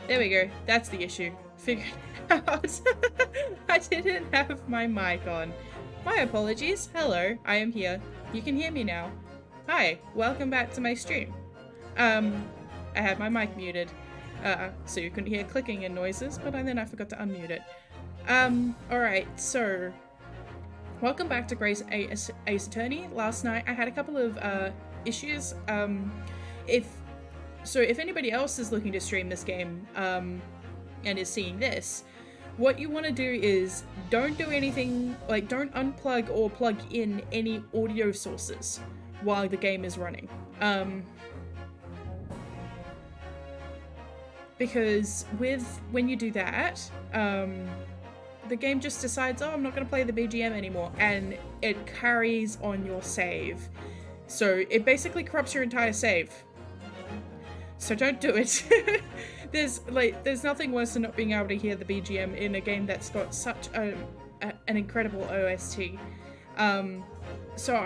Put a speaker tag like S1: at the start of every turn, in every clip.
S1: There we go. That's the issue. Figured it out. I didn't have my mic on. My apologies. Hello, I am here. You can hear me now. Hi, welcome back to my stream. I had my mic muted, so you couldn't hear clicking and noises, but then I forgot to unmute it. Alright, so welcome back to Great Ace Attorney. Last night I had a couple of issues. If anybody else is looking to stream this game and is seeing this, what you want to do is don't do anything, like don't unplug or plug in any audio sources while the game is running. Because when you do that, the game just decides, oh, I'm not going to play the BGM anymore, and it carries on your save. So it basically corrupts your entire save. So don't do it. There's nothing worse than not being able to hear the BGM in a game that's got such an incredible OST. So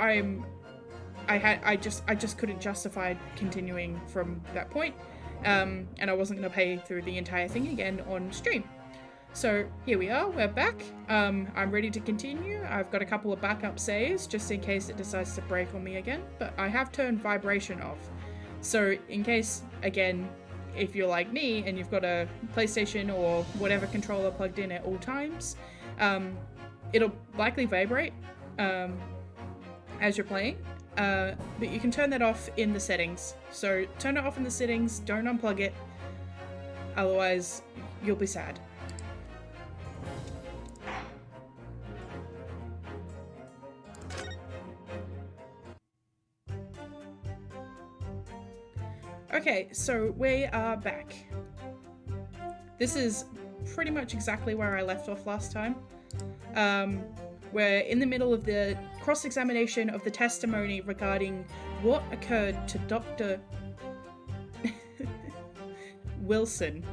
S1: I just couldn't justify continuing from that point. And I wasn't going to pay through the entire thing again on stream. So here we are, we're back. I'm ready to continue. I've got a couple of backup saves just in case it decides to break on me again, but I have turned vibration off. So in case, again, if you're like me and you've got a PlayStation or whatever controller plugged in at all times, it'll likely vibrate as you're playing. But you can turn that off in the settings. So turn it off in the settings, don't unplug it, otherwise you'll be sad. Okay, so we are back. This is pretty much exactly where I left off last time. We're in the middle of the cross-examination of the testimony regarding what occurred to Dr. Wilson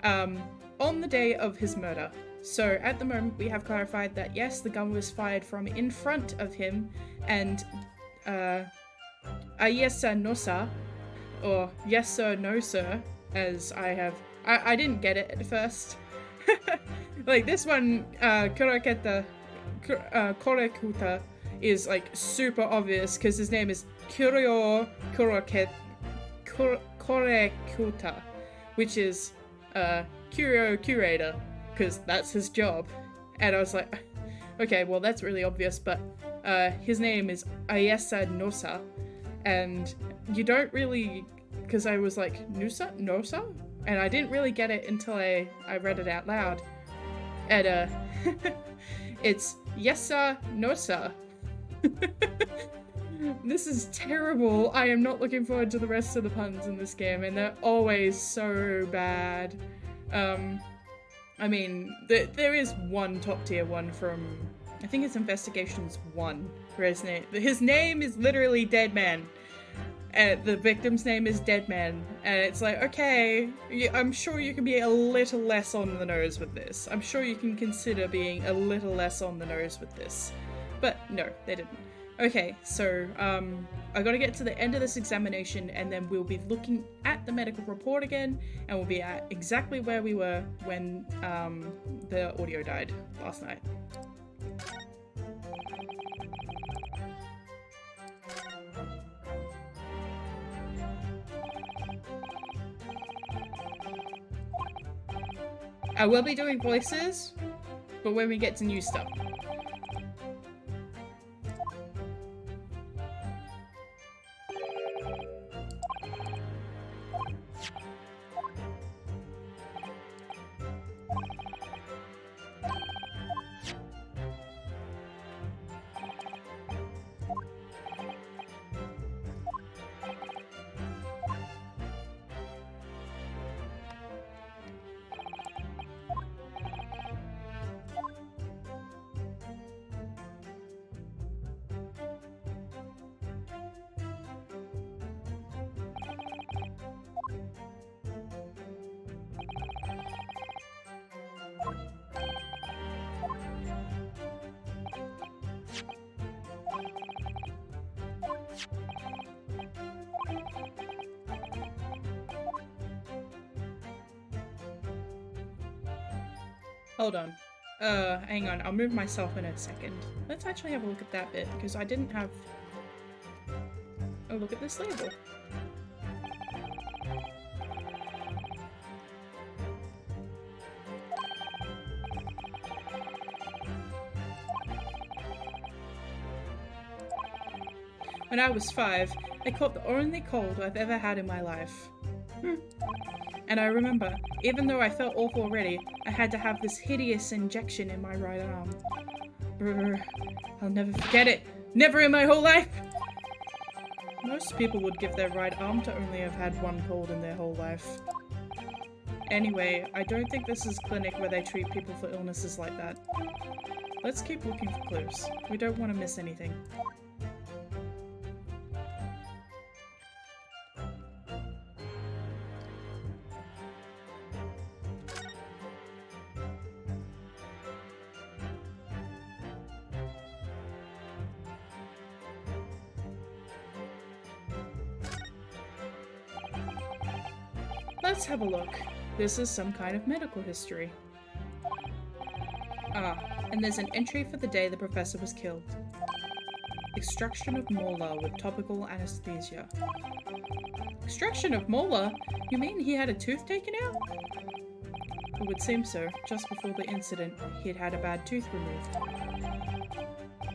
S1: on the day of his murder. So at the moment we have clarified that yes, the gun was fired from in front of him, and yes sir, no sir, or yes sir, no sir, as I didn't get it at first. Like this one, Kuraketa Korekuta is like super obvious because his name is Kuryo Korekuta, which is Curio Curator, because that's his job. And I was like, okay, well that's really obvious, but his name is Ayesa Nosa, and you don't really, because I was like, Nusa? Nosa? And I didn't really get it until I read it out loud. And it's Yesa Nosa. This is terrible. I am not looking forward to the rest of the puns in this game, and they're always so bad. I mean, there is one top tier one from, I think it's Investigations 1, where his name is literally Dead Man. The victim's name is Dead Man, and it's like, okay, I'm sure you can be a little less on the nose with this. I'm sure you can consider being a little less on the nose with this. But no, they didn't. Okay, so I gotta get to the end of this examination, and then we'll be looking at the medical report again, and we'll be at exactly where we were when the audio died last night. I will be doing voices, but when we get to new stuff. Hold on. Hang on. I'll move myself in a second. Let's actually have a look at that bit, because I didn't have a look at this label. When I was 5, I caught the only cold I've ever had in my life. And I remember, even though I felt awful already, I had to have this hideous injection in my right arm. Brr, I'll never forget it. Never in my whole life! Most people would give their right arm to only have had one cold in their whole life. Anyway, I don't think this is a clinic where they treat people for illnesses like that. Let's keep looking for clues. We don't want to miss anything. Let's have a look. This is some kind of medical history. Ah, and there's an entry for the day the professor was killed. Extraction of molar with topical anesthesia. Extraction of molar? You mean he had a tooth taken out? It would seem so. Just before the incident, he'd had a bad tooth removed.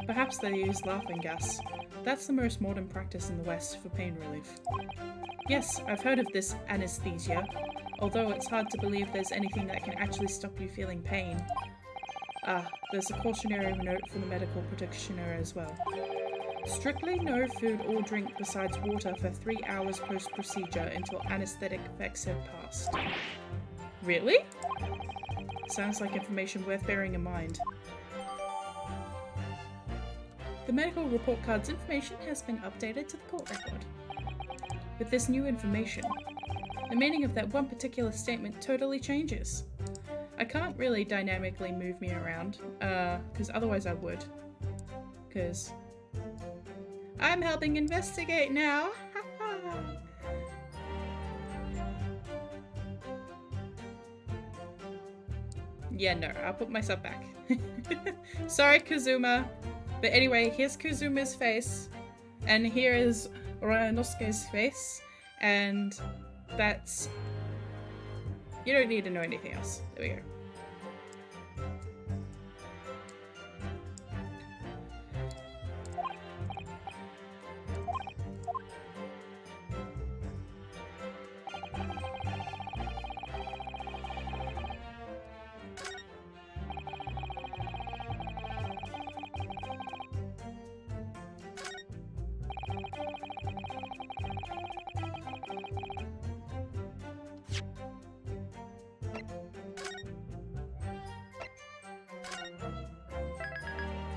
S1: Perhaps they used laughing gas. That's the most modern practice in the West for pain relief. Yes, I've heard of this anesthesia, although it's hard to believe there's anything that can actually stop you feeling pain. Ah, there's a cautionary note for the medical practitioner as well. Strictly no food or drink besides water for 3 hours post-procedure until anesthetic effects have passed. Really? Sounds like information worth bearing in mind. The medical report card's information has been updated to the court record. With this new information, the meaning of that one particular statement totally changes. I can't really dynamically move me around, because otherwise I would. Because I'm helping investigate now! Yeah, no, I'll put myself back. Sorry, Kazuma. But anyway, here's Kazuma's face, and here is Ryunosuke's face, and that's... You don't need to know anything else. There we go.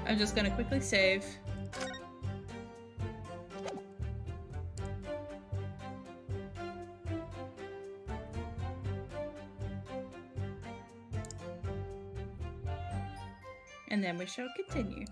S1: I'm just gonna quickly save. And then we shall continue.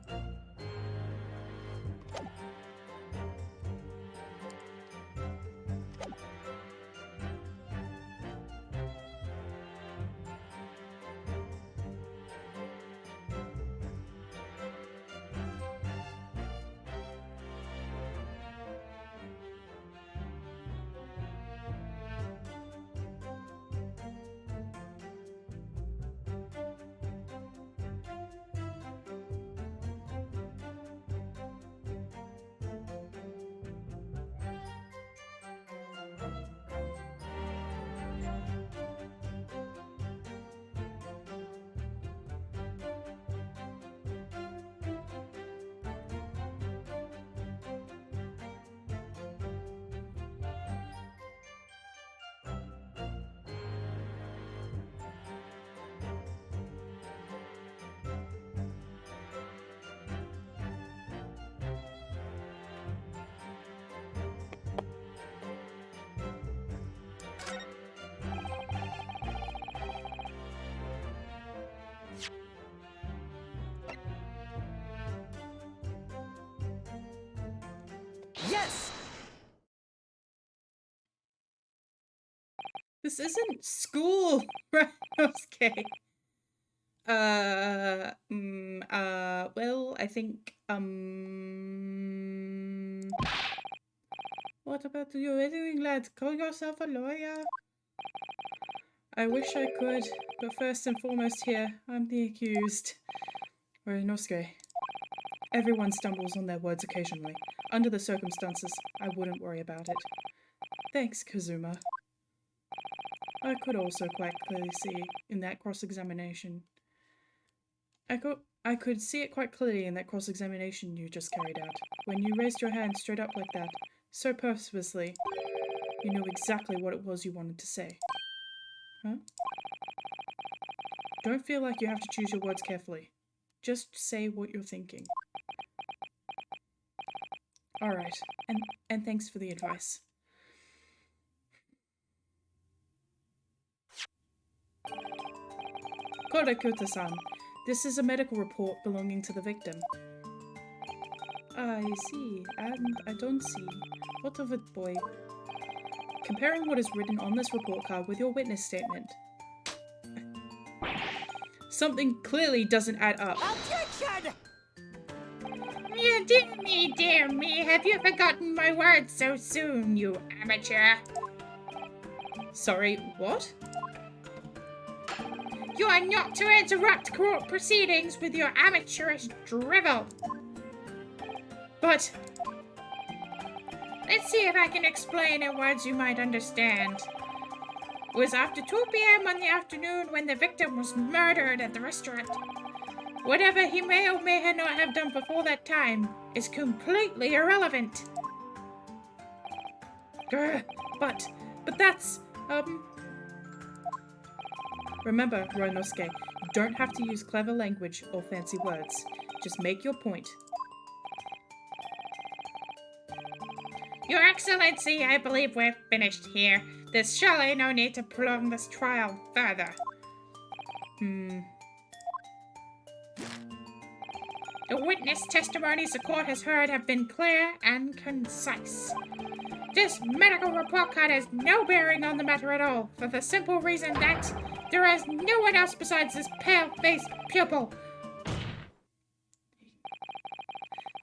S2: Yes!
S1: This isn't school, Ryunosuke. Well, I think, what about you doing, lad? Call yourself a lawyer? I wish I could, but first and foremost here, I'm the accused. Ryunosuke. Everyone stumbles on their words occasionally. Under the circumstances, I wouldn't worry about it. Thanks, Kazuma. I could also quite clearly see in that cross-examination. I could see it quite clearly in that cross-examination you just carried out. When you raised your hand straight up like that, so purposefully, you knew exactly what it was you wanted to say. Huh? Don't feel like you have to choose your words carefully. Just say what you're thinking. Alright, and thanks for the advice. Kodakuta-san, this is a medical report belonging to the victim. I see, and I don't see. What of it, boy? Comparing what is written on this report card with your witness statement. Something clearly doesn't add up.
S2: Objection!
S3: Yeah, dear me, have you forgotten my words so soon, you amateur?
S1: Sorry, what?
S3: You are not to interrupt court proceedings with your amateurish drivel.
S1: But...
S3: Let's see if I can explain in words you might understand. It was after 2 p.m. on the afternoon when the victim was murdered at the restaurant. Whatever he may or may not have done before that time is completely irrelevant.
S1: Grr, but that's, Remember, Ryunosuke, you don't have to use clever language or fancy words. Just make your point.
S3: Your Excellency, I believe we're finished here. There's surely no need to prolong this trial further. The witness testimonies the court has heard have been clear and concise. This medical report card has no bearing on the matter at all, for the simple reason that there is no one else besides this pale-faced pupil.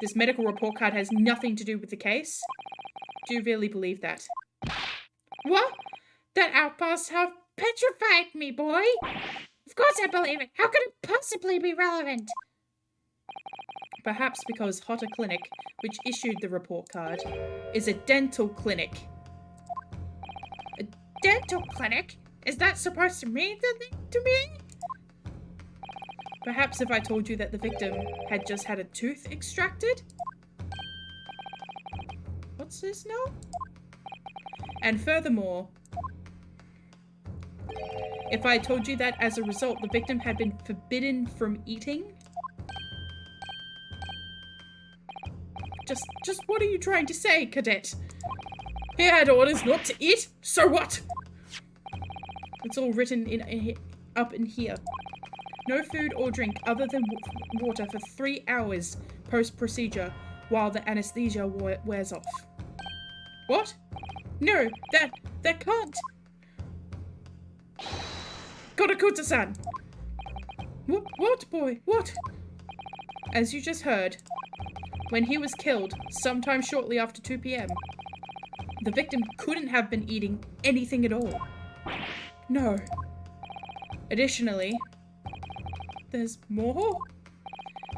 S1: This medical report card has nothing to do with the case? Do you really believe that?
S3: What? That outburst have petrified me, boy. Of course I believe it. How could it possibly be relevant?
S1: Perhaps because Hotta Clinic, which issued the report card, is a dental clinic.
S3: A dental clinic? Is that supposed to mean something to me?
S1: Perhaps if I told you that the victim had just had a tooth extracted? What's this now? And furthermore, if I told you that as a result the victim had been forbidden from eating? Just what are you trying to say, Cadet? He had orders not to eat, so what? It's all written up in here. No food or drink other than water for 3 hours post-procedure while the anesthesia wears off. What? No, that can't. Kodakuta-san! What, boy? What? As you just heard, when he was killed, sometime shortly after 2 p.m., the victim couldn't have been eating anything at all. No. Additionally, there's more?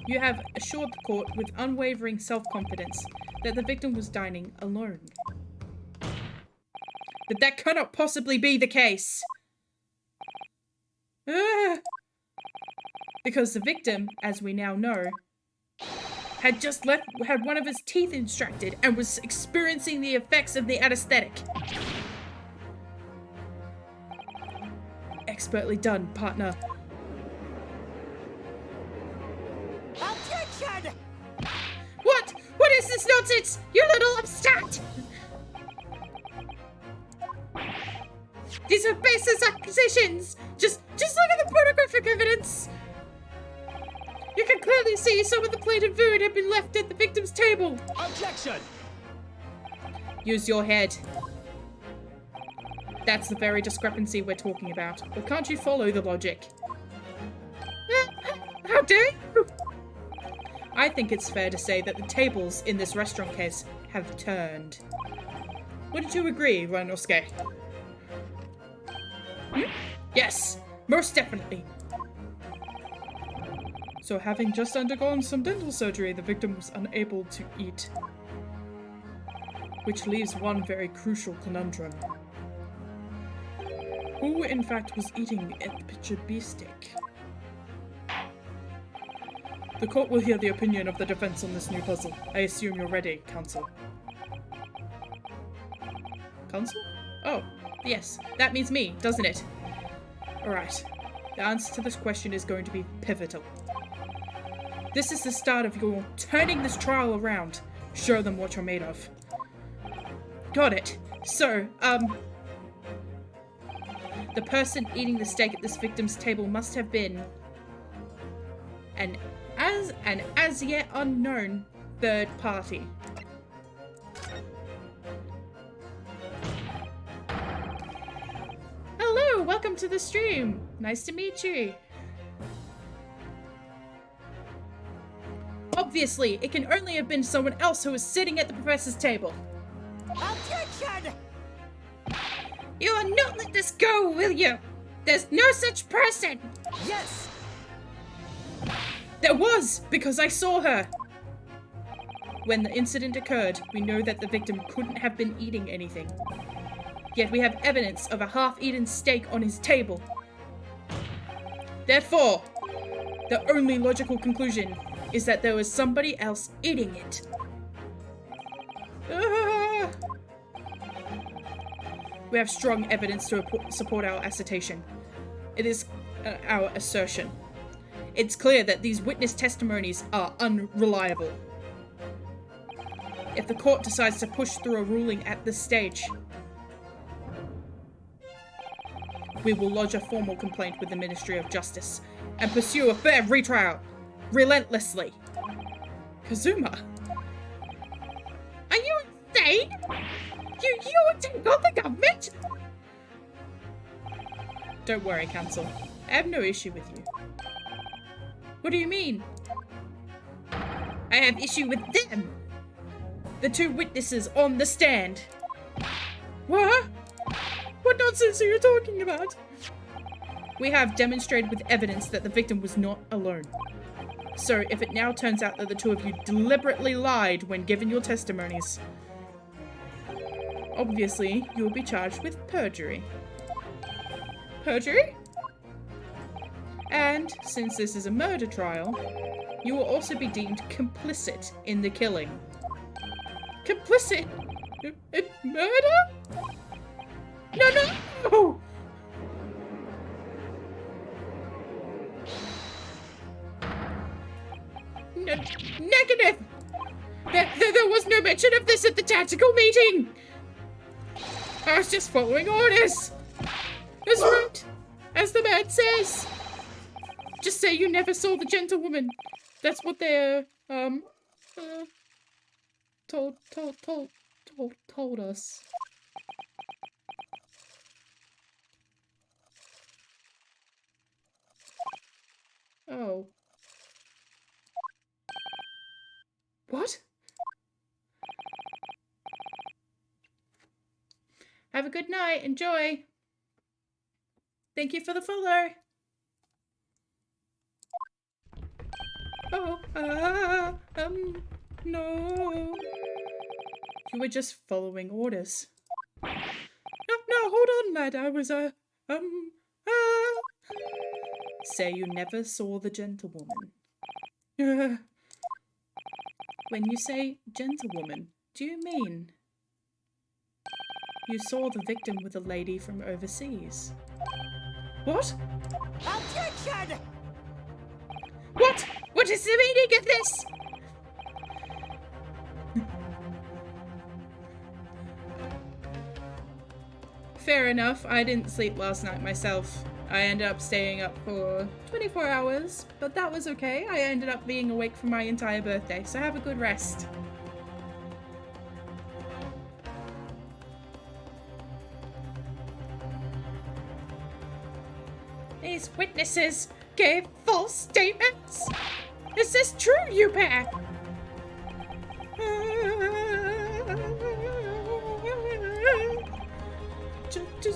S1: You have assured the court with unwavering self-confidence that the victim was dining alone. But that cannot possibly be the case. Because the victim, as we now know, had one of his teeth extracted and was experiencing the effects of the anesthetic. Expertly done, partner.
S2: Objection!
S3: What? What is this nonsense? You little upstart! These are baseless accusations! Just look at the photographic evidence! You can clearly see some of the plated food had been left at the victim's table.
S2: Objection!
S1: Use your head. That's the very discrepancy we're talking about. Or can't you follow the logic?
S3: How dare you?
S1: I think it's fair to say that the tables in this restaurant case have turned. Wouldn't you agree, Ryunosuke? Yes, most definitely. So having just undergone some dental surgery, the victim was unable to eat. Which leaves one very crucial conundrum. Who, in fact, was eating at the pictured beefsteak? The court will hear the opinion of the defense on this new puzzle. I assume you're ready, counsel. Counsel? Oh, yes. That means me, doesn't it? Alright. The answer to this question is going to be pivotal. This is the start of your turning this trial around. Show them what you're made of. Got it. So, the person eating the steak at this victim's table must have been an as yet unknown third party. Hello, welcome to the stream. Nice to meet you. Obviously, it can only have been someone else who was sitting at the professor's table.
S3: Objection! You will not let this go, will you? There's no such person!
S2: Yes!
S1: There was, because I saw her. When the incident occurred, we know that the victim couldn't have been eating anything. Yet we have evidence of a half-eaten steak on his table. Therefore, the only logical conclusion is that there was somebody else eating it. We have strong evidence to support our assertion. It is our assertion. It's clear that these witness testimonies are unreliable. If the court decides to push through a ruling at this stage, we will lodge a formal complaint with the Ministry of Justice and pursue a fair retrial, relentlessly. Kazuma?
S3: Are you insane? You would take on the government?
S1: Don't worry, counsel. I have no issue with you. What do you mean?
S3: I have issue with them.
S1: The two witnesses on the stand. What? What nonsense are you talking about? We have demonstrated with evidence that the victim was not alone. So if it now turns out that the two of you deliberately lied when given your testimonies, obviously you will be charged with perjury. Perjury? And since this is a murder trial, you will also be deemed complicit in the killing. Complicit? In murder? No! Negative! There was no mention of this at the tactical meeting! I was just following orders! That's right! As the man says! Just say you never saw the gentlewoman. That's what they're, told us. Oh. What? Have a good night. Enjoy. Thank you for the follow. Oh, no. You were just following orders. No, hold on, lad. I was, Say you never saw the gentlewoman. When you say gentlewoman, do you mean you saw the victim with a lady from overseas? What?
S2: Objection!
S3: What? What is the meaning of this?
S1: Fair enough. I didn't sleep last night myself. I ended up staying up for 24 hours, but that was okay. I ended up being awake for my entire birthday, so have a good rest.
S3: These witnesses gave false statements? Is this true, you pair?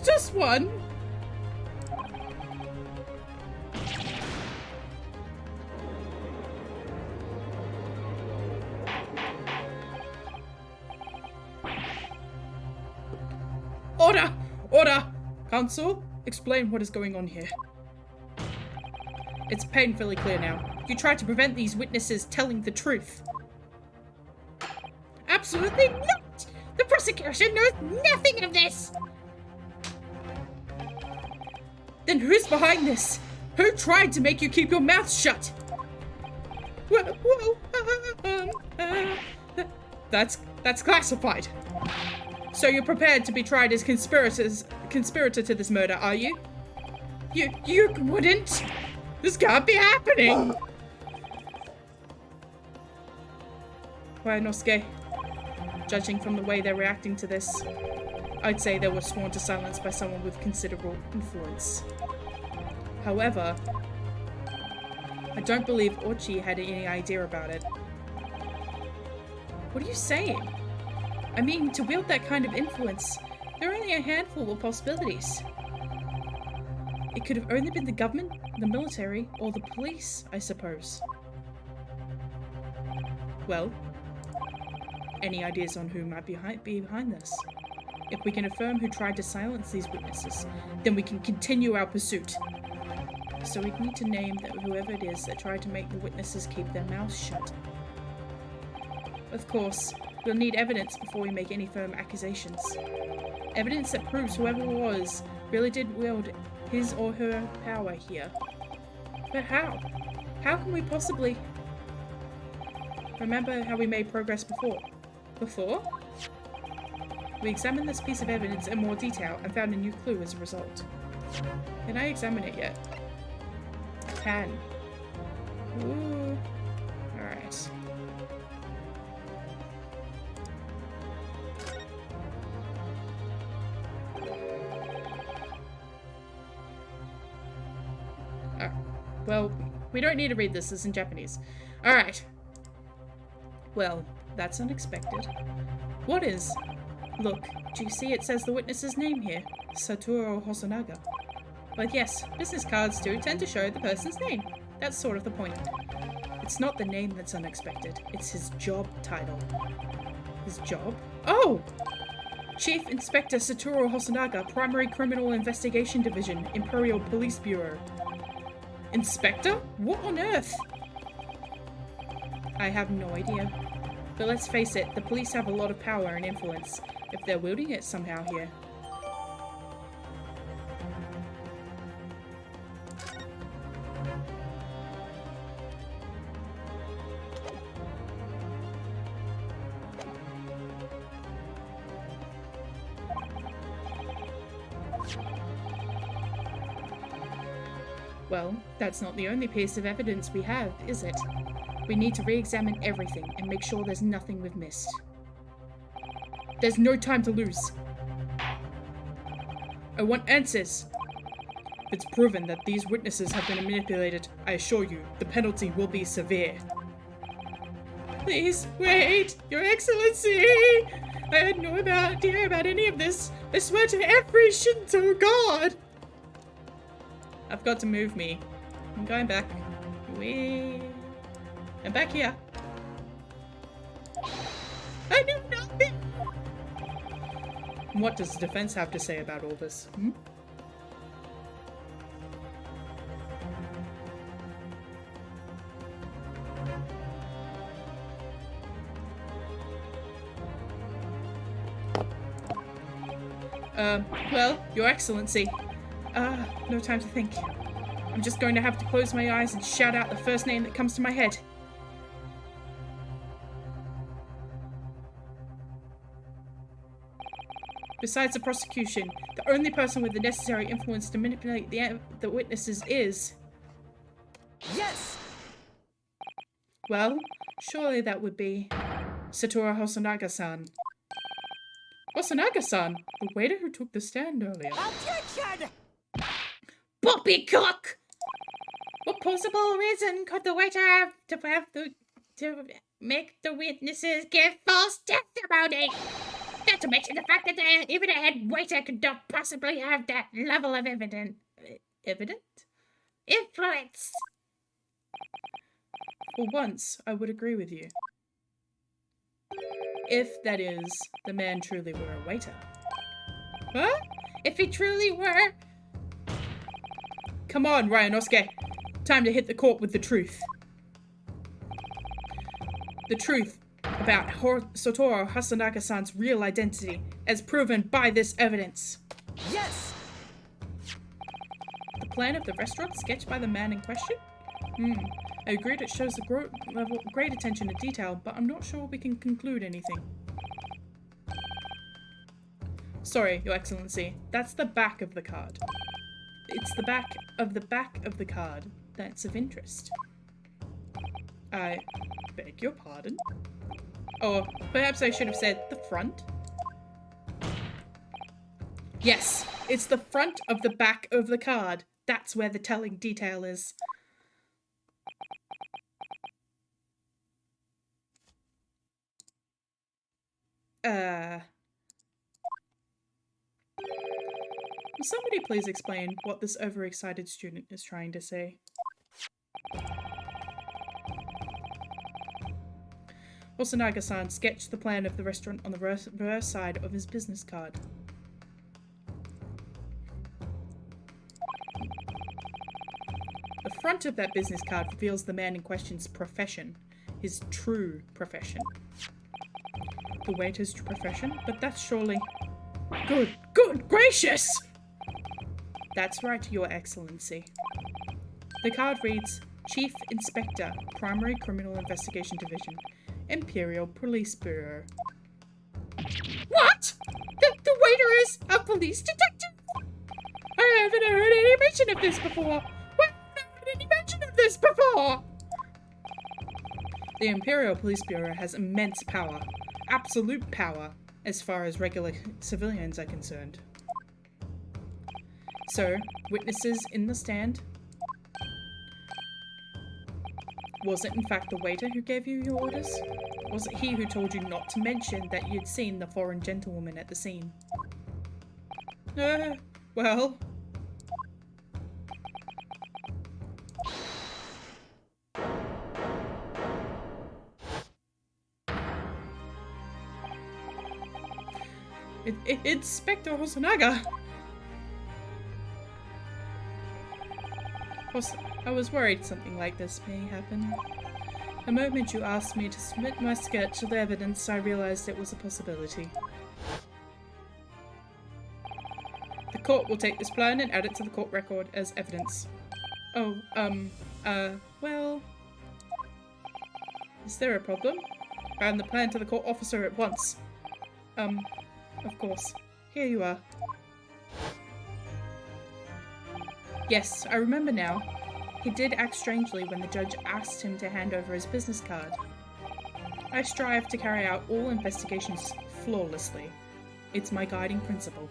S1: Just one. Order! Order! Counsel, explain what is going on here. It's painfully clear now. You tried to prevent these witnesses telling the truth.
S3: Absolutely not! The prosecution knows nothing of this!
S1: Then who's behind this? Who tried to make you keep your mouth shut? That's classified. So you're prepared to be tried as conspirator to this murder, are you? You wouldn't? This can't be happening! Ryunosuke, judging from the way they're reacting to this, I'd say they were sworn to silence by someone with considerable influence. However, I don't believe Ochi had any idea about it. What are you saying? I mean, to wield that kind of influence, there are only a handful of possibilities. It could have only been the government, the military, or the police, I suppose. Well, any ideas on who might be behind this? If we can affirm who tried to silence these witnesses, then we can continue our pursuit. So we need to name whoever it is that tried to make the witnesses keep their mouths shut. Of course, we'll need evidence before we make any firm accusations. Evidence that proves whoever it was really did wield his or her power here. But how? How can we possibly... Remember how we made progress before? Before? We examined this piece of evidence in more detail and found a new clue as a result. Can I examine it yet? I can. Ooh. Alright. Oh. Well, we don't need to read this. It's in Japanese. Alright. Well, that's unexpected. What is... Look, do you see it says the witness's name here? Satoru Hosonaga. But yes, business cards do tend to show the person's name. That's sort of the point. It's not the name that's unexpected, it's his job title. His job? Oh! Chief Inspector Satoru Hosonaga, Primary Criminal Investigation Division, Imperial Police Bureau. Inspector? What on earth? I have no idea. But let's face it, the police have a lot of power and influence, if they're wielding it somehow here. Well, that's not the only piece of evidence we have, is it? We need to re-examine everything and make sure there's nothing we've missed. There's no time to lose. I want answers. If it's proven that these witnesses have been manipulated, I assure you, the penalty will be severe. Please, wait, Your Excellency! I had no idea about any of this. I swear to every Shinto god! I've got to move me. I'm going back. I'm back here. I know nothing! What does the defense have to say about all this? Hmm? Well, Your Excellency. No time to think. I'm just going to have to close my eyes and shout out the first name that comes to my head. Besides the prosecution, the only person with the necessary influence to manipulate the witnesses is...
S2: Yes!
S1: Well, surely that would be... Satoru Hosonaga-san. Hosonaga-san? The waiter who took the stand earlier.
S2: Objection!
S1: Poppycock! What
S3: plausible reason could the waiter have to make the witnesses give false testimony? Not to mention the fact that even a head waiter could not possibly have that level of influence.
S1: For once, I would agree with you. If, that is, the man truly were a waiter.
S3: Huh? If he truly were...
S1: Come on, Ryunosuke. Time to hit the court with the truth. The truth about Satoru Hasanaka-san's real identity, as proven by this evidence.
S2: Yes!
S1: The plan of the restaurant sketched by the man in question? I agree it shows great attention to detail, but I'm not sure we can conclude anything. Sorry, Your Excellency. That's the back of the card. It's the back of the card that's of interest. I beg your pardon? Or perhaps I should have said the front? Yes, it's the front of the back of the card. That's where the telling detail is. Will somebody please explain what this overexcited student is trying to say? Hasanaka-san sketched the plan of the restaurant on the reverse side of his business card. The front of that business card reveals the man in question's profession, his true profession. The waiter's profession, but that's surely... Good gracious! That's right, Your Excellency. The card reads, Chief Inspector, Primary Criminal Investigation Division, Imperial Police Bureau.
S3: What? The waiter is a police detective?
S1: I haven't heard any mention of this before. The Imperial Police Bureau has immense power. Absolute power, as far as regular civilians are concerned. So, witnesses in the stand. Was it in fact the waiter who gave you your orders? Was it he who told you not to mention that you'd seen the foreign gentlewoman at the scene? Well... Inspector Hosonaga! I was worried something like this may happen. The moment you asked me to submit my sketch of evidence, I realized it was a possibility. The court will take this plan and add it to the court record as evidence. Oh, well... Is there a problem? Hand the plan to the court officer at once. Of course. Here you are. Yes, I remember now. He did act strangely when the judge asked him to hand over his business card. I strive to carry out all investigations flawlessly. It's my guiding principle.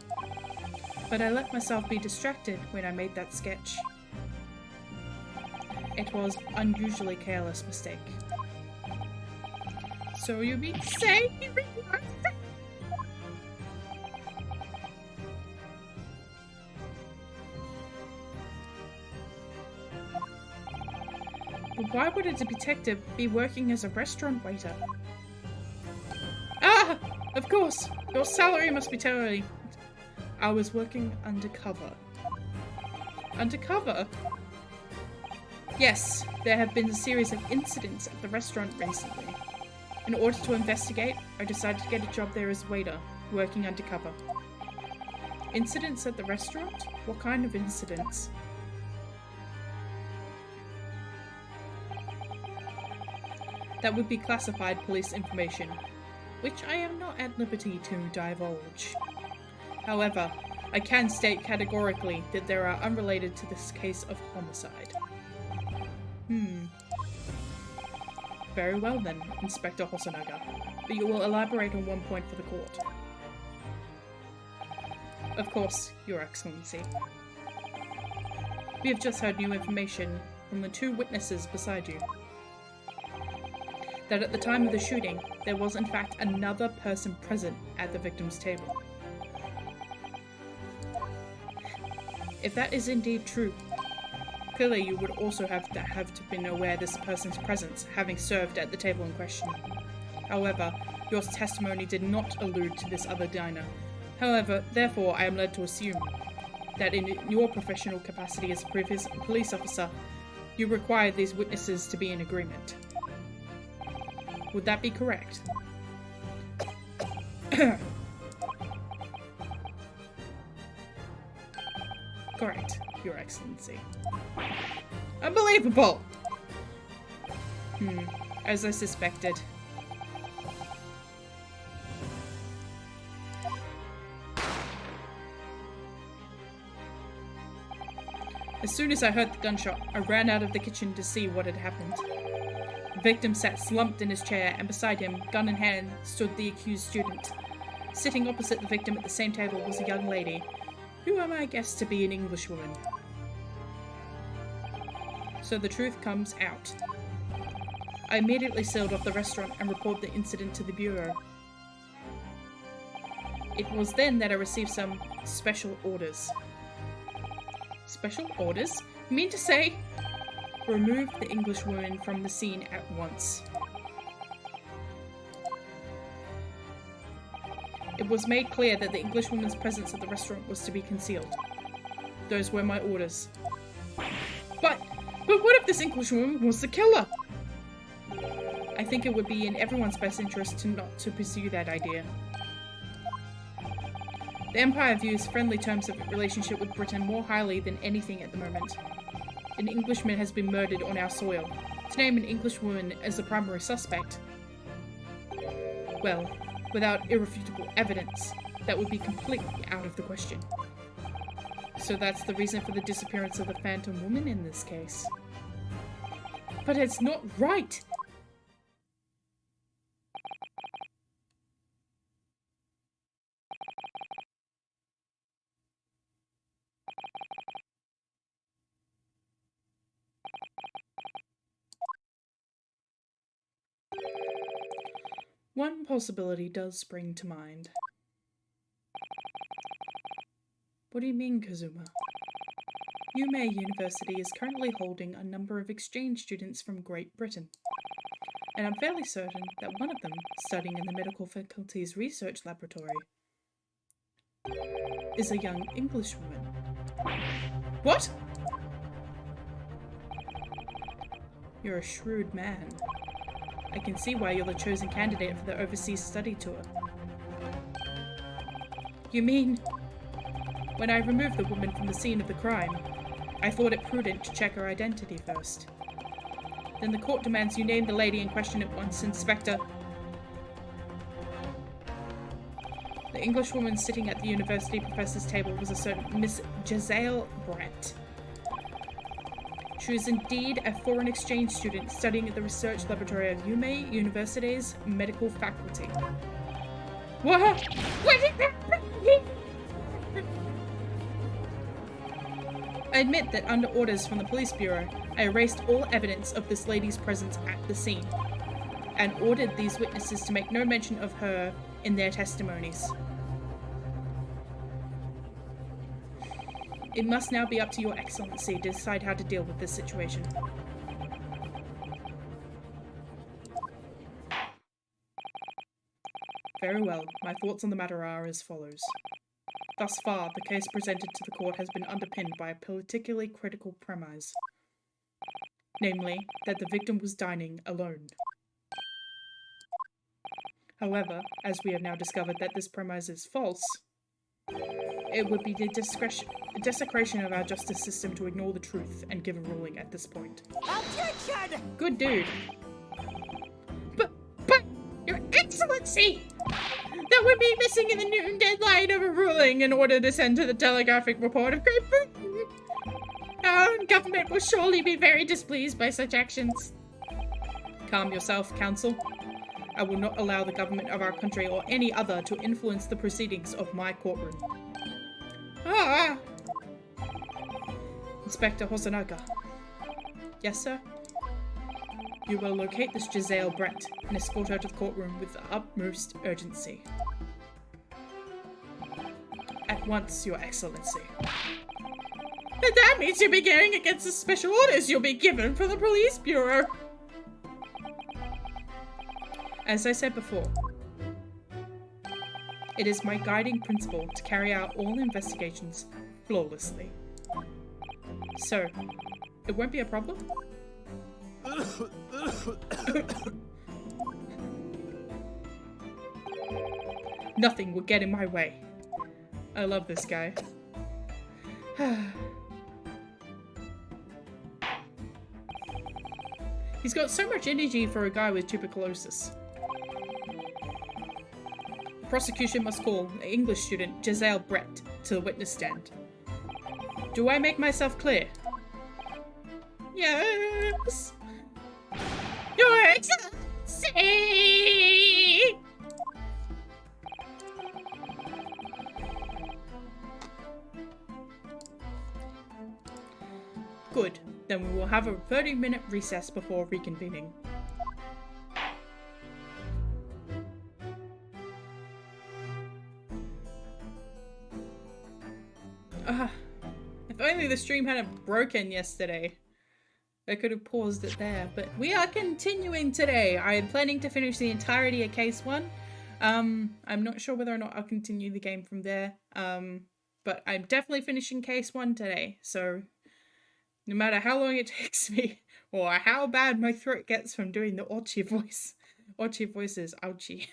S1: But I let myself be distracted when I made that sketch. It was an unusually careless mistake. So you mean to say he realized that? But why would a detective be working as a restaurant waiter? Ah! Of course! Your salary must be telling. I was working undercover. Undercover? Yes, there have been a series of incidents at the restaurant recently. In order to investigate, I decided to get a job there as waiter, working undercover. Incidents at the restaurant? What kind of incidents? That would be classified police information, which I am not at liberty to divulge. However, I can state categorically that they are unrelated to this case of homicide. Very well then, Inspector Hosonaga, but you will elaborate on one point for the court. Of course, Your Excellency. We have just heard new information from the 2 witnesses beside you that at the time of the shooting, there was in fact another person present at the victim's table. If that is indeed true, clearly you would also have to been aware of this person's presence, having served at the table in question. However, your testimony did not allude to this other diner. However, therefore, I am led to assume that in your professional capacity as a previous police officer, you required these witnesses to be in agreement. Would that be correct? Correct, Your Excellency. Unbelievable! As I suspected. As soon as I heard the gunshot, I ran out of the kitchen to see what had happened. The victim sat slumped in his chair, and beside him, gun in hand, stood the accused student. Sitting opposite the victim at the same table was a young lady, who I guessed to be an Englishwoman. So the truth comes out. I immediately sailed off the restaurant and reported the incident to the bureau. It was then that I received some special orders. Special orders? You mean to say, remove the Englishwoman from the scene at once. It was made clear that the Englishwoman's presence at the restaurant was to be concealed. Those were my orders. But what if this Englishwoman was the killer? I think it would be in everyone's best interest not to pursue that idea. The Empire views friendly terms of relationship with Britain more highly than anything at the moment. An Englishman has been murdered on our soil. To name an Englishwoman as the primary suspect, well, without irrefutable evidence, that would be completely out of the question. So that's the reason for the disappearance of the Phantom Woman in this case. But it's not right! One possibility does spring to mind. What do you mean, Kazuma? Yume University is currently holding a number of exchange students from Great Britain, and I'm fairly certain that one of them, studying in the medical faculty's research laboratory, is a young Englishwoman. What? You're a shrewd man. I can see why you're the chosen candidate for the overseas study tour. You mean, when I removed the woman from the scene of the crime, I thought it prudent to check her identity first. Then the court demands you name the lady in question at once, Inspector. The Englishwoman sitting at the university professor's table was a certain Miss Giselle Brett. She is indeed a foreign exchange student studying at the research laboratory of Yume University's medical faculty. What? I admit that under orders from the police bureau, I erased all evidence of this lady's presence at the scene, and ordered these witnesses to make no mention of her in their testimonies. It must now be up to Your Excellency to decide how to deal with this situation. Very well, my thoughts on the matter are as follows. Thus far, the case presented to the court has been underpinned by a particularly critical premise, namely, that the victim was dining alone. However, as we have now discovered that this premise is false, it would be the desecration of our justice system to ignore the truth and give a ruling at this point.
S2: Objection!
S1: Good dude.
S3: But, Your Excellency!
S1: That would be missing in the noon deadline of a ruling in order to send to the telegraphic report of Great Britain. Our own government will surely be very displeased by such actions. Calm yourself, counsel. I will not allow the government of our country or any other to influence the proceedings of my courtroom. Inspector Hosonaga, Yes, sir? You will locate this Giselle Brett and escort her to the courtroom with the utmost urgency. At once, Your Excellency.
S3: And that means you'll be going against the special orders you'll be given from the police bureau.
S1: As I said before, it is my guiding principle to carry out all investigations flawlessly. So, it won't be a problem? Nothing will get in my way. I love this guy. He's got so much energy for a guy with tuberculosis. The prosecution must call the English student Giselle Brett to the witness stand. Do I make myself clear?
S3: Yes. Your Excellency!
S1: Good. Then we will have a 30-minute recess before reconvening. If only the stream hadn't broken yesterday. I could have paused it there, but we are continuing today. I am planning to finish the entirety of Case 1. I'm not sure whether or not I'll continue the game from there. But I'm definitely finishing Case 1 today, so no matter how long it takes me, or how bad my throat gets from doing the Orchi voice. Orchi voices, ouchie.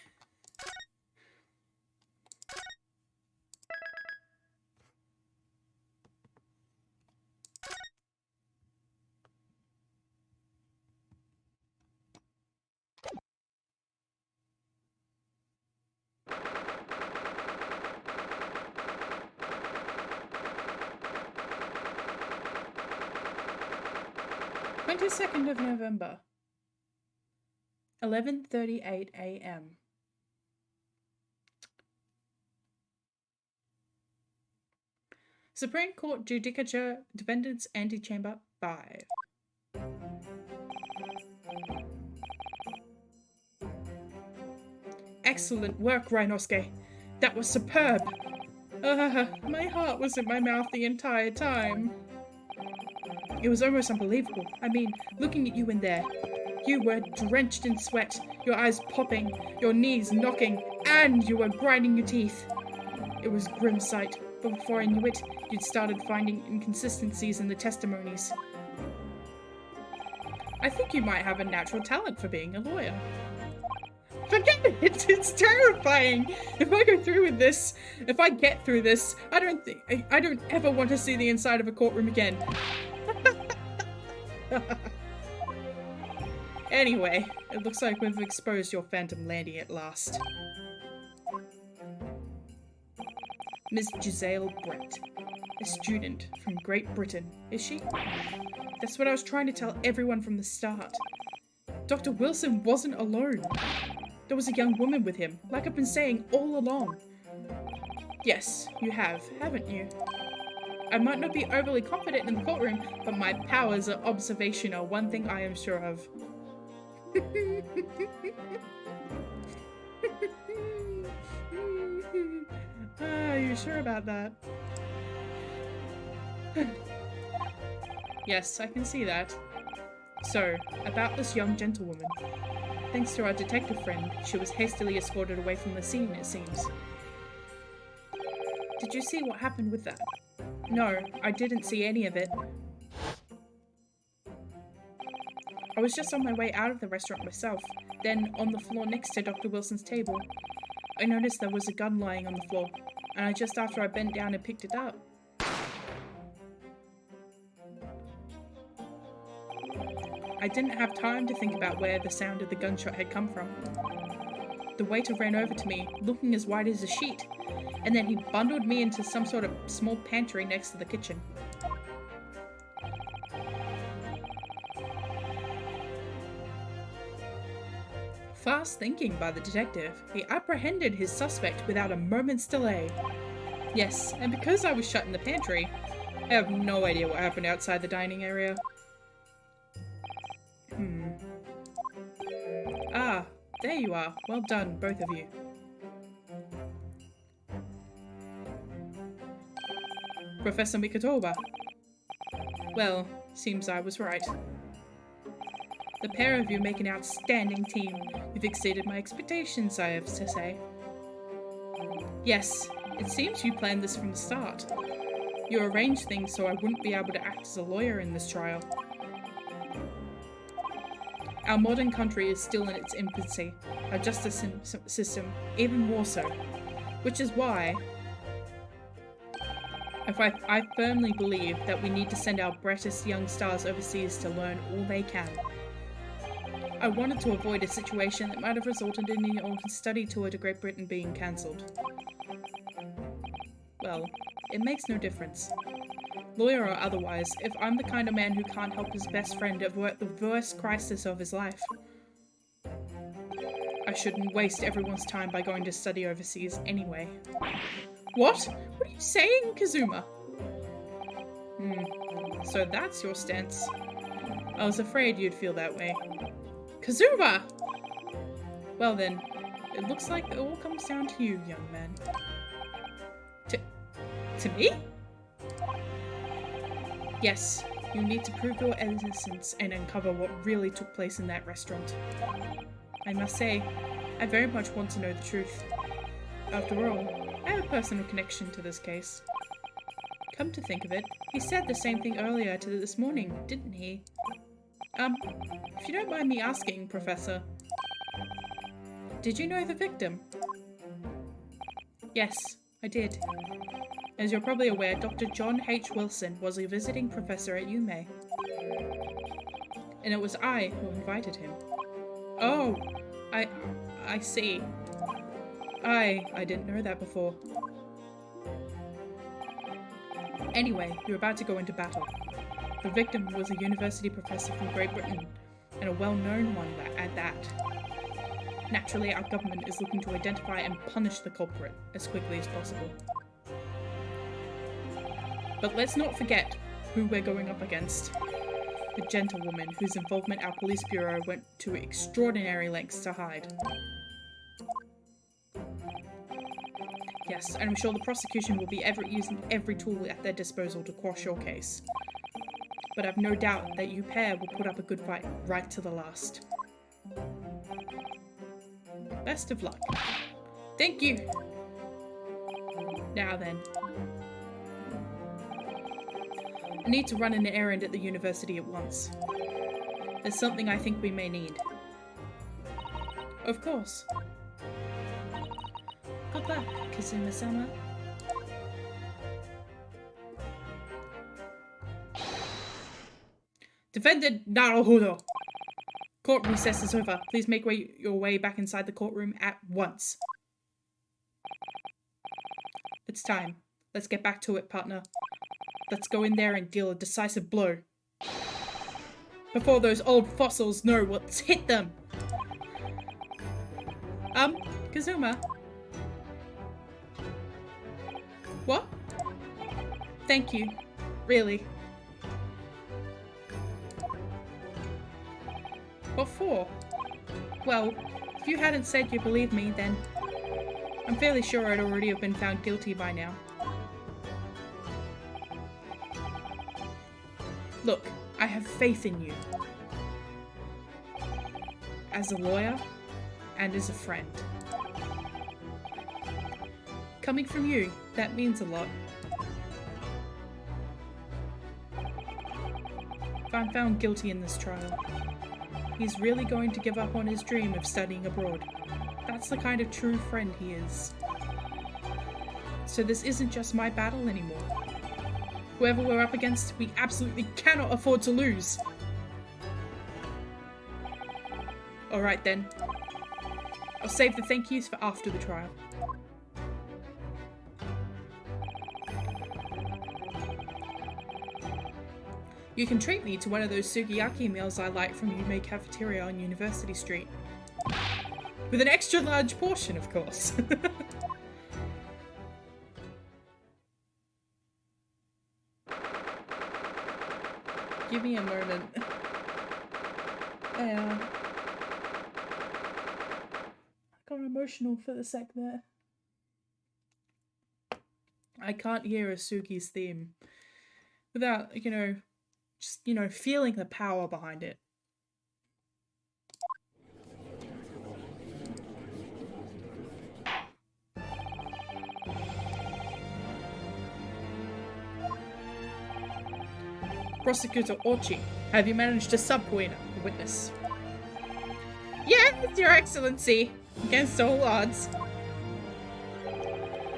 S1: of November, 11:38 a.m. Supreme Court Judicature Defendants Antechamber 5. Excellent work, Ryunosuke. That was superb. My heart was in my mouth the entire time. It was almost unbelievable. I mean, looking at you in there. You were drenched in sweat, your eyes popping, your knees knocking, and you were grinding your teeth. It was a grim sight, but before I knew it, you'd started finding inconsistencies in the testimonies. I think you might have a natural talent for being a lawyer. Forget it! It's terrifying! If I go through with this, if I get through this, I don't ever want to see the inside of a courtroom again. Anyway, it looks like we've exposed your phantom landing at last. Miss Giselle Brett, a student from Great Britain, is she? That's what I was trying to tell everyone from the start. Dr. Wilson wasn't alone. There was a young woman with him, like I've been saying all along. Yes, you have, haven't you? I might not be overly confident in the courtroom, but my powers of observation are one thing I am sure of. Are you sure about that? Yes, I can see that. So, about this young gentlewoman. Thanks to our detective friend, she was hastily escorted away from the scene, it seems. Did you see what happened with that? No, I didn't see any of it. I was just on my way out of the restaurant myself. Then, on the floor next to Dr. Wilson's table, I noticed there was a gun lying on the floor, and just after I bent down and picked it up. I didn't have time to think about where the sound of the gunshot had come from. The waiter ran over to me, looking as white as a sheet, and then he bundled me into some sort of small pantry next to the kitchen. Fast thinking by the detective, he apprehended his suspect without a moment's delay. Yes, and because I was shut in the pantry, I have no idea what happened outside the dining area. there you are. Well done, both of you. Professor Mikotoba. Well, seems I was right. The pair of you make an outstanding team. You've exceeded my expectations, I have to say. Yes, it seems you planned this from the start. You arranged things so I wouldn't be able to act as a lawyer in this trial. Our modern country is still in its infancy, our justice system even more so, which is why I firmly believe that we need to send our brightest young stars overseas to learn all they can. I wanted to avoid a situation that might have resulted in your study tour to Great Britain being cancelled. Well, it makes no difference. Lawyer or otherwise, if I'm the kind of man who can't help his best friend avert the worst crisis of his life, I shouldn't waste everyone's time by going to study overseas anyway. What? What are you saying, Kazuma? So that's your stance. I was afraid you'd feel that way. Kazuma! Well then, it looks like it all comes down to you, young man. To me? Yes, you need to prove your innocence and uncover what really took place in that restaurant. I must say, I very much want to know the truth. After all, I have a personal connection to this case. Come to think of it, he said the same thing earlier this morning, didn't he? If you don't mind me asking, Professor, did you know the victim? Yes, I did. As you're probably aware, Dr. John H. Wilson was a visiting professor at UMA. And it was I who invited him. Oh, I see. I didn't know that before. Anyway, you're about to go into battle. The victim was a university professor from Great Britain, and a well-known one at that. Naturally, our government is looking to identify and punish the culprit as quickly as possible. But let's not forget who we're going up against. The gentlewoman whose involvement our police bureau went to extraordinary lengths to hide. Yes, and I'm sure the prosecution will be using every tool at their disposal to quash your case. But I've no doubt that you pair will put up a good fight right to the last. Best of luck. Thank you! Now then. I need to run an errand at the university at once. There's something I think we may need. Of course. Good luck, Kazuma-sama. Defendant Naruhodo! Court recess is over. Please make your way back inside the courtroom at once. It's time. Let's get back to it, partner. Let's go in there and deal a decisive blow. Before those old fossils know what's hit them! Kazuma? What? Thank you. Really. What for? Well, if you hadn't said you believed me, then I'm fairly sure I'd already have been found guilty by now. Look, I have faith in you. As a lawyer, and as a friend. Coming from you, that means a lot. If I'm found guilty in this trial, he's really going to give up on his dream of studying abroad. That's the kind of true friend he is. So this isn't just my battle anymore. Whoever we're up against, we absolutely cannot afford to lose. Alright then. I'll save the thank yous for after the trial. You can treat me to one of those sukiyaki meals I like from Yume Cafeteria on University Street. With an extra large portion, of course. Give me a moment. gone emotional for the sec there. I can't hear Asugi's theme without, just, feeling the power behind it. Prosecutor Ochi, have you managed to subpoena the witness?
S3: Yes, Your Excellency, against all odds.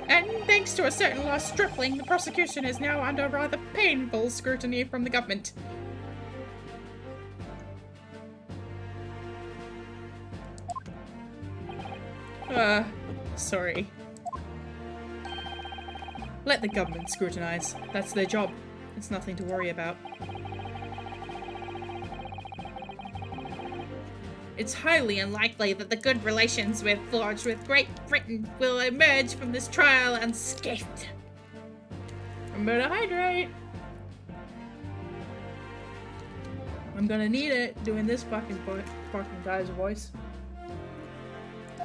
S3: And thanks to a certain lost stripling, the prosecution is now under rather painful scrutiny from the government.
S1: Sorry. Let the government scrutinize. That's their job. It's nothing to worry about.
S3: It's highly unlikely that the good relations we've forged with Great Britain will emerge from this trial unscathed.
S1: Remember to hydrate. I'm gonna need it doing this fucking guy's voice.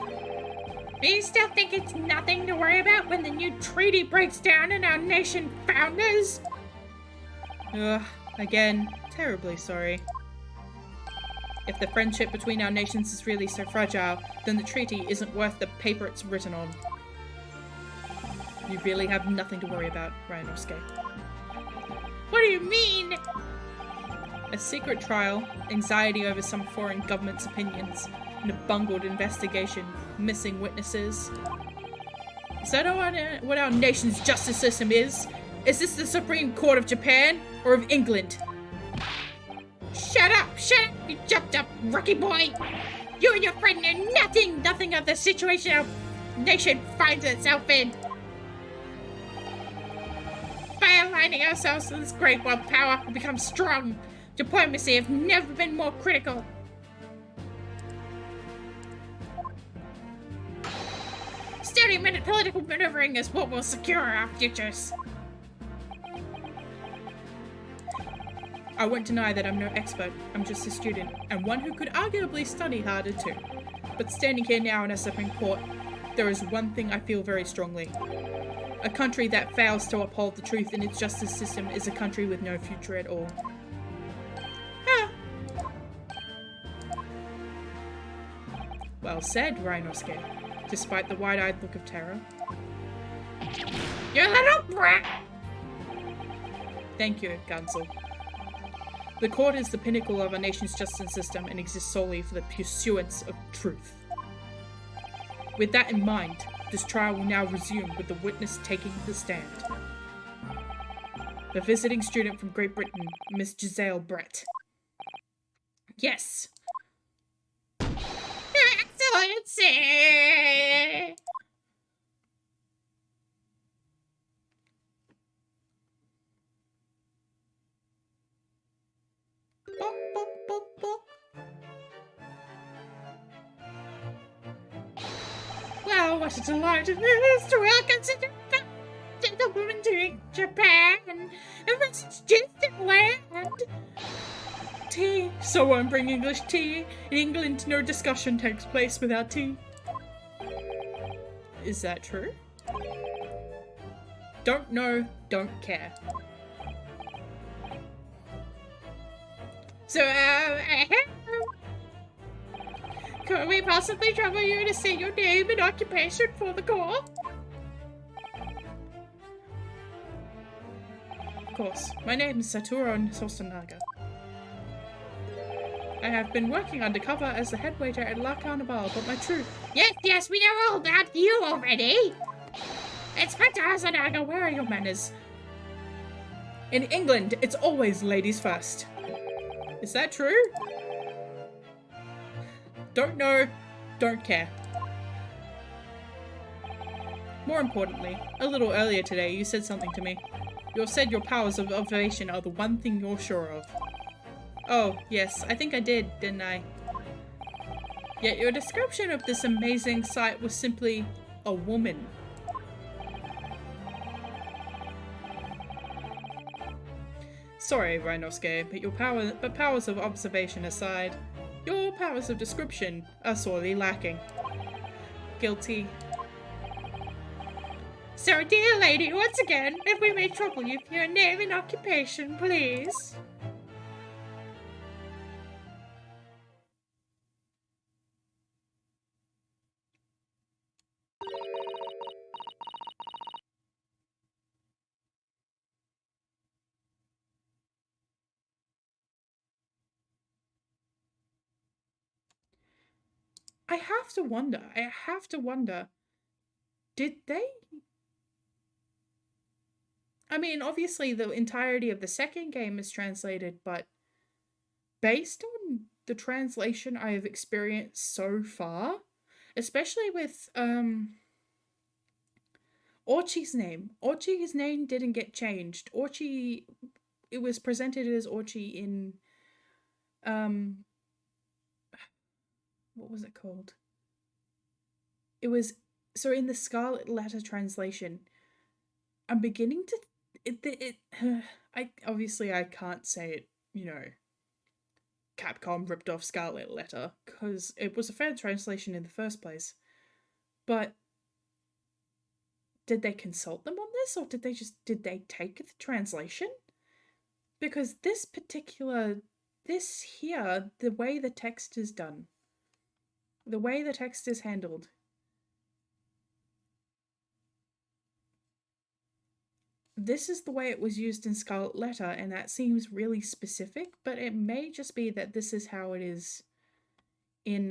S3: Do you still think it's nothing to worry about when the new treaty breaks down and our nation founders?
S1: Ugh, again, terribly sorry. If the friendship between our nations is really so fragile, then the treaty isn't worth the paper it's written on. You really have nothing to worry about, Ryunosuke.
S3: What do you mean?
S1: A secret trial, anxiety over some foreign government's opinions, and a bungled investigation, missing witnesses. Is that what our nation's justice system is? Is this the Supreme Court of Japan or of England?
S3: Shut up, you jumped up rookie boy! You and your friend know nothing of the situation our nation finds itself in. By aligning ourselves to this great world power, we become strong. Diplomacy have never been more critical. Sturdy political maneuvering is what will secure our futures.
S1: I won't deny that I'm no expert, I'm just a student, and one who could arguably study harder too. But standing here now in a Supreme Court, there is one thing I feel very strongly. A country that fails to uphold the truth in its justice system is a country with no future at all. Well said, Ryunosuke, despite the wide-eyed look of terror.
S3: You little brat!
S1: Thank you, Counsel. The court is the pinnacle of our nation's justice system and exists solely for the pursuance of truth. With that in mind, this trial will now resume with the witness taking the stand. The visiting student from Great Britain, Miss Giselle Brett.
S3: Yes. Your Excellency!
S1: Book, book, book, book.
S3: Well, what a delight it is to welcome such a gentlewoman to Japan, a most distant land.
S1: Tea. So won't bring English tea. In England, no discussion takes place without tea. Is that true? Don't know, don't care.
S3: So, could we possibly trouble you to say your name and occupation for the call?
S1: Of course. My name is Satoru Sosanaga. I have been working undercover as the head waiter at La Carnival, but my true...
S3: Yes, we know all about you already!
S1: Inspector Hasanaga, where are your manners? In England, it's always ladies first. Is that true? Don't know, don't care. More importantly, a little earlier today you said something to me. You said your powers of observation are the one thing you're sure of. Oh, yes, I think I did, didn't I? Yet your description of this amazing sight was simply a woman. Sorry, Ryunosuke, but powers of observation aside, your powers of description are sorely lacking. Guilty.
S3: So, dear lady, once again, if we may trouble you for your name and occupation, please.
S1: I have to wonder, did they? I mean, obviously the entirety of the second game is translated, but based on the translation I have experienced so far, especially with Orchi's name didn't get changed. Orchi, it was presented as Orchi in what was it called? It was, so in the Scarlet Letter translation, I'm beginning to I can't say it, you know, Capcom ripped off Scarlet Letter, because it was a fair translation in the first place. But did they consult them on this, or did they take the translation? Because this here, the way the text is done, the way the text is handled, this is the way it was used in Scarlet Letter, and that seems really specific, but it may just be that this is how it is in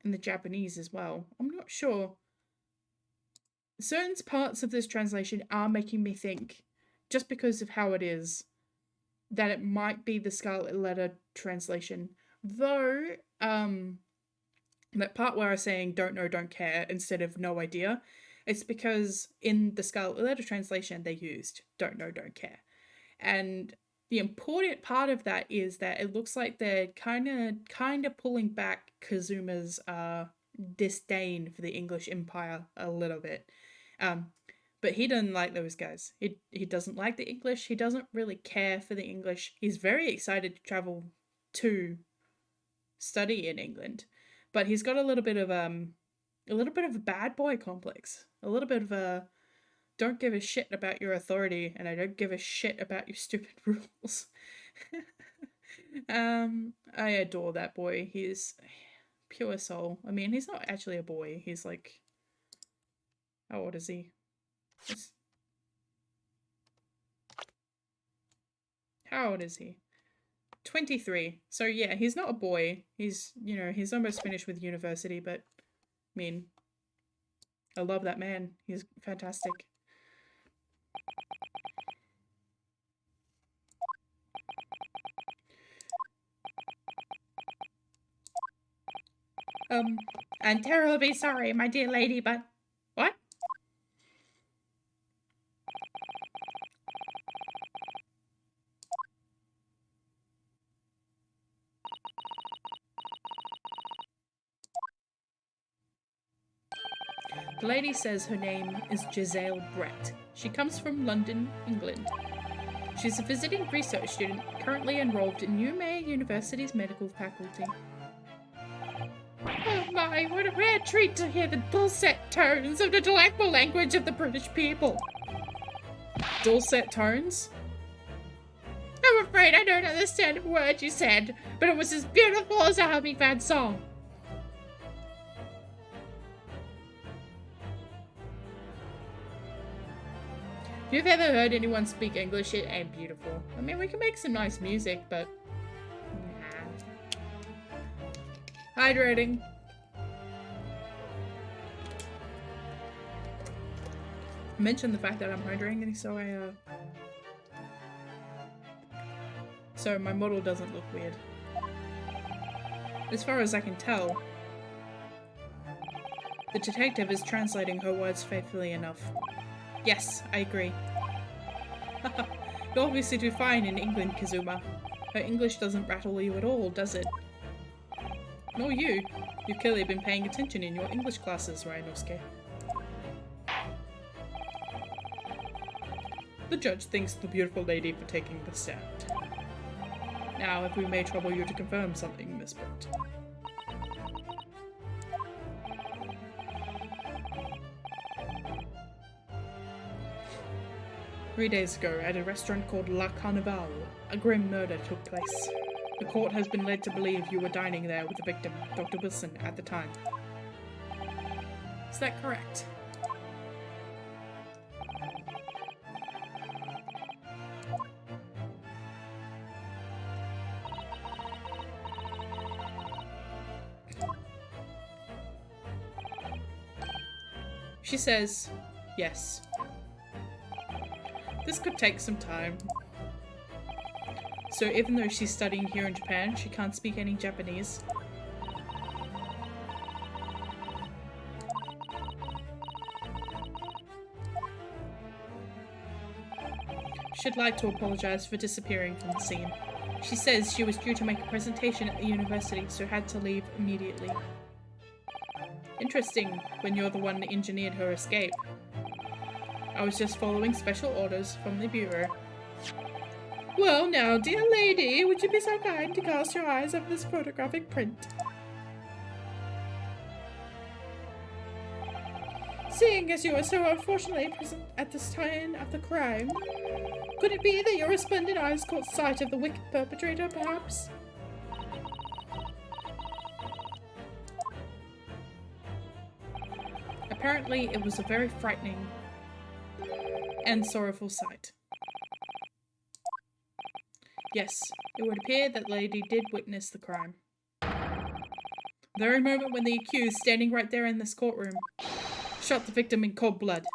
S1: the Japanese as well. I'm not sure. Certain parts of this translation are making me think, just because of how it is, that it might be the Scarlet Letter translation. Though, that part where I was saying don't know, don't care instead of no idea, it's because in the Scarlet Letter translation they used don't know, don't care. And the important part of that is that it looks like they're kind of pulling back Kazuma's disdain for the English Empire a little bit. But he doesn't like those guys. He doesn't like the English. He doesn't really care for the English. He's very excited to travel to study in England, but he's got a little bit of a bad boy complex. A little bit of a don't give a shit about your authority, and I don't give a shit about your stupid rules. I adore that boy. He's pure soul. I mean, he's not actually a boy. He's like, how old is he? How old is he? 23. So yeah, he's not a boy. He's, you know, he's almost finished with university, but I mean, I love that man. He's fantastic.
S3: I'm terribly sorry, my dear lady, but... What?
S1: The lady says her name is Giselle Brett. She comes from London, England. She's a visiting research student currently enrolled in New May University's medical faculty.
S3: Oh my, what a rare treat to hear the dulcet tones of the delightful language of the British people.
S1: Dulcet tones?
S3: I'm afraid I don't understand a word you said, but it was as beautiful as a hummingbird song.
S1: If you've ever heard anyone speak English, it ain't beautiful. I mean, we can make some nice music, but... nah. Hydrating. I mentioned the fact that I'm hydrating, so so my model doesn't look weird. As far as I can tell, the detective is translating her words faithfully enough. Yes, I agree. You'll obviously do fine in England, Kazuma. Her English doesn't rattle you at all, does it? Nor you. You've clearly been paying attention in your English classes, Ryunosuke. The judge thanks the beautiful lady for taking the stand. Now, if we may trouble you to confirm something, Miss Brett. 3 days ago, at a restaurant called La Carnival, a grim murder took place. The court has been led to believe you were dining there with the victim, Dr. Wilson, at the time. Is that correct? She says, yes. This could take some time. So even though she's studying here in Japan, she can't speak any Japanese. She'd like to apologize for disappearing from the scene. She says she was due to make a presentation at the university, so had to leave immediately. Interesting, when you're the one that engineered her escape. I was just following special orders from the Bureau. Well now, dear lady, would you be so kind to cast your eyes over this photographic print? Seeing as you were so unfortunately present at the time of the crime, could it be that your resplendent eyes caught sight of the wicked perpetrator, perhaps? Apparently, it was a very frightening and sorrowful sight. Yes, it would appear that the lady did witness the crime. The very moment when the accused, standing right there in this courtroom, shot the victim in cold blood.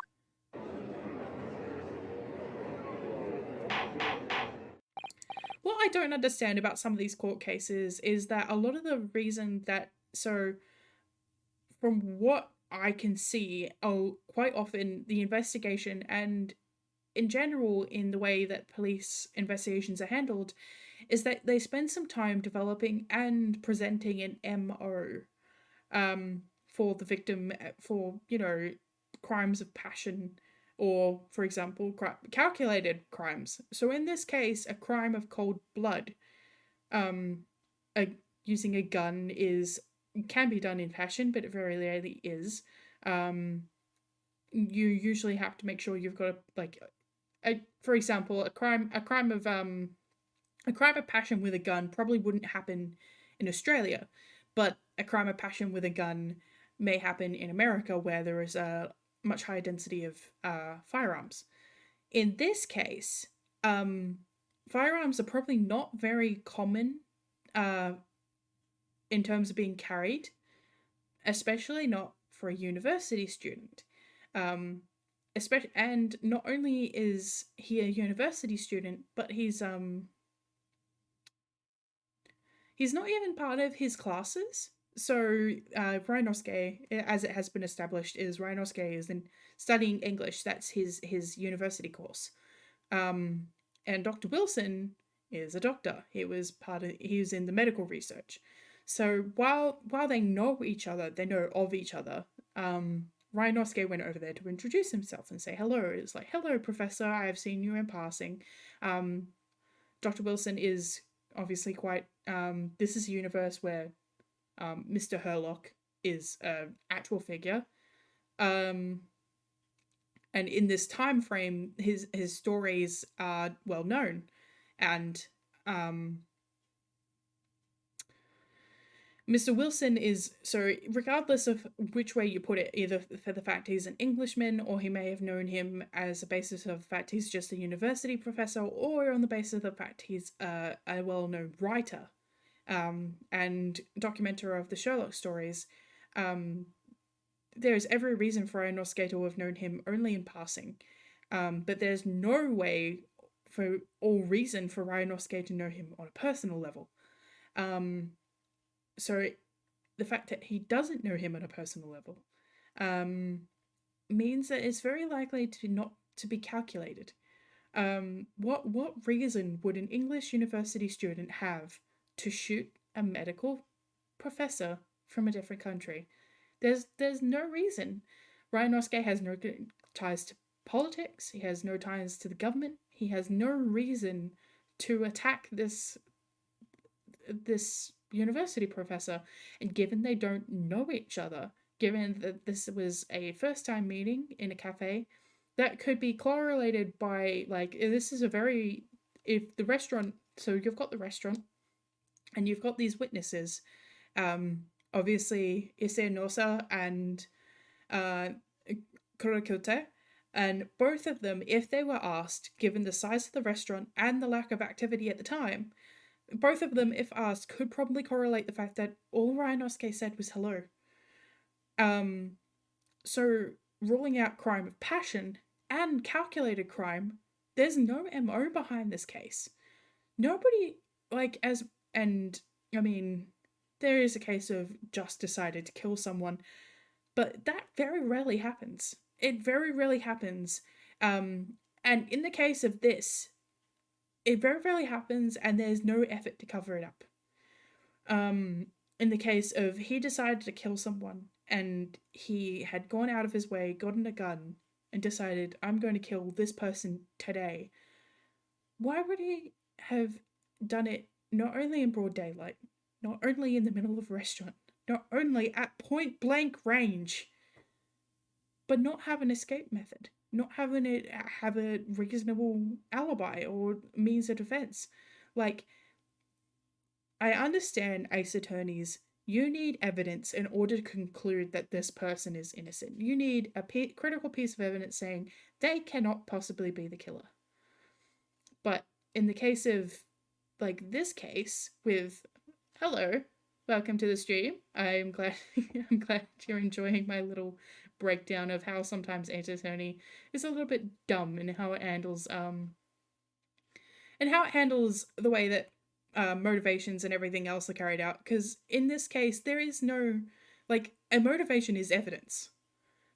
S1: What I don't understand about some of these court cases is that a lot of the reason that, so from what I can see, quite often the investigation and in general in the way that police investigations are handled is that they spend some time developing and presenting an MO for the victim for, you know, crimes of passion or, for example, calculated crimes. So in this case, a crime of cold blood, using a gun can be done in passion, but it very rarely is. You usually have to make sure you've got for example, a crime of passion with a gun probably wouldn't happen in Australia, but a crime of passion with a gun may happen in America, where there is a much higher density of firearms. In this case, firearms are probably not very common in terms of being carried, especially not for a university student. And not only is he a university student, but he's not even part of his classes. So Ryunosuke, as it has been established, Ryunosuke is in studying English. That's his university course. And Dr. Wilson is a doctor. He was in the medical research. So while they know each other, they know of each other. Ryunosuke went over there to introduce himself and say hello. It's like, hello, Professor, I have seen you in passing. Dr. Wilson is obviously quite, this is a universe where Mr. Herlock is an actual figure. And in this time frame, his stories are well known. And Mr. Wilson is, so regardless of which way you put it, either for the fact he's an Englishman, or he may have known him as a basis of the fact he's just a university professor, or on the basis of the fact he's a well-known writer and documenter of the Sherlock stories, there's every reason for Ryunosuke to have known him only in passing. But there's no way or reason for Ryunosuke to know him on a personal level. So the fact that he doesn't know him on a personal level means that it's very likely to be calculated. What reason would an English university student have to shoot a medical professor from a different country? There's no reason. Ryunosuke has no ties to politics. He has no ties to the government. He has no reason to attack this university professor. And given they don't know each other, given that this was a first time meeting in a cafe, that could be correlated by, like, this is a very, if the restaurant, so you've got the restaurant and you've got these witnesses, obviously Ise Nosa and Kurokyote, and both of them, if they were asked, given the size of the restaurant and the lack of activity at the time, both of them, if asked, could probably correlate the fact that all Ryunosuke said was hello. So ruling out crime of passion and calculated crime, there's no MO behind this case. Nobody, like, and I mean, there is a case of just decided to kill someone, but that very rarely happens. It very rarely happens. And in the case of this, it very rarely happens and there's no effort to cover it up. In the case of he decided to kill someone and he had gone out of his way, gotten a gun, and decided, I'm going to kill this person today. Why would he have done it not only in broad daylight, not only in the middle of a restaurant, not only at point blank range, but not have an escape method, not having it have a reasonable alibi or means of defense? Like, I understand ace attorneys, you need evidence in order to conclude that this person is innocent. You need a critical piece of evidence saying they cannot possibly be the killer. But in the case of, like, this case with, hello, welcome to the stream. I'm glad you're enjoying my little breakdown of how sometimes ace attorney is a little bit dumb in how it handles the way that motivations and everything else are carried out. Because in this case, there is no, like, a motivation is evidence.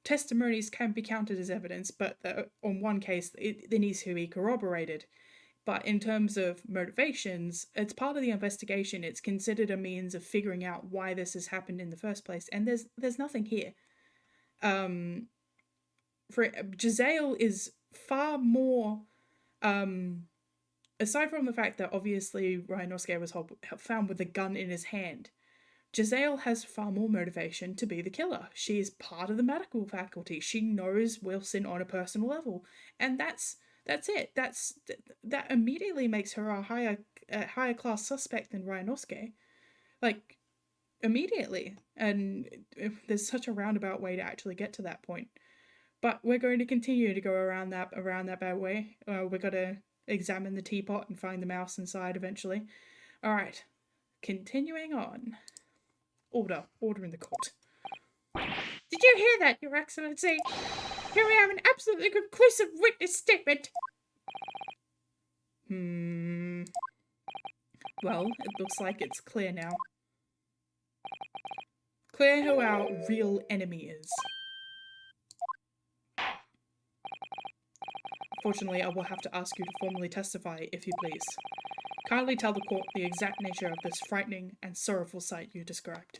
S1: Testimonies can be counted as evidence, but on one case, it needs to be corroborated. But in terms of motivations, it's part of the investigation. It's considered a means of figuring out why this has happened in the first place. And there's nothing here. For Giselle is far more, aside from the fact that obviously Ryunosuke was found with a gun in his hand, Giselle has far more motivation to be the killer. She is part of the medical faculty. She knows Wilson on a personal level. And that's it. That immediately makes her a higher class suspect than Ryunosuke. Like, immediately. And there's such a roundabout way to actually get to that point. But we're going to continue to go around that bad way. We're going to examine the teapot and find the mouse inside eventually. Alright. Continuing on. Order in the court.
S3: Did you hear that, Your Excellency? Here we have an absolutely conclusive witness statement.
S1: Well, it looks like it's clear now. Clear who our real enemy is. Fortunately, I will have to ask you to formally testify, if you please. Kindly tell the court the exact nature of this frightening and sorrowful sight you described.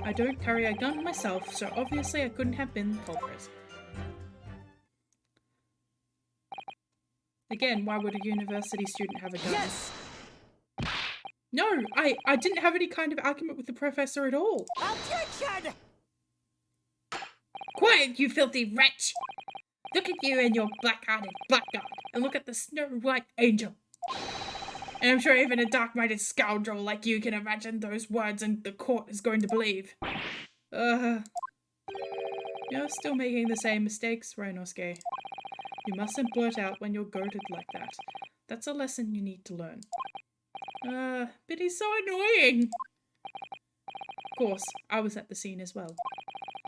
S1: I don't carry a gun myself, so obviously I couldn't have been the culprit. Again, why would a university student have a gun?
S2: Yes!
S1: No, I didn't have any kind of argument with the professor at all.
S2: Objection!
S3: Quiet, you filthy wretch! Look at you and your black-hearted blackguard, and look at the snow-white angel. And I'm sure even a dark-minded scoundrel like you can imagine those words and the court is going to believe. You're still making the same mistakes, Ryunosuke. You mustn't blurt out when you're goaded like that. That's a lesson you need to learn. But he's so annoying! Of course, I was at the scene as well.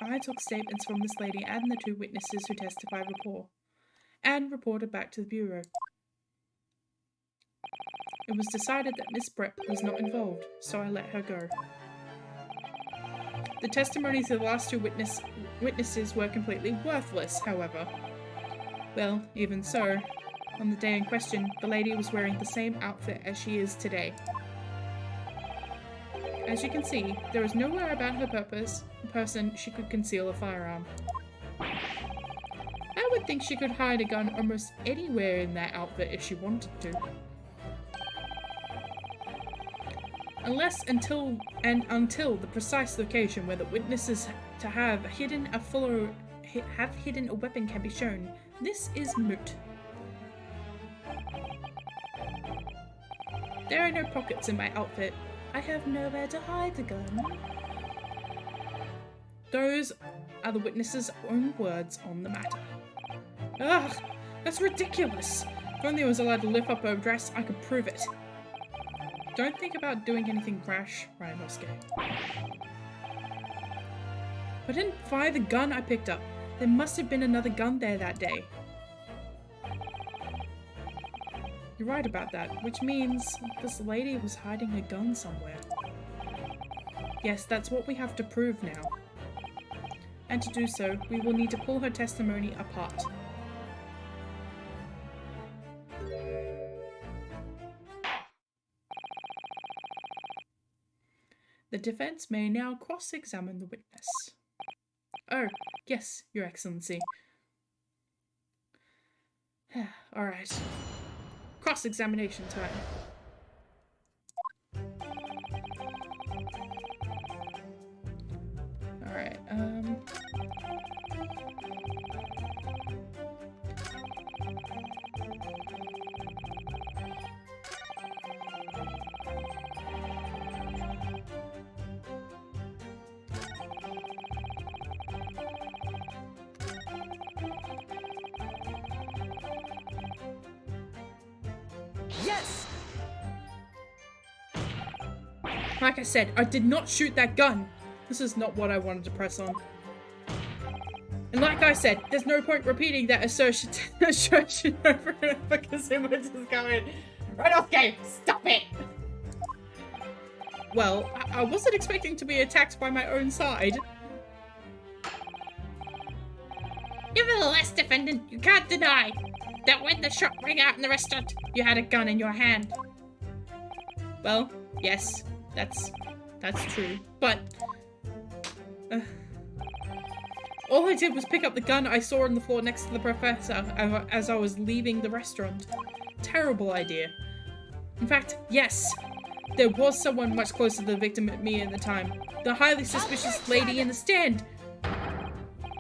S1: I took statements from this lady and the 2 witnesses who testified and reported back to the Bureau. It was decided that Miss Brett was not involved, so I let her go. The testimonies of the last 2 witnesses were completely worthless, however. Well, even so, on the day in question, the lady was wearing the same outfit as she is today. As you can see, there is nowhere about her person she could conceal a firearm. I would think she could hide a gun almost anywhere in that outfit if she wanted to. Until the precise location where the witnesses have hidden a weapon can be shown, this is moot. There are no pockets in my outfit. I have nowhere to hide the gun. Those are the witnesses' own words on the matter. Ugh, that's ridiculous. If only I was allowed to lift up her dress, I could prove it. Don't think about doing anything rash, Ryunosuke. I didn't fire the gun I picked up. There must have been another gun there that day. You're right about that, which means this lady was hiding a gun somewhere. Yes, that's what we have to prove now. And to do so, we will need to pull her testimony apart. The defense may now cross-examine the witness. Oh, yes, Your Excellency. Alright. Cross-examination time. Alright,
S2: Yes!
S1: like I said, I did not shoot that gun. This is not what I wanted to press on. And like I said, there's no point repeating that assertion over and over because it was just going,
S3: Ryunosuke, stop it!
S1: well, I wasn't expecting to be attacked by my own side.
S3: Nevertheless, defendant, you can't deny that when the shot rang out in the restaurant, you had a gun in your hand.
S1: Well, yes, that's true, but all I did was pick up the gun I saw on the floor next to the professor as I was leaving the restaurant. Terrible idea. In fact, yes, there was someone much closer to the victim than me at the time. The highly suspicious lady in the stand.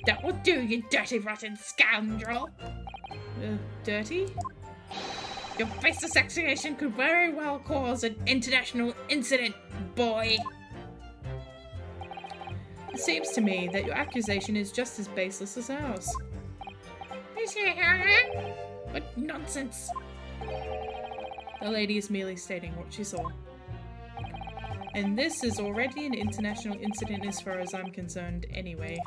S3: That will do, you dirty, rotten scoundrel.
S1: Dirty?
S3: Your baseless accusation could very well cause an international incident, boy.
S1: It seems to me that your accusation is just as baseless as ours.
S3: What nonsense.
S1: The lady is merely stating what she saw. And this is already an international incident as far as I'm concerned anyway.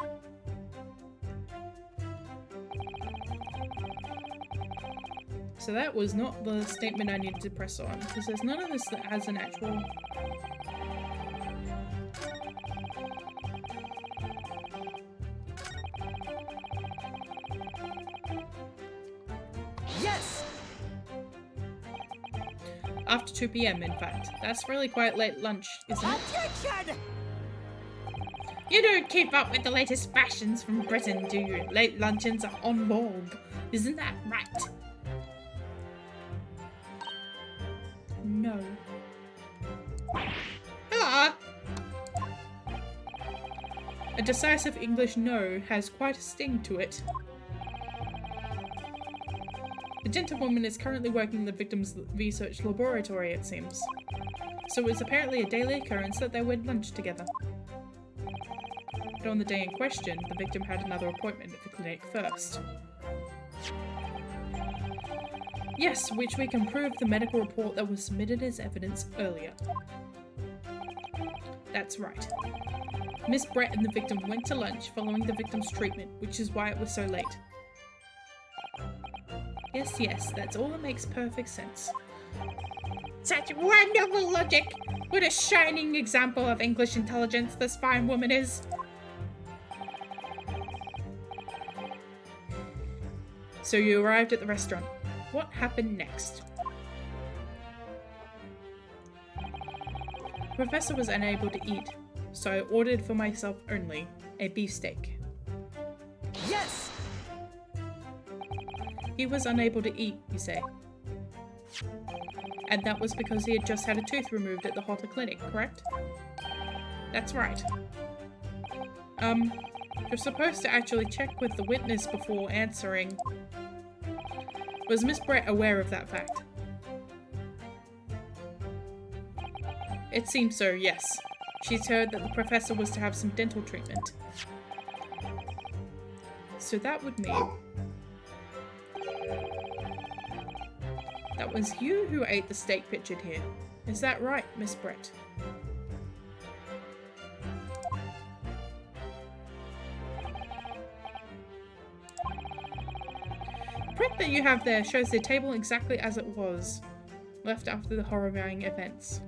S1: So that was not the statement I needed to press on, because there's none of this that has an actual...
S2: Yes!
S1: After 2 PM, in fact. That's really quite late lunch, isn't it?
S2: Attention!
S3: You don't keep up with the latest fashions from Britain, do you? Late luncheons are en vogue. Isn't that right?
S1: No.
S3: Ah!
S1: A decisive English no has quite a sting to it. The gentlewoman is currently working in the victim's research laboratory, it seems. So it's apparently a daily occurrence that they would lunch together. But on the day in question, the victim had another appointment at the clinic first. Yes, which we can prove the medical report that was submitted as evidence earlier. That's right. Miss Brett and the victim went to lunch following the victim's treatment, which is why it was so late. Yes, that's all that makes perfect sense.
S3: Such wonderful logic! What a shining example of English intelligence this fine woman is.
S1: So you arrived at the restaurant. What happened next? The professor was unable to eat, so I ordered for myself only a beefsteak.
S2: Yes!
S1: He was unable to eat, you say. And that was because he had just had a tooth removed at the Hotter Clinic, correct? That's right. You're supposed to actually check with the witness before answering. Was Miss Brett aware of that fact? It seems so, yes. She's heard that the professor was to have some dental treatment. So that would mean that was you who ate the steak pictured here. Is that right, Miss Brett? The print that you have there shows the table exactly as it was, left after the horrifying events.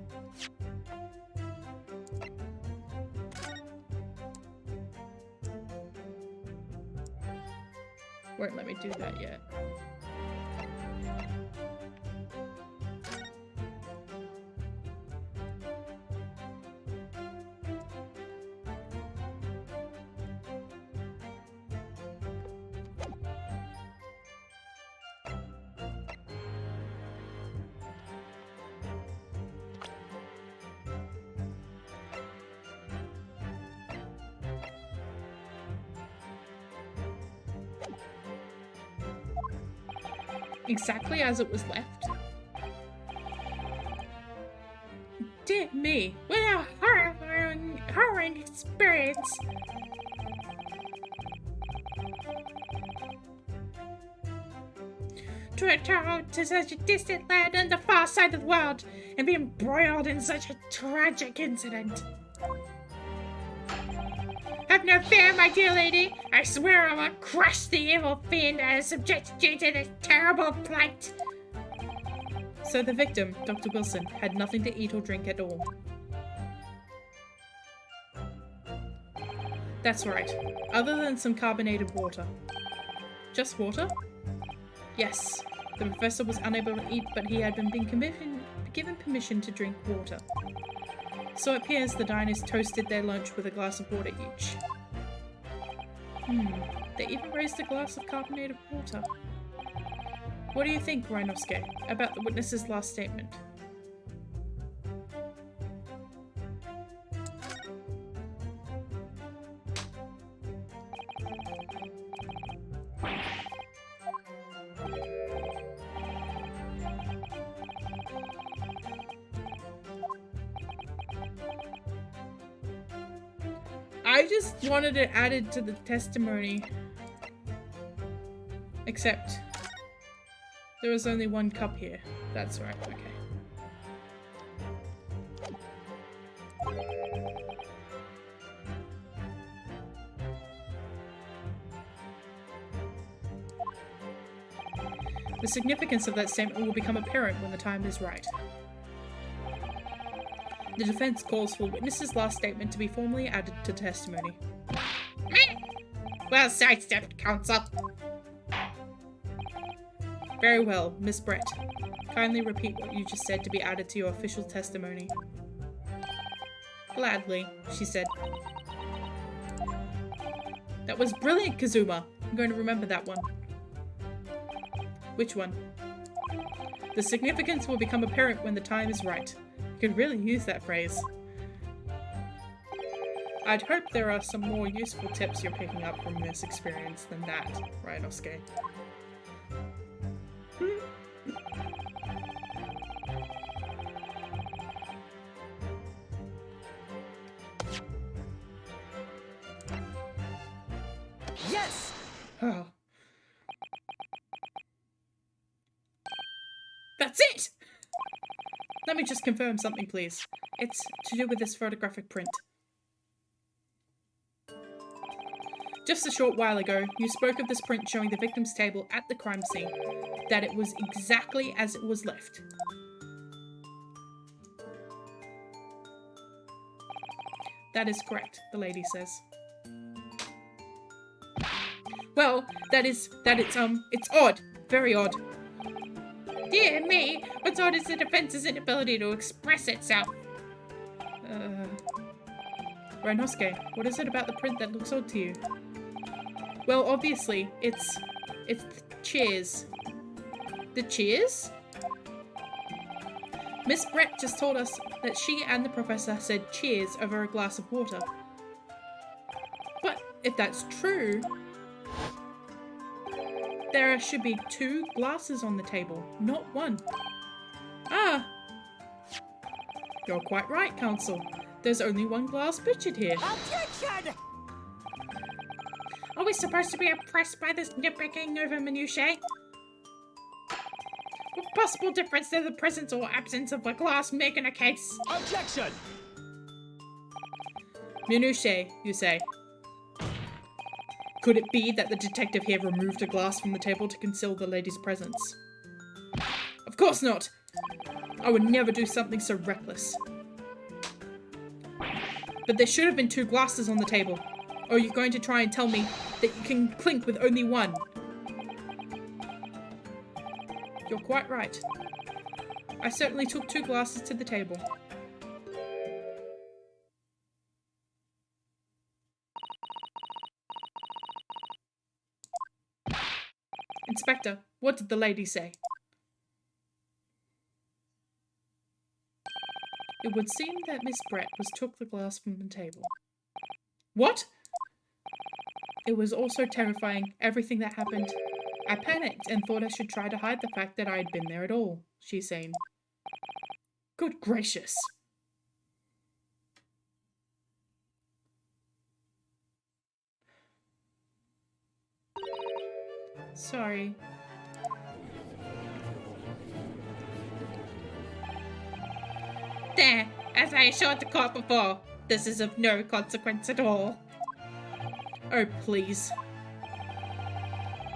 S1: Won't let me do that yet. Exactly as it was left?
S3: Dear me, what a horrifying experience! To return to such a distant land on the far side of the world and be embroiled in such a tragic incident. Have no fear, my dear lady. I swear I will crush the evil fiend that has subjected you to this terrible plight.
S1: So the victim, Dr. Wilson, had nothing to eat or drink at all. That's right, other than some carbonated water. Just water? Yes, the professor was unable to eat, but he had been given permission to drink water. So it appears the diners toasted their lunch with a glass of water each. They even raised a glass of carbonated water. What do you think, Ryunosuke, about the witness's last statement? I just wanted it added to the testimony. Except there was only one cup here. That's right, okay. The significance of that statement will become apparent when the time is right. The defense calls for the witness's last statement to be formally added to testimony.
S3: Well sidestepped, counsel.
S1: Very well, Miss Brett. Kindly repeat what you just said to be added to your official testimony. Gladly, she said. That was brilliant, Kazuma. I'm going to remember that one. Which one? The significance will become apparent when the time is right. You could really use that phrase. I'd hope there are some more useful tips you're picking up from this experience than that, Ryunosuke.
S2: Yes!
S1: Oh. That's it! Let me just confirm something, please. It's to do with this photographic print. Just a short while ago, you spoke of this print showing the victim's table at the crime scene, that it was exactly as it was left. That is correct, the lady says. Well, it's odd. Very odd.
S3: Dear me, what's odd is the defense's inability to express itself.
S1: Ryunosuke, what is it about the print that looks odd to you? Well, obviously, it's the cheers. The cheers? Miss Brett just told us that she and the professor said cheers over a glass of water. But if that's true, there should be 2 glasses on the table, not 1. Ah! You're quite right, Counsel. There's only 1 glass pictured here.
S2: Objection!
S3: Are we supposed to be impressed by this nitpicking over minutiae? What possible difference does the presence or absence of a glass make in a case?
S2: Objection!
S1: Minutiae, you say. Could it be that the detective here removed a glass from the table to conceal the lady's presence? Of course not! I would never do something so reckless. But there should have been 2 glasses on the table. Or are you going to try and tell me that you can clink with only 1? You're quite right. I certainly took 2 glasses to the table. Inspector, what did the lady say? It would seem that Miss Brett took the glass from the table. What? It was also terrifying, everything that happened. I panicked and thought I should try to hide the fact that I had been there at all, she's saying. Good gracious. Sorry.
S3: There, as I assured the court before, this is of no consequence at all.
S1: Oh, please.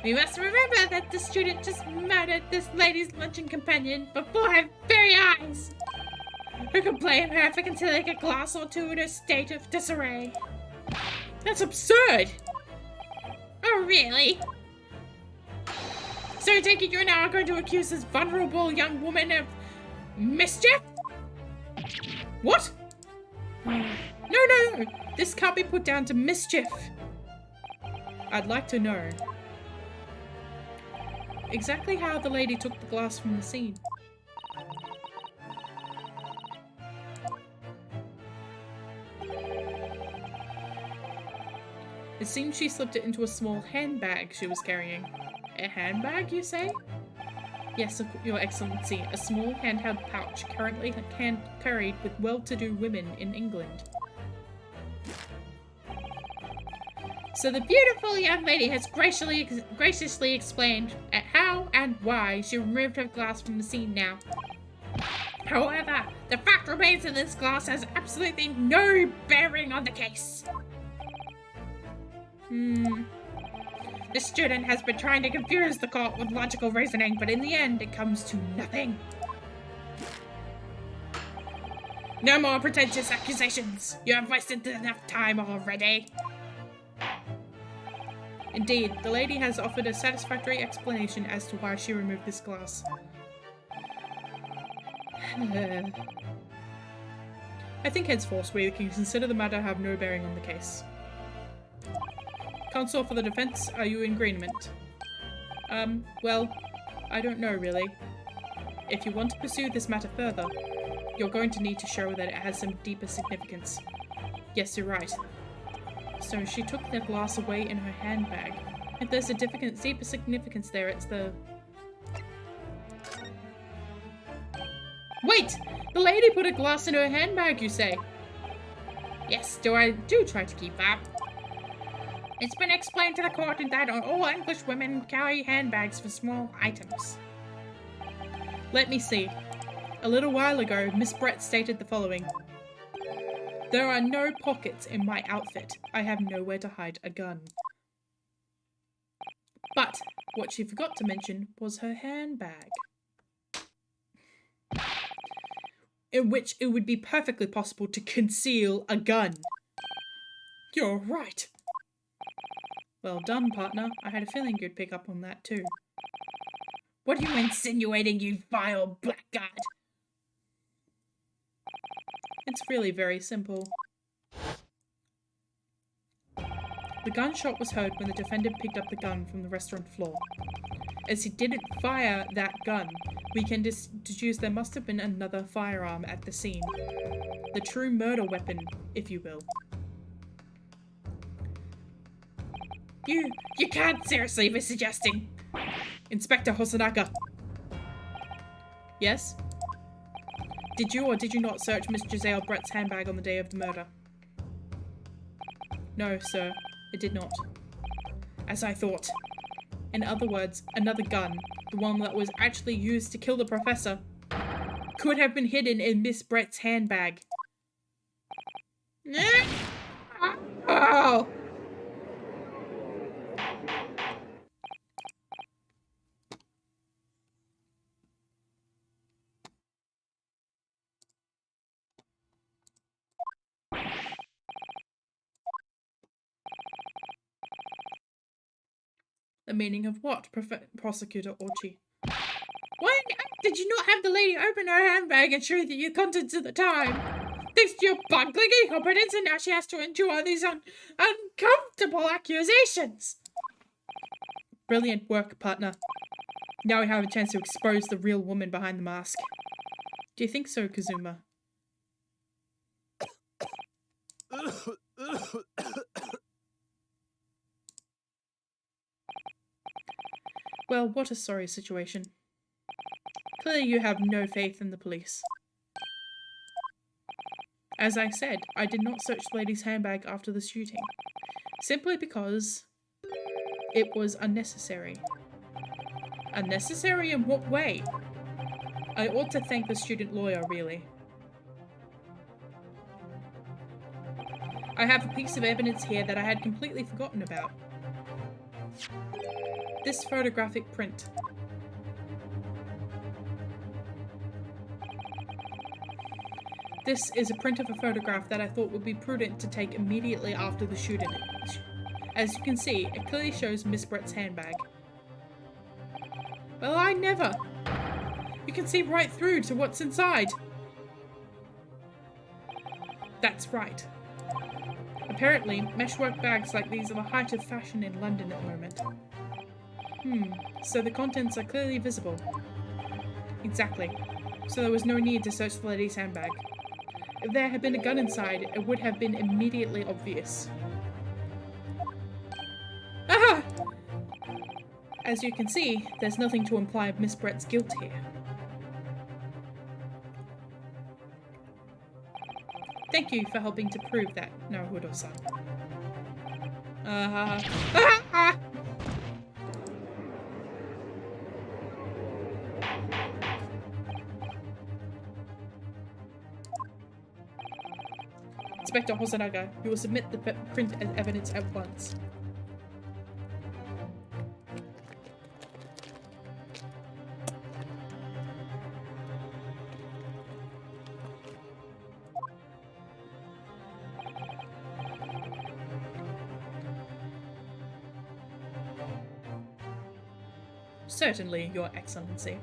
S3: We must remember that the student just murdered this lady's luncheon companion before her very eyes. Who can blame her for concealing a glass or 2 in a state of disarray?
S1: That's absurd!
S3: Oh, really? So I take it you're now going to accuse this vulnerable young woman of mischief?
S1: What? No. This can't be put down to mischief. I'd like to know exactly how the lady took the glass from the scene. It seems she slipped it into a small handbag she was carrying. A handbag, you say? Yes, Your Excellency, a small handheld pouch currently carried with well-to-do women in England.
S3: So the beautiful young lady has graciously explained how and why she removed her glass from the scene now. However, the fact remains that this glass has absolutely no bearing on the case. The student has been trying to confuse the court with logical reasoning, but in the end, it comes to nothing. No more pretentious accusations. You have wasted enough time already.
S1: Indeed, the lady has offered a satisfactory explanation as to why she removed this glass. I think henceforth we can consider the matter have no bearing on the case. Counsel for the defense, are you in agreement? Well, I don't know really. If you want to pursue this matter further, you're going to need to show that it has some deeper significance. Yes, you're right. So she took the glass away in her handbag. If there's a deeper significance there, it's the... Wait! The lady put a glass in her handbag, you say?
S3: Yes, do try to keep up. It's been explained to the court that all English women carry handbags for small items.
S1: Let me see. A little while ago, Miss Brett stated the following. There are no pockets in my outfit. I have nowhere to hide a gun. But what she forgot to mention was her handbag, in which it would be perfectly possible to conceal a gun. You're right. Well done, partner. I had a feeling you'd pick up on that too.
S3: What are you insinuating, you vile blackguard?
S1: It's really very simple. The gunshot was heard when the defendant picked up the gun from the restaurant floor. As he didn't fire that gun, we can deduce there must have been another firearm at the scene. The true murder weapon, if you will.
S3: You can't seriously be suggesting.
S1: Inspector Hosanaka. Yes? Did you or did you not search Miss Giselle Brett's handbag on the day of the murder? No, sir. It did not. As I thought. In other words, another gun, the one that was actually used to kill the professor, could have been hidden in Miss Brett's handbag.
S3: Oh!
S1: The meaning of what, Prosecutor Orchi?
S3: Why did you not have the lady open her handbag and show the contents at the time? Thanks to your bungling incompetence, and now she has to endure these uncomfortable accusations.
S1: Brilliant work, partner. Now we have a chance to expose the real woman behind the mask. Do you think so, Kazuma? Well, what a sorry situation. Clearly you have no faith in the police. As I said, I did not search the lady's handbag after the shooting, simply because it was unnecessary. Unnecessary in what way? I ought to thank the student lawyer, really. I have a piece of evidence here that I had completely forgotten about. This photographic print. This is a print of a photograph that I thought would be prudent to take immediately after the shooting. As you can see, it clearly shows Miss Brett's handbag. Well, I never! You can see right through to what's inside. That's right. Apparently, meshwork bags like these are the height of fashion in London at the moment. So the contents are clearly visible. Exactly. So there was no need to search the lady's handbag. If there had been a gun inside, it would have been immediately obvious. Aha! As you can see, there's nothing to imply Miss Brett's guilt here. Thank you for helping to prove that, Naruto-san. Inspector Hosonaga, you will submit the print as evidence at once. Certainly, Your Excellency.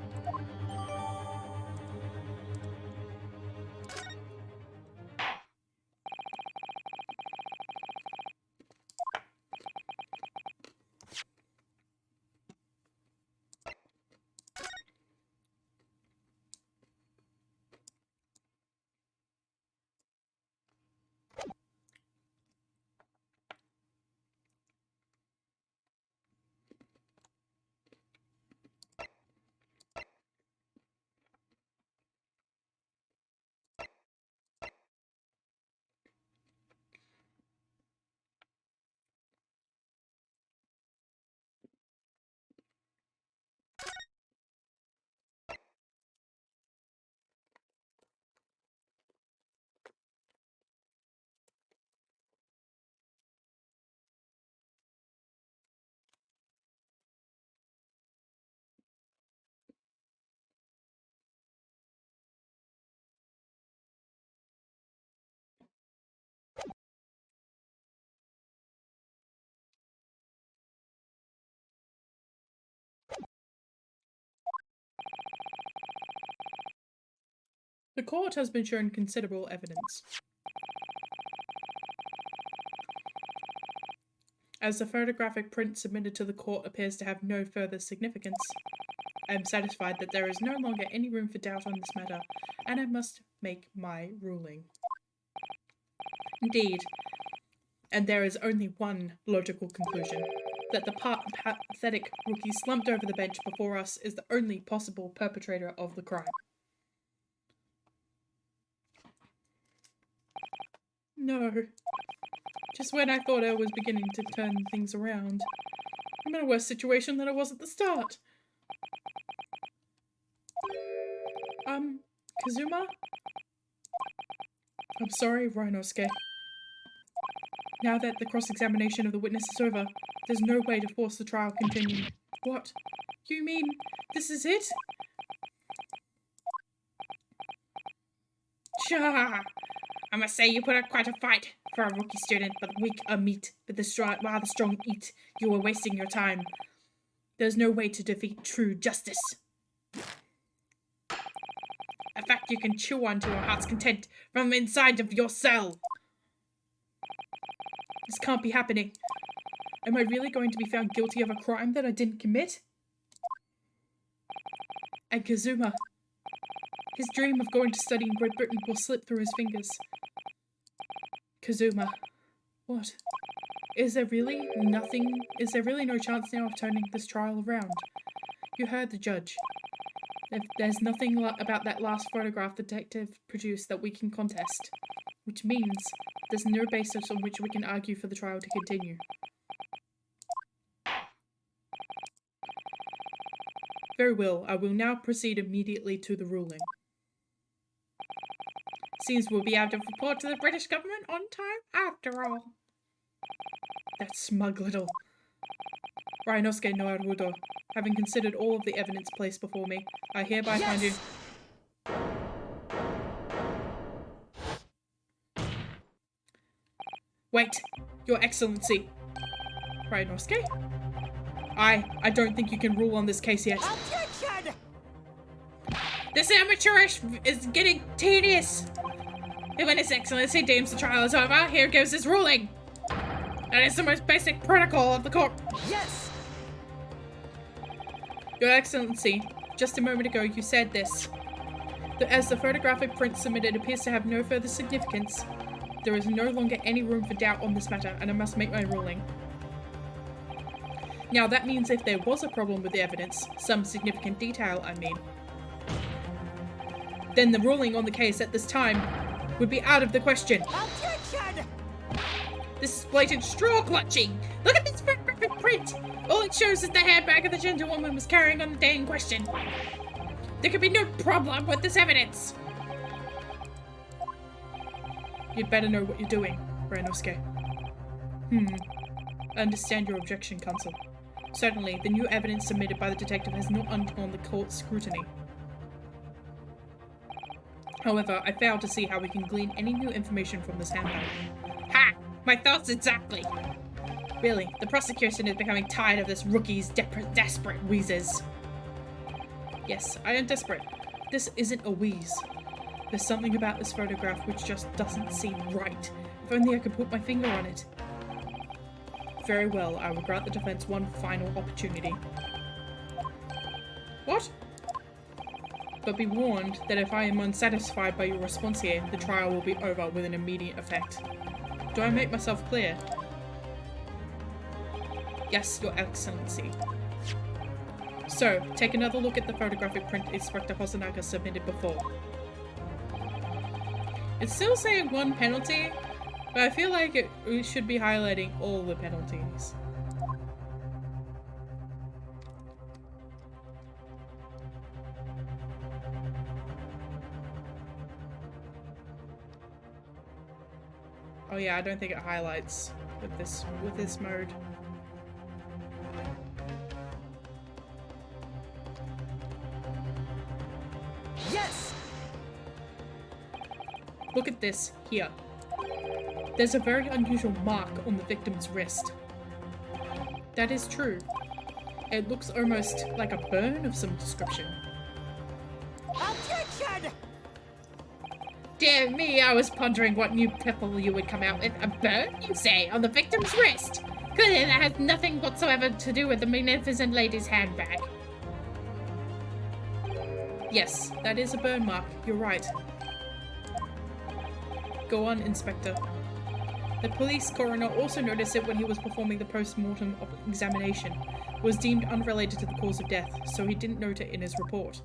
S1: The court has been shown considerable evidence. As the photographic print submitted to the court appears to have no further significance, I am satisfied that there is no longer any room for doubt on this matter, and I must make my ruling. Indeed, and there is only one logical conclusion, that the pathetic rookie slumped over the bench before us is the only possible perpetrator of the crime. No. Just when I thought I was beginning to turn things around, I'm in a worse situation than I was at the start. Kazuma? I'm sorry, Ryunosuke. Now that the cross-examination of the witness is over, there's no way to force the trial continue. What? You mean this is it?
S3: Cha! I must say you put up quite a fight for a rookie student, but weak a meat, with the rather strong eat. You were wasting your time.
S1: There's no way to defeat true justice.
S3: A fact you can chew on to your heart's content from inside of your cell.
S1: This can't be happening. Am I really going to be found guilty of a crime that I didn't commit? And Kazuma, his dream of going to study in Great Britain will slip through his fingers. Kazuma, what? Is there really no chance now of turning this trial around? You heard the judge. If there's nothing about that last photograph the detective produced that we can contest, which means there's no basis on which we can argue for the trial to continue. Very well, I will now proceed immediately to the ruling.
S3: Seems we'll be able to report to the British government on time after all.
S1: That smug little... Ryunosuke no Arudo, having considered all of the evidence placed before me, I hereby find you... Wait, Your Excellency. Ryunosuke? I don't think you can rule on this case yet.
S2: Objection!
S3: This amateurish is getting tedious. When His Excellency deems the trial is over, here goes his ruling. That is the most basic protocol of the court.
S2: Yes!
S1: Your Excellency, just a moment ago you said this. That as the photographic print submitted appears to have no further significance, there is no longer any room for doubt on this matter, and I must make my ruling. Now that means if there was a problem with the evidence, some significant detail I mean, then the ruling on the case at this time would be out of the question.
S2: Objection!
S1: This is blatant straw clutching!
S3: Look at this photographic print! All it shows is the handbag that the gentlewoman was carrying on the day in question. There could be no problem with this evidence.
S1: You'd better know what you're doing, Ryunosuke. I understand your objection, Counsel. Certainly, the new evidence submitted by the detective has not undergone the court's scrutiny. However, I fail to see how we can glean any new information from this handbag.
S3: Ha! My thoughts exactly.
S1: Really, the prosecution is becoming tired of this rookie's desperate wheezes. Yes, I am desperate. This isn't a wheeze. There's something about this photograph which just doesn't seem right. If only I could put my finger on it. Very well, I will grant the defense one final opportunity. What? But be warned that if I am unsatisfied by your response here, the trial will be over with an immediate effect. Do I make myself clear? Yes, Your Excellency. So, take another look at the photographic print Inspector Hosonaga submitted before. It's still saying one penalty, but I feel like we should be highlighting all the penalties. Oh yeah, I don't think it highlights with this mode.
S2: Yes!
S1: Look at this here. There's a very unusual mark on the victim's wrist. That is true. It looks almost like a burn of some description.
S2: Objection!
S3: Dear me, I was pondering what new piffle you would come out with. A burn, you say, on the victim's wrist? Clearly that has nothing whatsoever to do with the magnificent lady's handbag.
S1: Yes, that is a burn mark. You're right. Go on, Inspector. The police coroner also noticed it when he was performing the post-mortem examination. It was deemed unrelated to the cause of death, so he didn't note it in his report.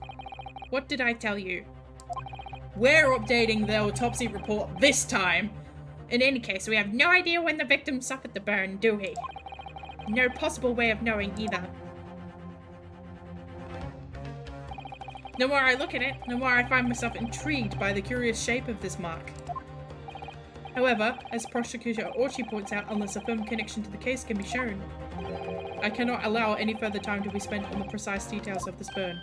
S3: What did I tell you?
S1: We're updating the autopsy report this time!
S3: In any case, we have no idea when the victim suffered the burn, do we? No possible way of knowing either.
S1: The more I look at it, the more I find myself intrigued by the curious shape of this mark. However, as Prosecutor Orchi points out, unless a firm connection to the case can be shown, I cannot allow any further time to be spent on the precise details of this burn.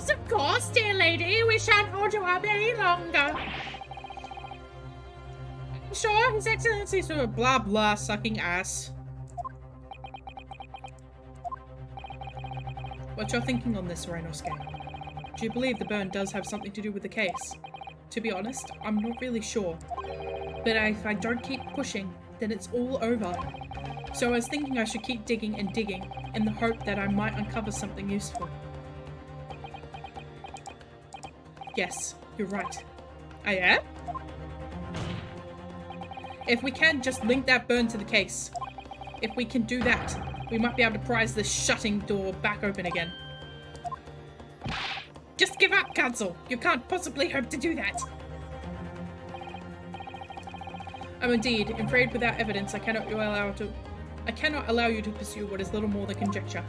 S3: Of course, dear lady, we shan't hold you up any longer.
S1: Sure, His Excellency sort of blah blah sucking ass. What's your thinking on this, Ryunosuke? Do you believe the burn does have something to do with the case? To be honest, I'm not really sure. But if I don't keep pushing, then it's all over. So I was thinking I should keep digging and digging, in the hope that I might uncover something useful. Yes, you're right. I am? If we can just link that burn to the case. If we can do that, we might be able to prise this shutting door back open again.
S3: Just give up, Counsel. You can't possibly hope to do that.
S1: I'm indeed afraid without evidence I cannot allow you to pursue what is little more than conjecture.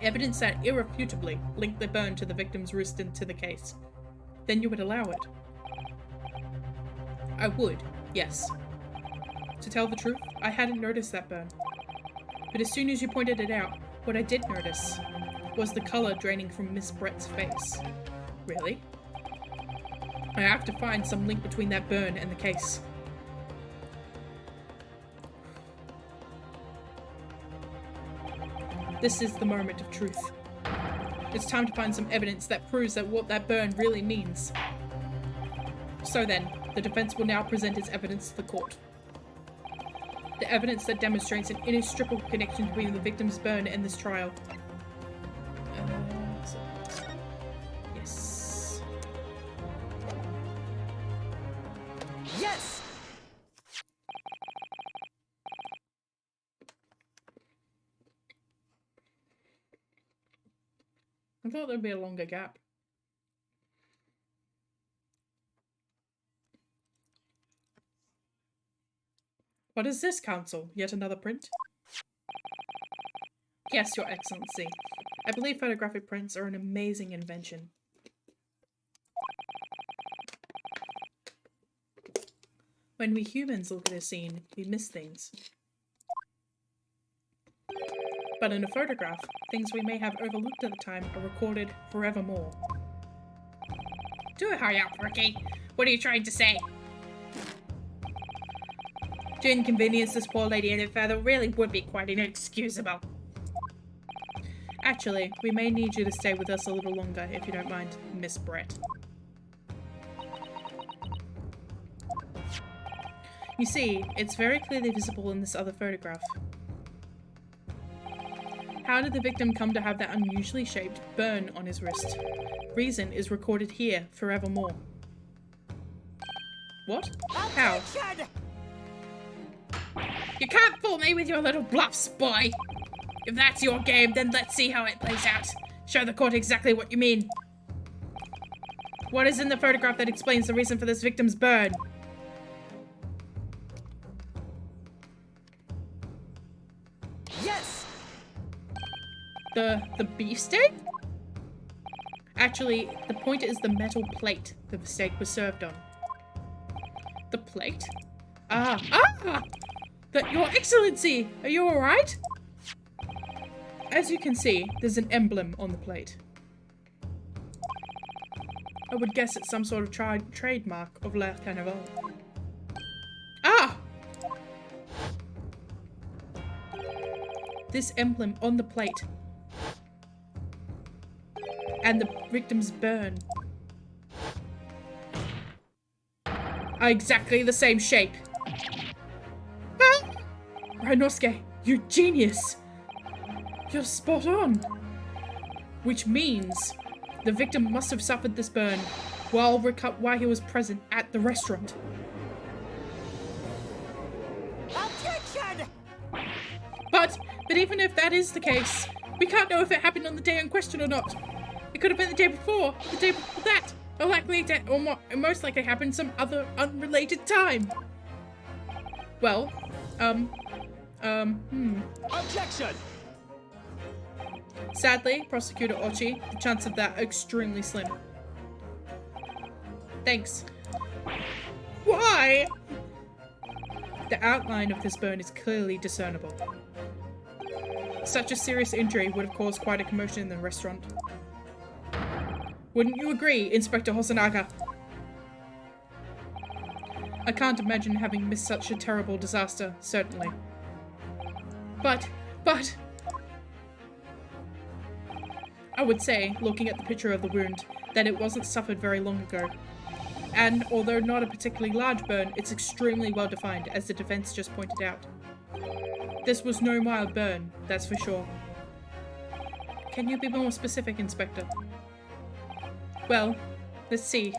S1: Evidence that irrefutably linked the burn to the victim's wrist and to the case. Then you would allow it. I would, yes. To tell the truth, I hadn't noticed that burn. But as soon as you pointed it out, what I did notice was the colour draining from Miss Brett's face. Really? I have to find some link between that burn and the case. This is the moment of truth. It's time to find some evidence that proves that what that burn really means. So then, the defense will now present its evidence to the court. The evidence that demonstrates an inextricable connection between the victim's burn and this trial. Yes.
S2: Yes!
S1: I thought there'd be a longer gap. What is this, Counsel? Yet another print? Yes, Your Excellency. I believe photographic prints are an amazing invention. When we humans look at a scene, we miss things. But in a photograph, things we may have overlooked at the time are recorded forevermore.
S3: Do hurry up, Ricky. What are you trying to say?
S1: To inconvenience this poor lady any further really would be quite inexcusable. Actually, we may need you to stay with us a little longer, if you don't mind, Miss Brett. You see, it's very clearly visible in this other photograph. How did the victim come to have that unusually shaped burn on his wrist? Reason is recorded here forevermore. What? How?
S2: Attention!
S3: You can't fool me with your little bluffs, boy. If that's your game, then let's see how it plays out. Show the court exactly what you mean.
S1: What is in the photograph that explains the reason for this victim's burn?
S2: Yes!
S1: The beefsteak? Actually, the point is the metal plate the steak was served on. The plate? Your Excellency! Are you alright? As you can see, there's an emblem on the plate. I would guess it's some sort of trademark of La Carnival. Ah! This emblem on the plate. And the victim's burn are exactly the same shape. Ah! Ryunosuke, you genius! You're spot on. Which means the victim must have suffered this burn while he was present at the restaurant.
S2: Objection!
S1: But even if that is the case, we can't know if it happened on the day in question or not. It could have been the day before, the day before that, or most likely happened some other unrelated time. Well,
S2: Objection!
S1: Sadly, Prosecutor Ochi, the chance of that are extremely slim. Thanks. Why? The outline of this burn is clearly discernible. Such a serious injury would have caused quite a commotion in the restaurant. Wouldn't you agree, Inspector Hosonaga? I can't imagine having missed such a terrible disaster, certainly. But... I would say, looking at the picture of the wound, that it wasn't suffered very long ago. And, although not a particularly large burn, it's extremely well defined, as the defense just pointed out. This was no mild burn, that's for sure. Can you be more specific, Inspector? Well, let's see.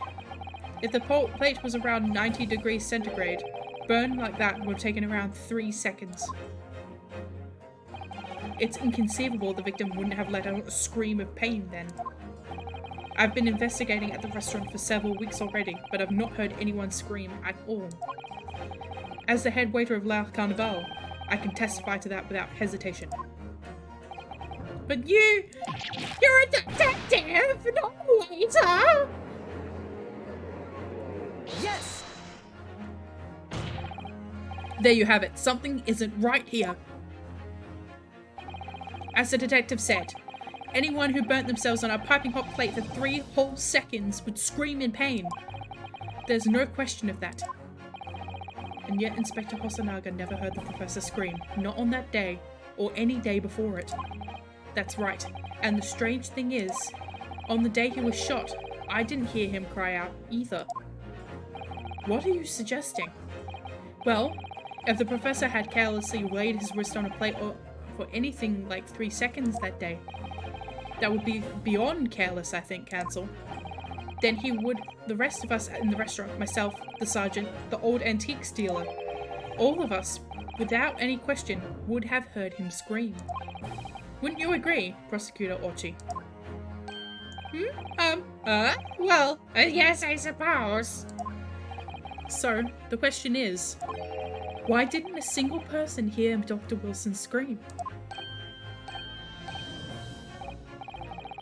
S1: If the plate was around 90 degrees centigrade, burn like that would have taken around 3 seconds. It's inconceivable the victim wouldn't have let out a scream of pain then. I've been investigating at the restaurant for several weeks already, but I've not heard anyone scream at all. As the head waiter of La Carnival, I can testify to that without hesitation. But you're a detective, not a waiter!
S2: Yes!
S1: There you have it. Something isn't right here. As the detective said, anyone who burnt themselves on a piping hot plate for 3 whole seconds would scream in pain. There's no question of that. And yet Inspector Hosonaga never heard the professor scream, not on that day, or any day before it. That's right, and the strange thing is, on the day he was shot, I didn't hear him cry out either. What are you suggesting? Well, if the professor had carelessly laid his wrist on a plate for anything like 3 seconds that day, that would be beyond careless, I think, Counsel. Then he would, the rest of us in the restaurant, myself, the sergeant, the old antiques dealer, all of us, without any question, would have heard him scream. Wouldn't you agree, Prosecutor Ochi?
S3: Well, yes, I suppose.
S1: So, the question is, why didn't a single person hear Dr. Wilson scream?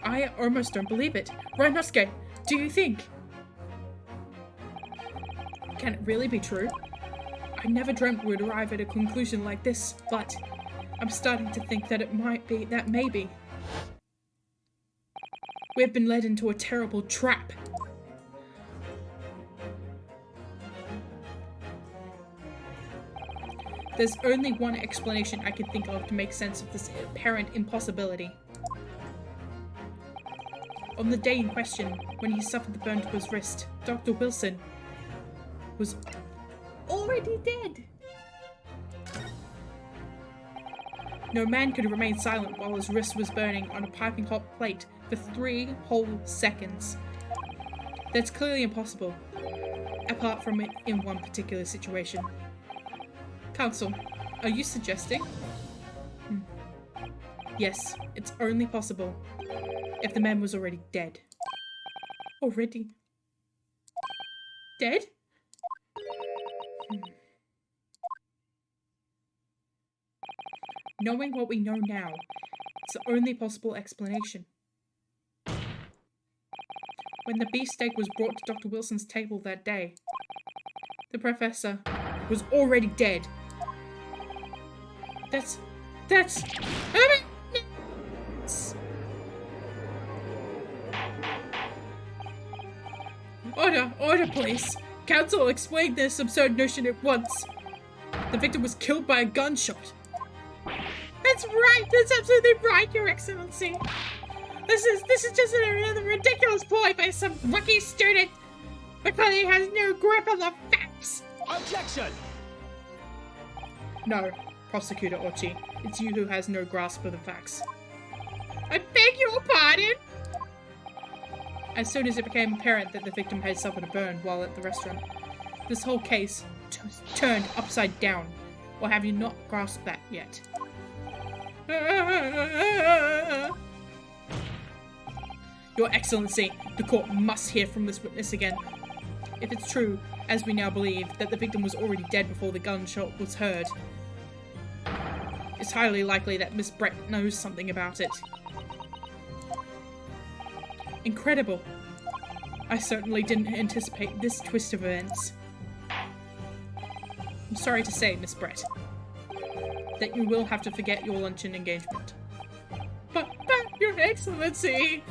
S1: I almost don't believe it. Ryunosuke, do you think? Can it really be true? I never dreamt we'd arrive at a conclusion like this, but I'm starting to think that maybe. We've been led into a terrible trap. There's only one explanation I can think of to make sense of this apparent impossibility. On the day in question, when he suffered the burn to his wrist, Dr. Wilson was already dead. No man could remain silent while his wrist was burning on a piping hot plate for 3 whole seconds. That's clearly impossible, apart from it in one particular situation. Counsel, are you suggesting? Yes, it's only possible if the man was already dead. Already? Dead? Knowing what we know now, it's the only possible explanation. when the beefsteak was brought to Dr. Wilson's table that day, the professor was already dead. That's... Order, please. Council, explain this absurd notion at once. The victim was killed by a gunshot.
S3: That's right. That's absolutely right, Your Excellency. This is just another ridiculous ploy by some rookie student because he has no grip on the facts.
S2: Objection!
S1: No, Prosecutor Ochi. It's you who has no grasp of the facts.
S3: I beg your pardon?
S1: As soon as it became apparent that the victim had suffered a burn while at the restaurant, this whole case turned upside down. Or have you not grasped that yet? Your Excellency, the court must hear from this witness again. If it's true, as we now believe, that the victim was already dead before the gunshot was heard, it's highly likely that Miss Brett knows something about it. Incredible. I certainly didn't anticipate this twist of events. I'm sorry to say, Miss Brett, that you will have to forget your luncheon engagement.
S3: But, Your Excellency!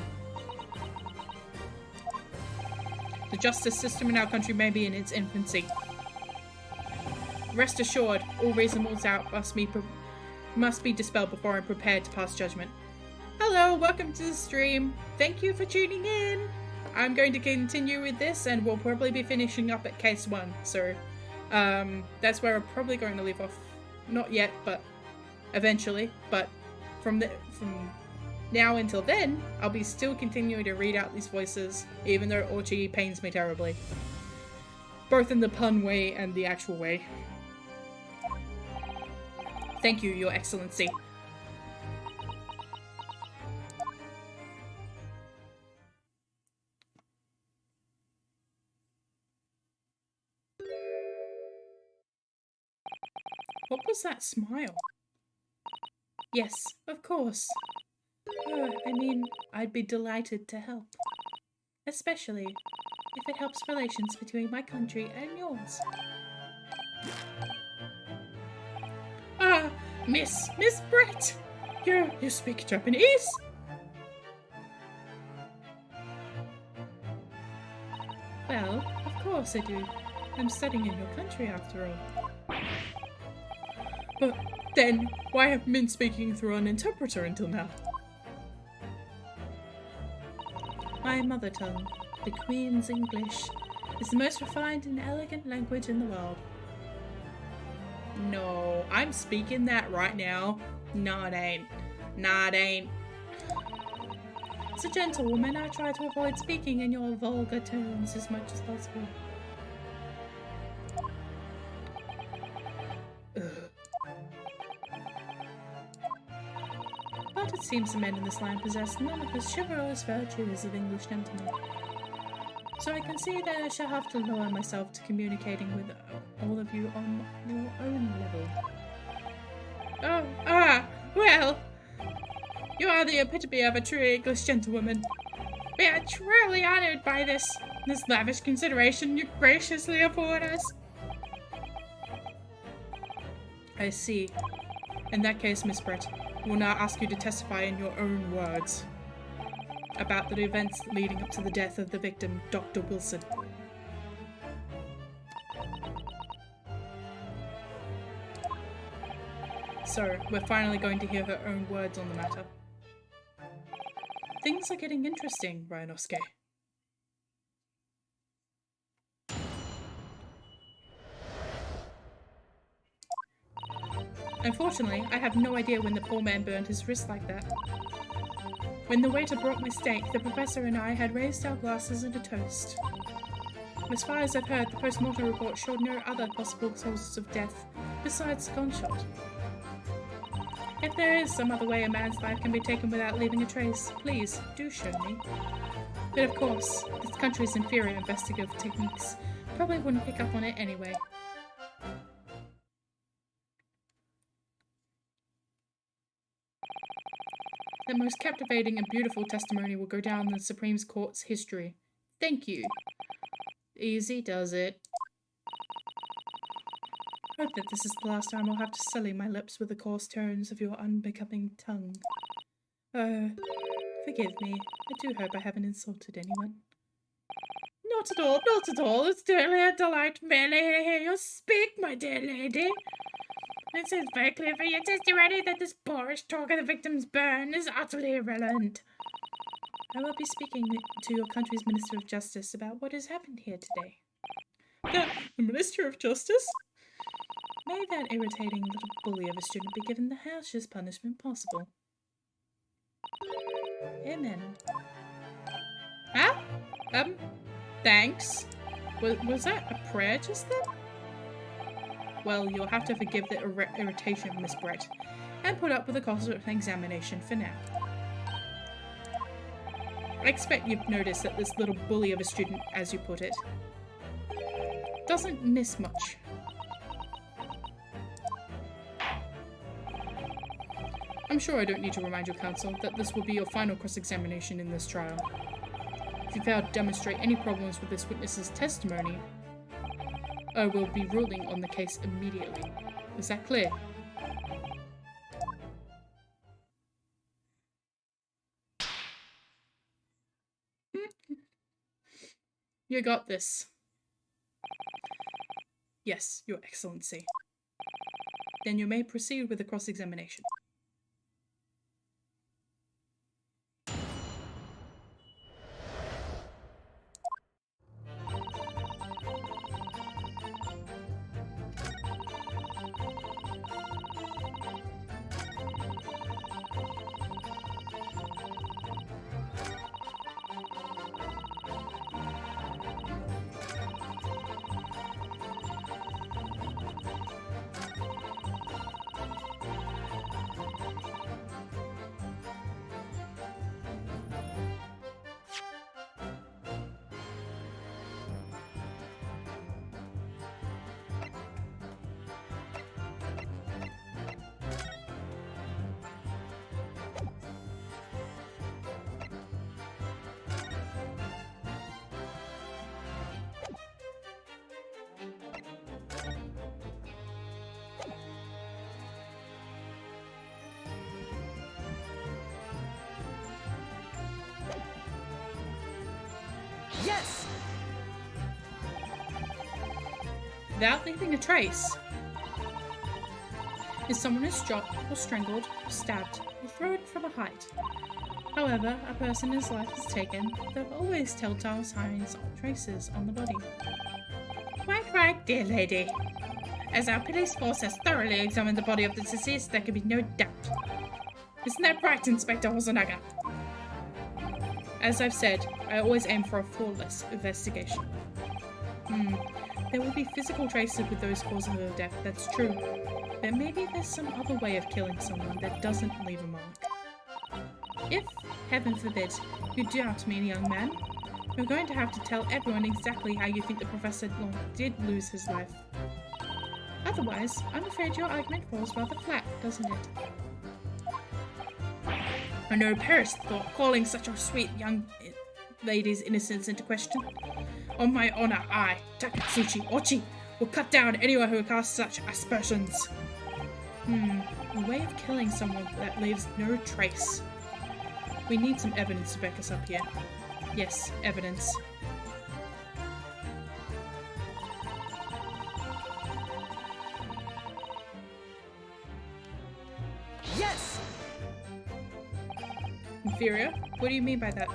S1: The justice system in our country may be in its infancy. Rest assured, all reasonable doubt must be dispelled before I'm prepared to pass judgment. Hello, welcome to the stream. Thank you for tuning in. I'm going to continue with this and we'll probably be finishing up at case 1. So, that's where I'm probably going to leave off. Not yet, but eventually. But from now until then, I'll be still continuing to read out these voices, even though Ochi pains me terribly. Both in the pun way and the actual way. Thank you, Your Excellency. What was that smile? Yes, of course. I mean, I'd be delighted to help. Especially if it helps relations between my country and yours.
S3: Miss Brett! You speak Japanese?
S1: Well, of course I do. I'm studying in your country after all. But then, why have been speaking through an interpreter until now? My mother tongue, the Queen's English, is the most refined and elegant language in the world. No, I'm speaking that right now. No, it ain't. Nah, it ain't. As a gentlewoman, I try to avoid speaking in your vulgar tones as much as possible. But it seems the men in this land possess none of the chivalrous virtues of English gentlemen. So I can see that I shall have to lower myself to communicating with all of you on your own level.
S3: Well, you are the epitome of a true English gentlewoman. We are truly honored by this lavish consideration you graciously afford us.
S1: I see. In that case, Miss Brett, we will now ask you to testify in your own words about the events leading up to the death of the victim, Dr. Wilson. So, we're finally going to hear her own words on the matter. Things are getting interesting, Ryunosuke. Unfortunately, I have no idea when the poor man burned his wrist like that. When the waiter brought my steak, the professor and I had raised our glasses in a toast. As far as I've heard, the post-mortem report showed no other possible causes of death besides the gunshot. If there is some other way a man's life can be taken without leaving a trace, please do show me. But of course, this country's inferior investigative techniques probably wouldn't pick up on it anyway. The most captivating and beautiful testimony will go down in the Supreme Court's history. Thank you. Easy does it. Hope that this is the last time I'll have to sully my lips with the coarse tones of your unbecoming tongue. Forgive me. I do hope I haven't insulted anyone. Not at all, not at all. It's truly a delight merely to hear you speak, my dear lady. It seems very clear for your testimony that this boorish talk of the victim's burn is utterly irrelevant. I will be speaking to your country's Minister of Justice about what has happened here today. The Minister of Justice? May that irritating little bully of a student be given the harshest punishment possible. Amen. Ah? Thanks. Was that a prayer just then? Well, you'll have to forgive the irritation, Miss Brett, and put up with the cost of an examination for now. I expect you've noticed that this little bully of a student, as you put it, doesn't miss much. I'm sure I don't need to remind your counsel that this will be your final cross-examination in this trial. If you fail to demonstrate any problems with this witness's testimony, I will be ruling on the case immediately. Is that clear? You got this. Yes, Your Excellency. Then you may proceed with the cross-examination.
S2: Yes!
S1: Without leaving a trace. If someone is shot or strangled or stabbed or thrown from a height. However, a person whose life is taken, there are always telltale signs or traces on the body.
S3: Quite right, dear lady. As our police force has thoroughly examined the body of the deceased, there can be no doubt. Isn't that right, Inspector Hosonaga?
S1: As I've said, I always aim for a flawless investigation. There will be physical traces with those causes of death, that's true. But maybe there's some other way of killing someone that doesn't leave a mark. If, heaven forbid, you doubt me, young man, you're going to have to tell everyone exactly how you think the Professor Long did lose his life. Otherwise, I'm afraid your argument falls rather flat, doesn't it?
S3: I know Paris thought calling such a sweet young lady's innocence into question. On my honor, I, Takatsuchi Ochi, will cut down anyone who casts such aspersions.
S1: A way of killing someone that leaves no trace. We need some evidence to back us up here. Yes, evidence.
S2: Yes!
S1: Inferior? What do you mean by that?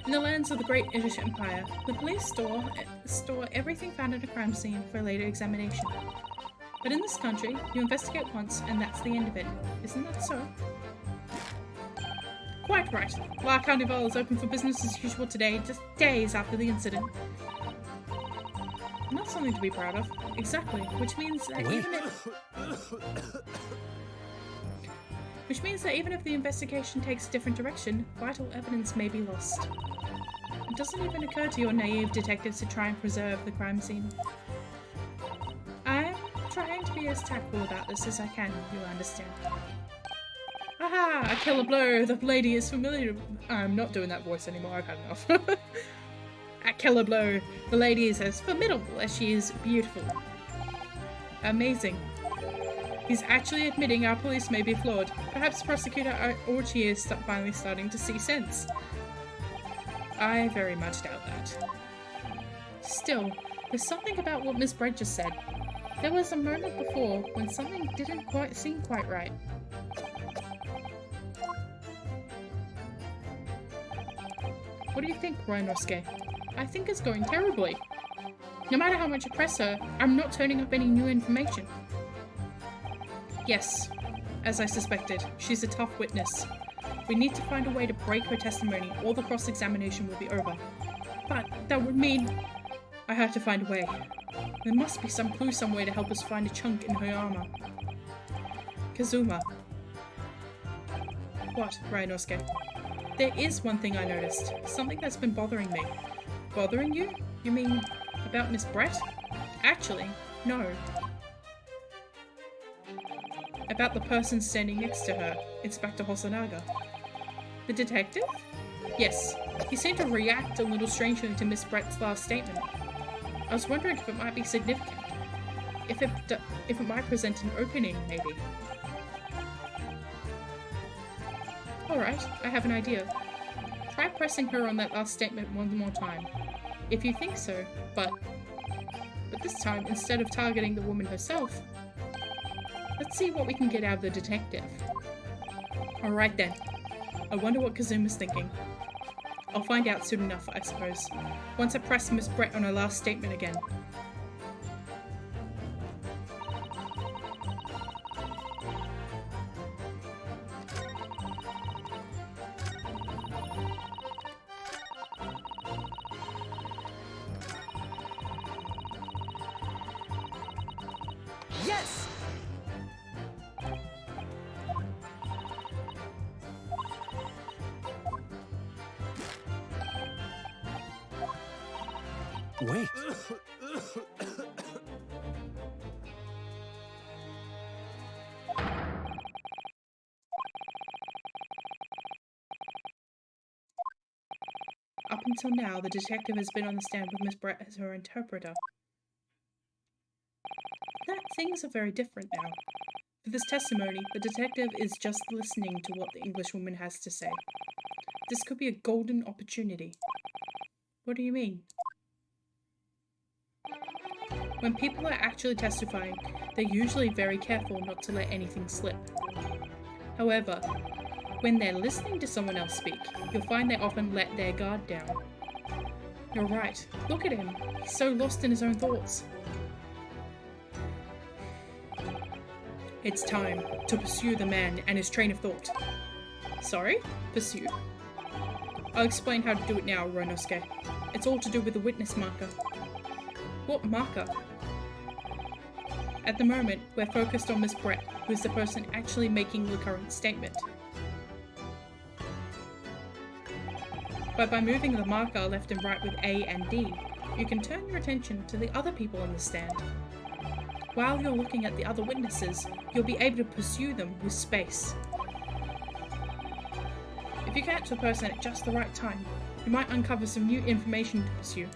S1: In the lands of the Great Ace Empire, the police store everything found at a crime scene for later examination. But in this country, you investigate once and that's the end of it. Isn't that so?
S3: Quite right. La Carnival is open for business as usual today, just days after the incident.
S1: Not something to be proud of. Exactly. Which means that even if the investigation takes a different direction, vital evidence may be lost. It doesn't even occur to your naive detectives to try and preserve the crime scene. I'm trying to be as tactful about this as I can, you'll understand. Aha! A killer blow. The lady is familiar. I'm not doing that voice anymore. I've had enough. A killer blow. The lady is as formidable as she is beautiful. Amazing. He's actually admitting our police may be flawed. Perhaps Prosecutor Orchie is finally starting to see sense. I very much doubt that. Still, there's something about what Miss Brent just said. There was a moment before when something didn't seem quite right. What do you think, Ryunosuke? I think it's going terribly. No matter how much I press her, I'm not turning up any new information. Yes, as I suspected, she's a tough witness. We need to find a way to break her testimony or the cross-examination will be over. But that would mean I have to find a way. There must be some clue somewhere to help us find a chunk in her armor. Kazuma. What, Ryunosuke? There is one thing I noticed. Something that's been bothering me. Bothering you? You mean about Miss Brett? Actually, no. About the person standing next to her, Inspector Hosonaga. The detective? Yes, he seemed to react a little strangely to Miss Brett's last statement. I was wondering if it might be significant. If it might present an opening, maybe. Alright, I have an idea. Try pressing her on that last statement one more time. If you think so, but this time, instead of targeting the woman herself, let's see what we can get out of the detective. Alright then. I wonder what Kazuma's thinking. I'll find out soon enough, I suppose. Once I press Miss Brett on her last statement again.
S2: Yes!
S4: Wait.
S1: Up until now, the detective has been on the stand with Miss Brett as her interpreter. That things are very different now. For this testimony, the detective is just listening to what the Englishwoman has to say. This could be a golden opportunity. What do you mean? When people are actually testifying, they're usually very careful not to let anything slip. However, when they're listening to someone else speak, you'll find they often let their guard down. You're right. Look at him. He's so lost in his own thoughts. It's time to pursue the man and his train of thought. Sorry? Pursue? I'll explain how to do it now, Ryunosuke. It's all to do with the witness marker. What marker? At the moment, we're focused on Miss Brett, who's the person actually making the current statement. But by moving the marker left and right with A and D, you can turn your attention to the other people on the stand. While you're looking at the other witnesses, you'll be able to pursue them with space. If you catch the person at just the right time, you might uncover some new information to pursue.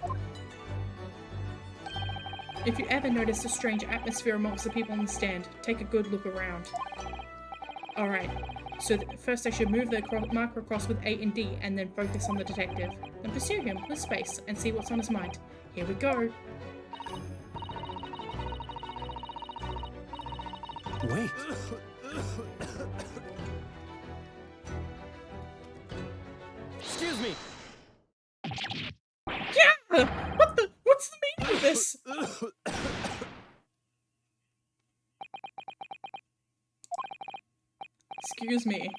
S1: If you ever notice a strange atmosphere amongst the people on the stand, take a good look around. Alright, so first I should move the marker across with A and D and then focus on the detective. Then pursue him with space and see what's on his mind. Here we go.
S4: Wait.
S2: Excuse me.
S1: Yeah! What's the meaning of this? Excuse me.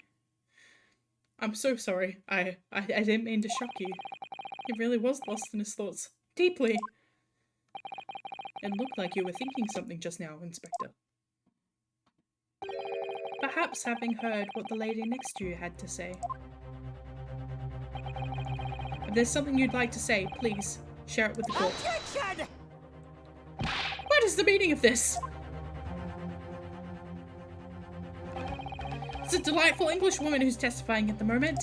S1: I'm so sorry. I didn't mean to shock you. He really was lost in his thoughts. Deeply. It looked like you were thinking something just now, Inspector. Perhaps having heard what the lady next to you had to say. If there's something you'd like to say, please share it with the court.
S2: Objection!
S1: What is the meaning of this? It's a delightful English woman who's testifying at the moment.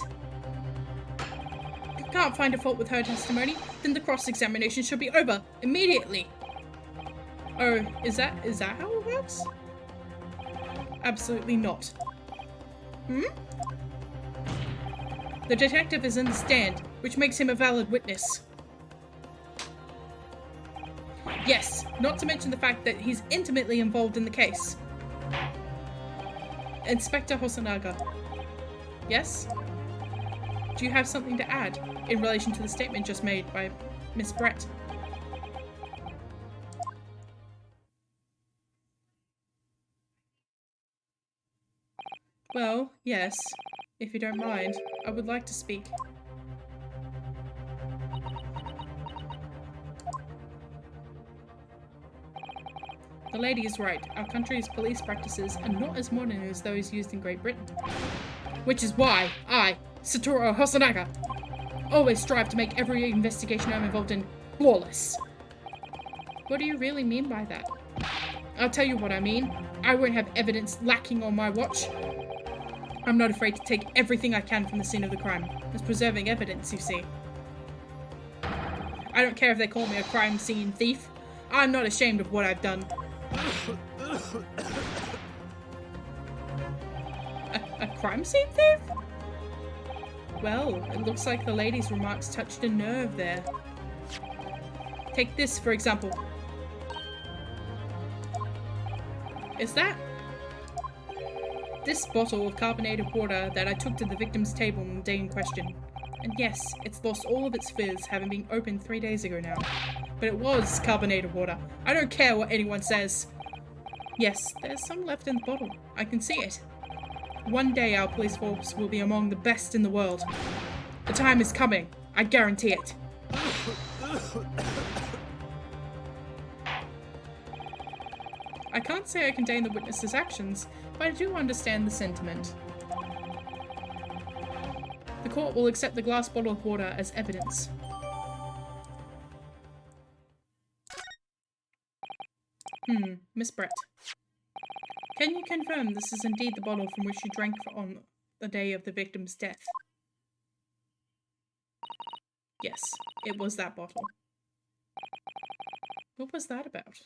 S1: If you can't find a fault with her testimony, then the cross-examination should be over immediately. Oh, is that how it works? Absolutely not. Hmm? The detective is in the stand, which makes him a valid witness. Yes, not to mention the fact that he's intimately involved in the case. Inspector Hosonaga. Yes? Do you have something to add in relation to the statement just made by Miss Brett? Well, yes. If you don't mind, I would like to speak. The lady is right. Our country's police practices are not as modern as those used in Great Britain. Which is why I, Satoru Hosonaga, always strive to make every investigation I'm involved in flawless. What do you really mean by that? I'll tell you what I mean. I won't have evidence lacking on my watch. I'm not afraid to take everything I can from the scene of the crime. It's preserving evidence, you see. I don't care if they call me a crime scene thief. I'm not ashamed of what I've done. A crime scene thief? Well, it looks like the lady's remarks touched a nerve there. Take this, for example. Is that this bottle of carbonated water that I took to the victim's table on the day in question? And yes, it's lost all of its fizz, having been opened 3 days ago now. But it was carbonated water. I don't care what anyone says. Yes, there's some left in the bottle. I can see it. One day our police force will be among the best in the world. The time is coming. I guarantee it. I can't say I condone the witness's actions, but I do understand the sentiment. The court will accept the glass bottle of water as evidence. Miss Brett. Can you confirm this is indeed the bottle from which you drank on the day of the victim's death? Yes, it was that bottle. What was that about?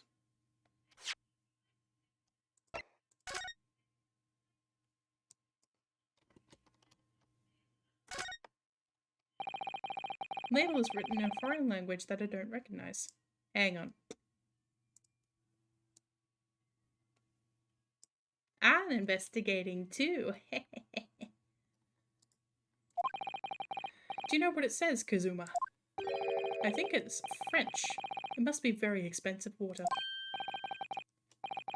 S1: The label is written in a foreign language that I don't recognize. Hang on. I'm investigating too. Do you know what it says, Kazuma? I think it's French. It must be very expensive water.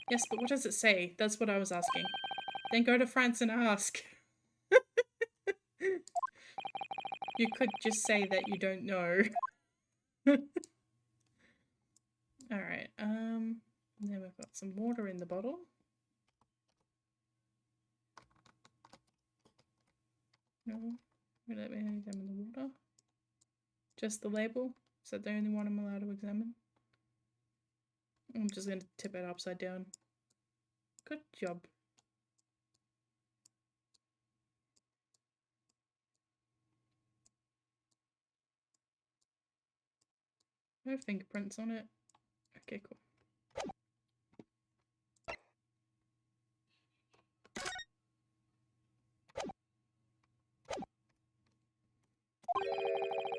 S1: Yes, but what does it say? That's what I was asking. Then go to France and ask. You could just say that you don't know. Alright, then we've got some water in the bottle. No, let me examine the water. Just the label? Is that the only one I'm allowed to examine? I'm just going to tip it upside down. Good job. No fingerprints on it. Okay, cool.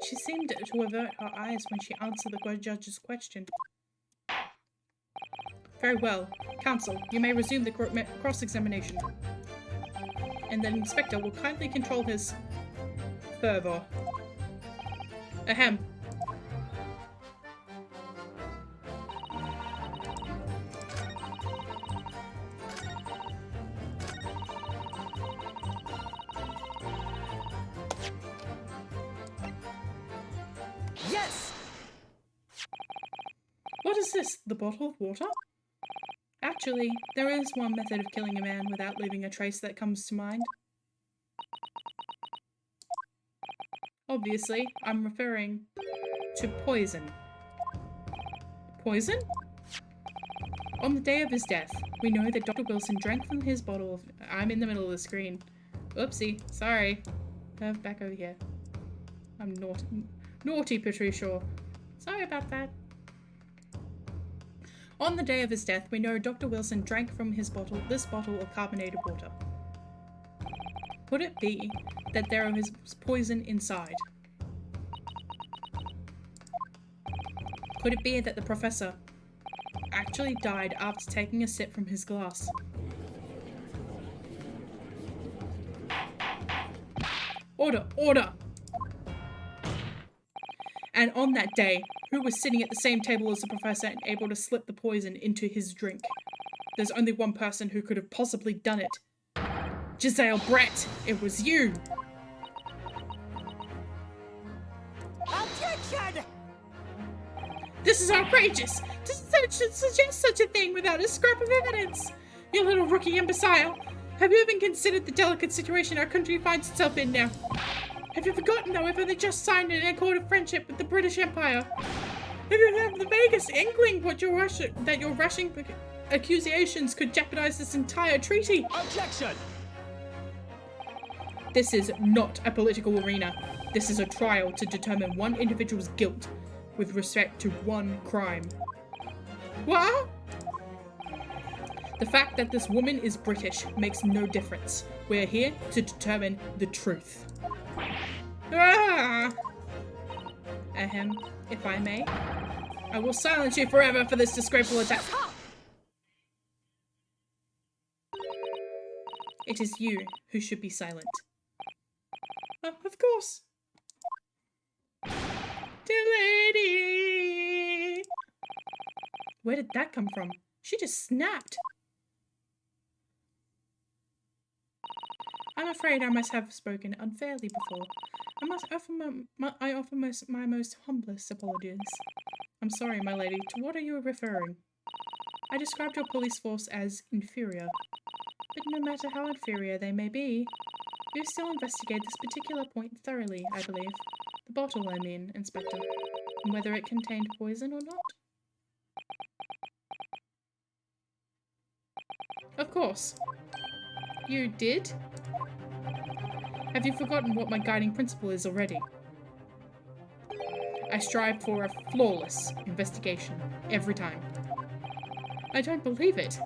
S1: She seemed to avert her eyes when she answered the judge's question. Very well. Counsel, you may resume the cross-examination. And the inspector will kindly control his fervor. Ahem.
S2: Yes!
S1: What is this? The bottle of water? Actually, there is one method of killing a man without leaving a trace that comes to mind. Obviously, I'm referring to poison. Poison? On the day of his death, we know that Dr. Wilson drank from his bottle of... I'm in the middle of the screen. Oopsie. Sorry. Back over here. I'm naughty Petrichor. Sorry about that. On the day of his death, we know Dr. Wilson drank from this bottle of carbonated water. Could it be that there was poison inside? Could it be that the professor actually died after taking a sip from his glass? Order! Order! And on that day, who was sitting at the same table as the professor and able to slip the poison into his drink? There's only one person who could have possibly done it. Giselle Brett! It was you!
S2: Objection!
S3: This is outrageous! To suggest such a thing without a scrap of evidence! You little rookie imbecile! Have you even considered the delicate situation our country finds itself in now? Have you forgotten, however, they just signed an accord of friendship with the British Empire? Have you had the vaguest inkling that your rushing accusations could jeopardize this entire treaty?
S2: Objection!
S1: This is not a political arena. This is a trial to determine one individual's guilt with respect to one crime.
S3: What?
S1: The fact that this woman is British makes no difference. We're here to determine the truth.
S3: Ah!
S1: Ahem, if I may. I will silence you forever for this disgraceful attack. It is you who should be silent.
S3: Of course. Dear lady!
S1: Where did that come from? She just snapped. I'm afraid I must have spoken unfairly before. I offer my most humblest apologies. I'm sorry, my lady. To what are you referring? I described your police force as inferior. But no matter how inferior they may be, you still investigate this particular point thoroughly, I believe. The bottle, I mean, Inspector. And whether it contained poison or not? Of course. You did? Have you forgotten what my guiding principle is already? I strive for a flawless investigation every time. I don't believe it.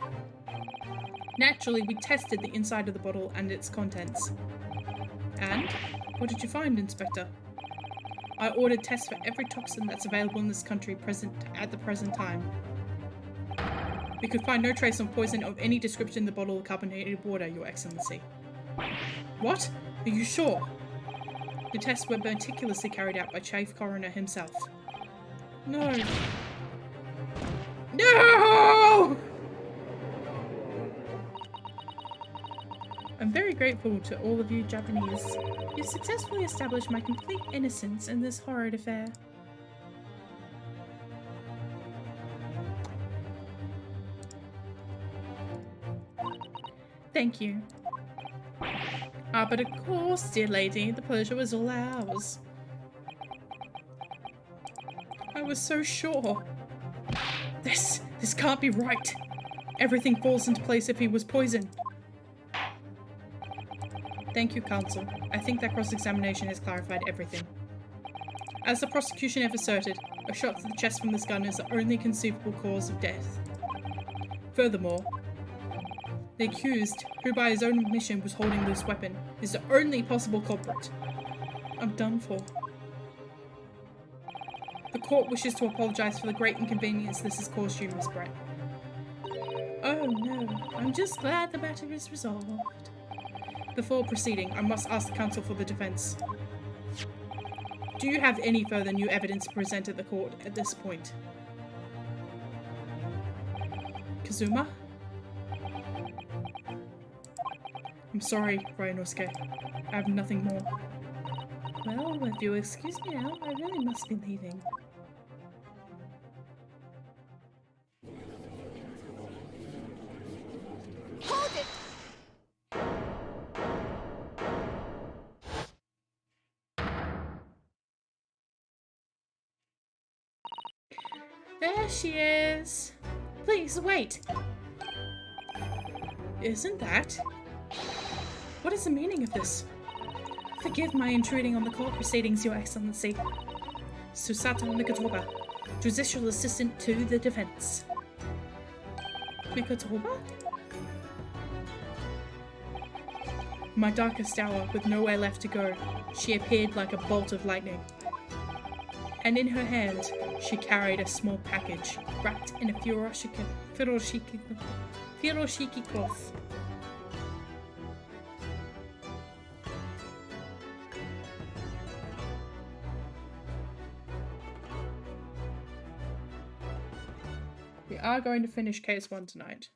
S1: Naturally, we tested the inside of the bottle and its contents. And? What did you find, Inspector? I ordered tests for every toxin that's available in this country at the present time. We could find no trace of poison of any description in the bottle of carbonated water, Your Excellency. What? Are you sure? The tests were meticulously carried out by Chief Coroner himself. No.
S3: No!
S1: I'm very grateful to all of you Japanese. You've successfully established my complete innocence in this horrid affair. Thank you. But of course, dear lady, the pleasure was all ours. I was so sure. This can't be right. Everything falls into place if he was poisoned. Thank you, counsel. I think that cross-examination has clarified everything. As the prosecution have asserted, a shot to the chest from this gun is the only conceivable cause of death. Furthermore, the accused, who by his own admission was holding this weapon, is the only possible culprit. I'm done for. The court wishes to apologize for the great inconvenience this has caused you, Miss Brett. Oh no, I'm just glad the matter is resolved. Before proceeding, I must ask the counsel for the defense. Do you have any further new evidence to present at the court at this point? Kazuma? I'm sorry, Ryunosuke. I have nothing more. Well, if you'll excuse me now, I really must be leaving.
S2: Hold it!
S1: There she is! Please, wait! Isn't that? What is the meaning of this? Forgive my intruding on the court proceedings, Your Excellency. Susato Mikotoba, Judicial Assistant to the Defense. Mikotoba? My darkest hour, with nowhere left to go, she appeared like a bolt of lightning. And in her hand, she carried a small package, wrapped in a furoshiki cloth. We are going to finish case 1 tonight.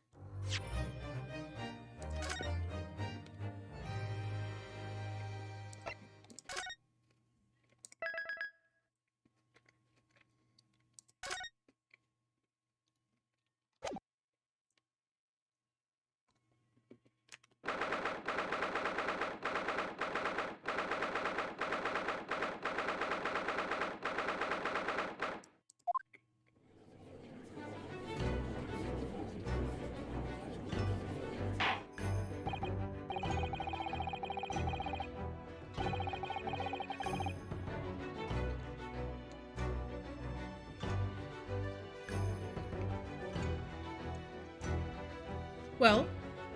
S1: Well,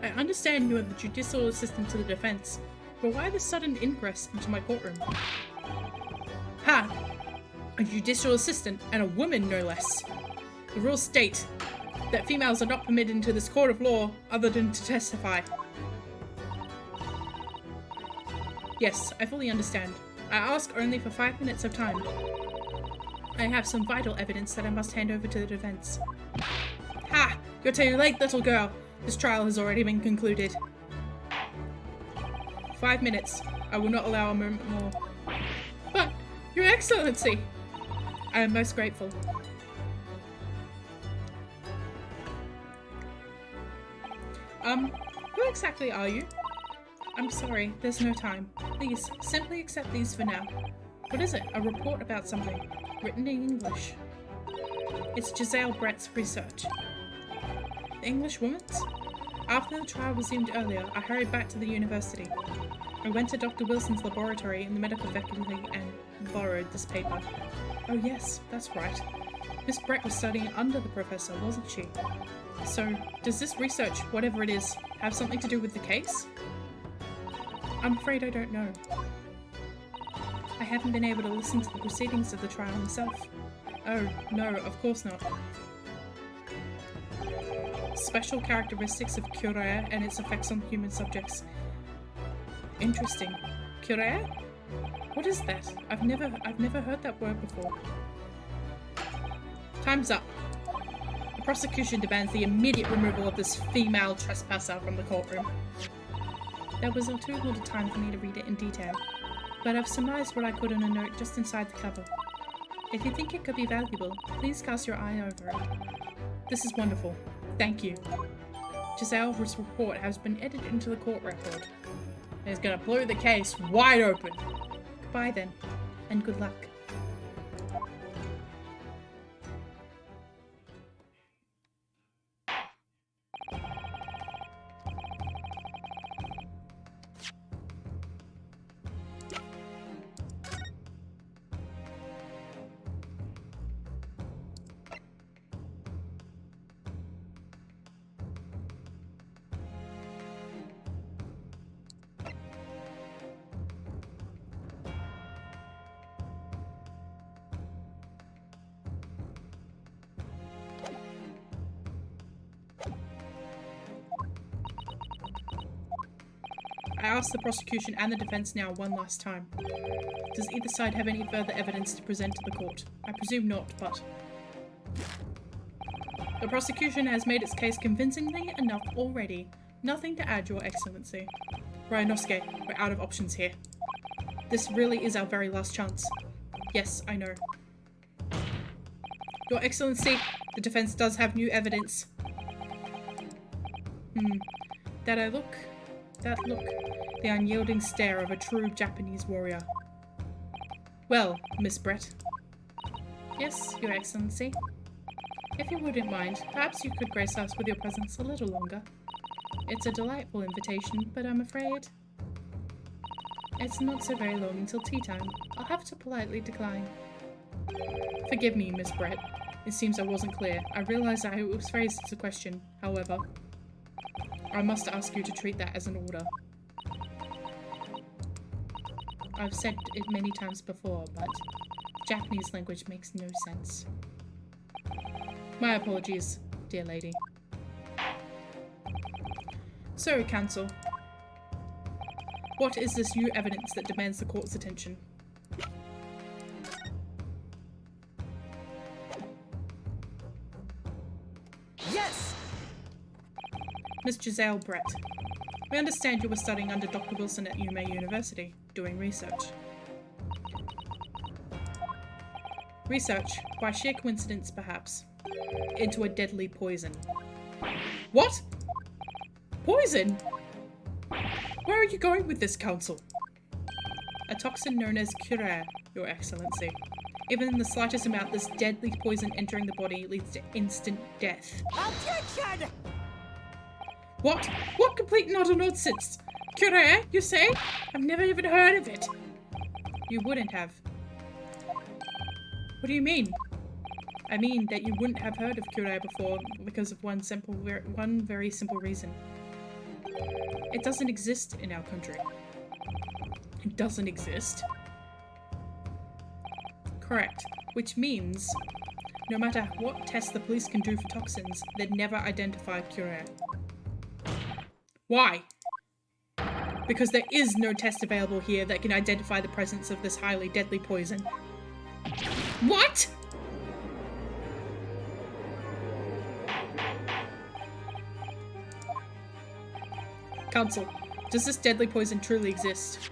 S1: I understand you are the judicial assistant to the defense, but why the sudden ingress into my courtroom? Ha! A judicial assistant, and a woman no less. The rules state that females are not permitted into this court of law other than to testify. Yes, I fully understand. I ask only for 5 minutes of time. I have some vital evidence that I must hand over to the defense. Ha! You're too late, little girl! This trial has already been concluded. 5 minutes. I will not allow a moment more. But, Your Excellency! I am most grateful. Who exactly are you? I'm sorry, there's no time. Please, simply accept these for now. What is it? A report about something. Written in English. It's Giselle Brett's research. The English woman's? After the trial resumed earlier, I hurried back to the university. I went to Dr. Wilson's laboratory in the medical faculty and borrowed this paper. Oh yes, that's right. Miss Brett was studying under the professor, wasn't she? So, does this research, whatever it is, have something to do with the case? I'm afraid I don't know. I haven't been able to listen to the proceedings of the trial myself. Oh, no, of course not. Special characteristics of Kurea and its effects on human subjects. Interesting. Kurea? What is that? I've never heard that word before. Time's up. The prosecution demands the immediate removal of this female trespasser from the courtroom. There was too little time for me to read it in detail, but I've surmised what I could in a note just inside the cover. If you think it could be valuable, please cast your eye over it. This is wonderful. Thank you. Giselle's report has been edited into the court record. It's gonna blow the case wide open. Goodbye then, and good luck. I ask the prosecution and the defense now one last time. Does either side have any further evidence to present to the court? I presume not, but... The prosecution has made its case convincingly enough already. Nothing to add, Your Excellency. Ryunosuke, we're out of options here. This really is our very last chance. Yes, I know. Your Excellency, the defense does have new evidence. That look, the unyielding stare of a true Japanese warrior. Well, Miss Brett. Yes, Your Excellency. If you wouldn't mind, perhaps you could grace us with your presence a little longer. It's a delightful invitation, but I'm afraid it's not so very long until tea time. I'll have to politely decline. Forgive me, Miss Brett. It seems I wasn't clear. I realize I was phrased as a question, however. I must ask you to treat that as an order. I've said it many times before, but Japanese language makes no sense. My apologies, dear lady. So, Counsel, what is this new evidence that demands the court's attention?
S2: Yes!
S1: Miss Giselle Brett, we understand you were studying under Dr. Wilson at Ume University, doing research. Research, by sheer coincidence perhaps, into a deadly poison. What? Poison? Where are you going with this, Counsel? A toxin known as curare, Your Excellency. Even in the slightest amount, this deadly poison entering the body leads to instant death.
S2: Objection!
S1: What? What complete and utter nonsense? Curare, you say? I've never even heard of it. You wouldn't have. What do you mean? I mean that you wouldn't have heard of curare before because of one very simple reason. It doesn't exist in our country. It doesn't exist. Correct. Which means, no matter what tests the police can do for toxins, they'd never identify curare. Why? Because there is no test available here that can identify the presence of this highly deadly poison. What? Counsel, does this deadly poison truly exist?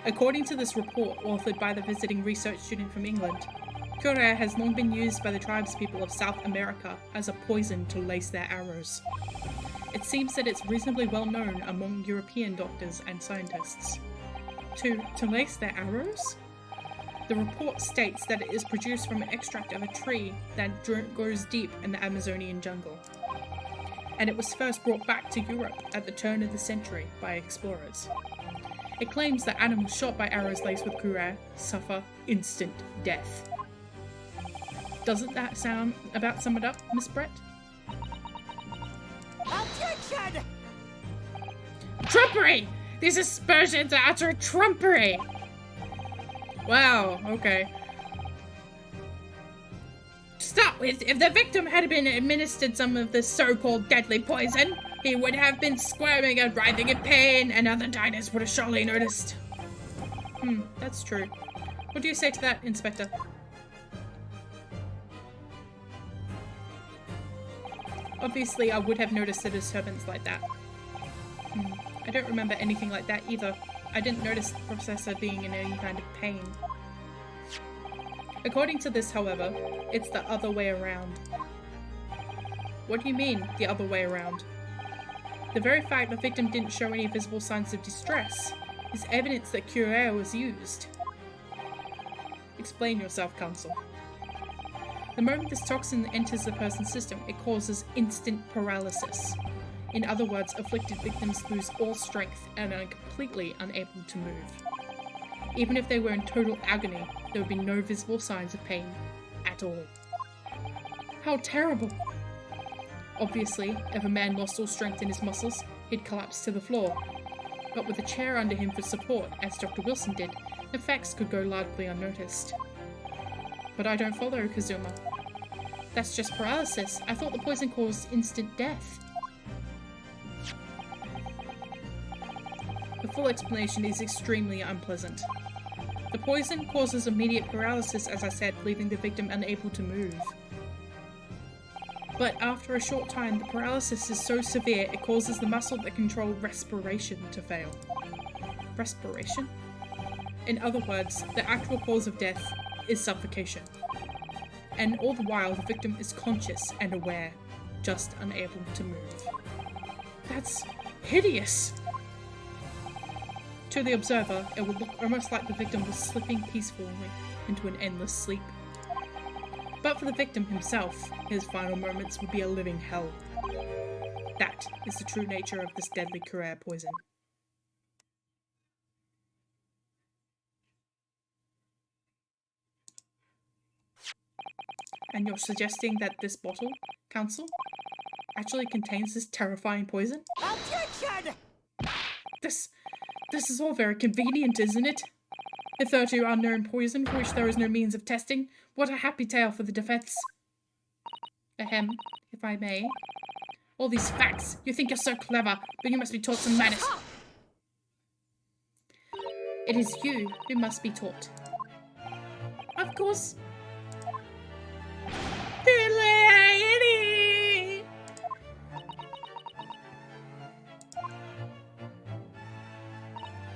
S1: According to this report, authored by the visiting research student from England, curare has long been used by the tribespeople of South America as a poison to lace their arrows. It seems that it's reasonably well known among European doctors and scientists. To lace their arrows? The report states that it is produced from an extract of a tree that grows deep in the Amazonian jungle. And it was first brought back to Europe at the turn of the century by explorers. It claims that animals shot by arrows laced with curare suffer instant death. Doesn't that sound about sum it up, Miss Brett?
S2: Objection!
S3: Trumpery! These aspersions are utter trumpery!
S1: Wow, okay.
S3: Stop! If the victim had been administered some of this so-called deadly poison, he would have been squirming and writhing in pain, and other diners would have surely noticed.
S1: That's true. What do you say to that, Inspector? Obviously, I would have noticed a disturbance like that. I don't remember anything like that either. I didn't notice the processor being in any kind of pain. According to this, however, it's the other way around. What do you mean, the other way around? The very fact the victim didn't show any visible signs of distress is evidence that curare was used. Explain yourself, Counsel. The moment this toxin enters the person's system, it causes instant paralysis. In other words, afflicted victims lose all strength and are completely unable to move. Even if they were in total agony, there would be no visible signs of pain at all. How terrible! Obviously, if a man lost all strength in his muscles, he'd collapse to the floor. But with a chair under him for support, as Dr. Wilson did, the effects could go largely unnoticed. But I don't follow, Kazuma. That's just paralysis. I thought the poison caused instant death. The full explanation is extremely unpleasant. The poison causes immediate paralysis, as I said, leaving the victim unable to move. But after a short time, the paralysis is so severe it causes the muscle that controls respiration to fail. Respiration? In other words, the actual cause of death is suffocation. And all the while, the victim is conscious and aware, just unable to move. That's hideous! To the observer, it would look almost like the victim was slipping peacefully into an endless sleep. But for the victim himself, his final moments would be a living hell. That is the true nature of this deadly career poison. And you're suggesting that this bottle, Council, actually contains this terrifying poison?
S2: Objection!
S1: This is all very convenient, isn't it? Hitherto unknown poison for which there is no means of testing. What a happy tale for the defense. Ahem, if I may. All these facts. You think you're so clever, but you must be taught some manners. It is you who must be taught. Of course.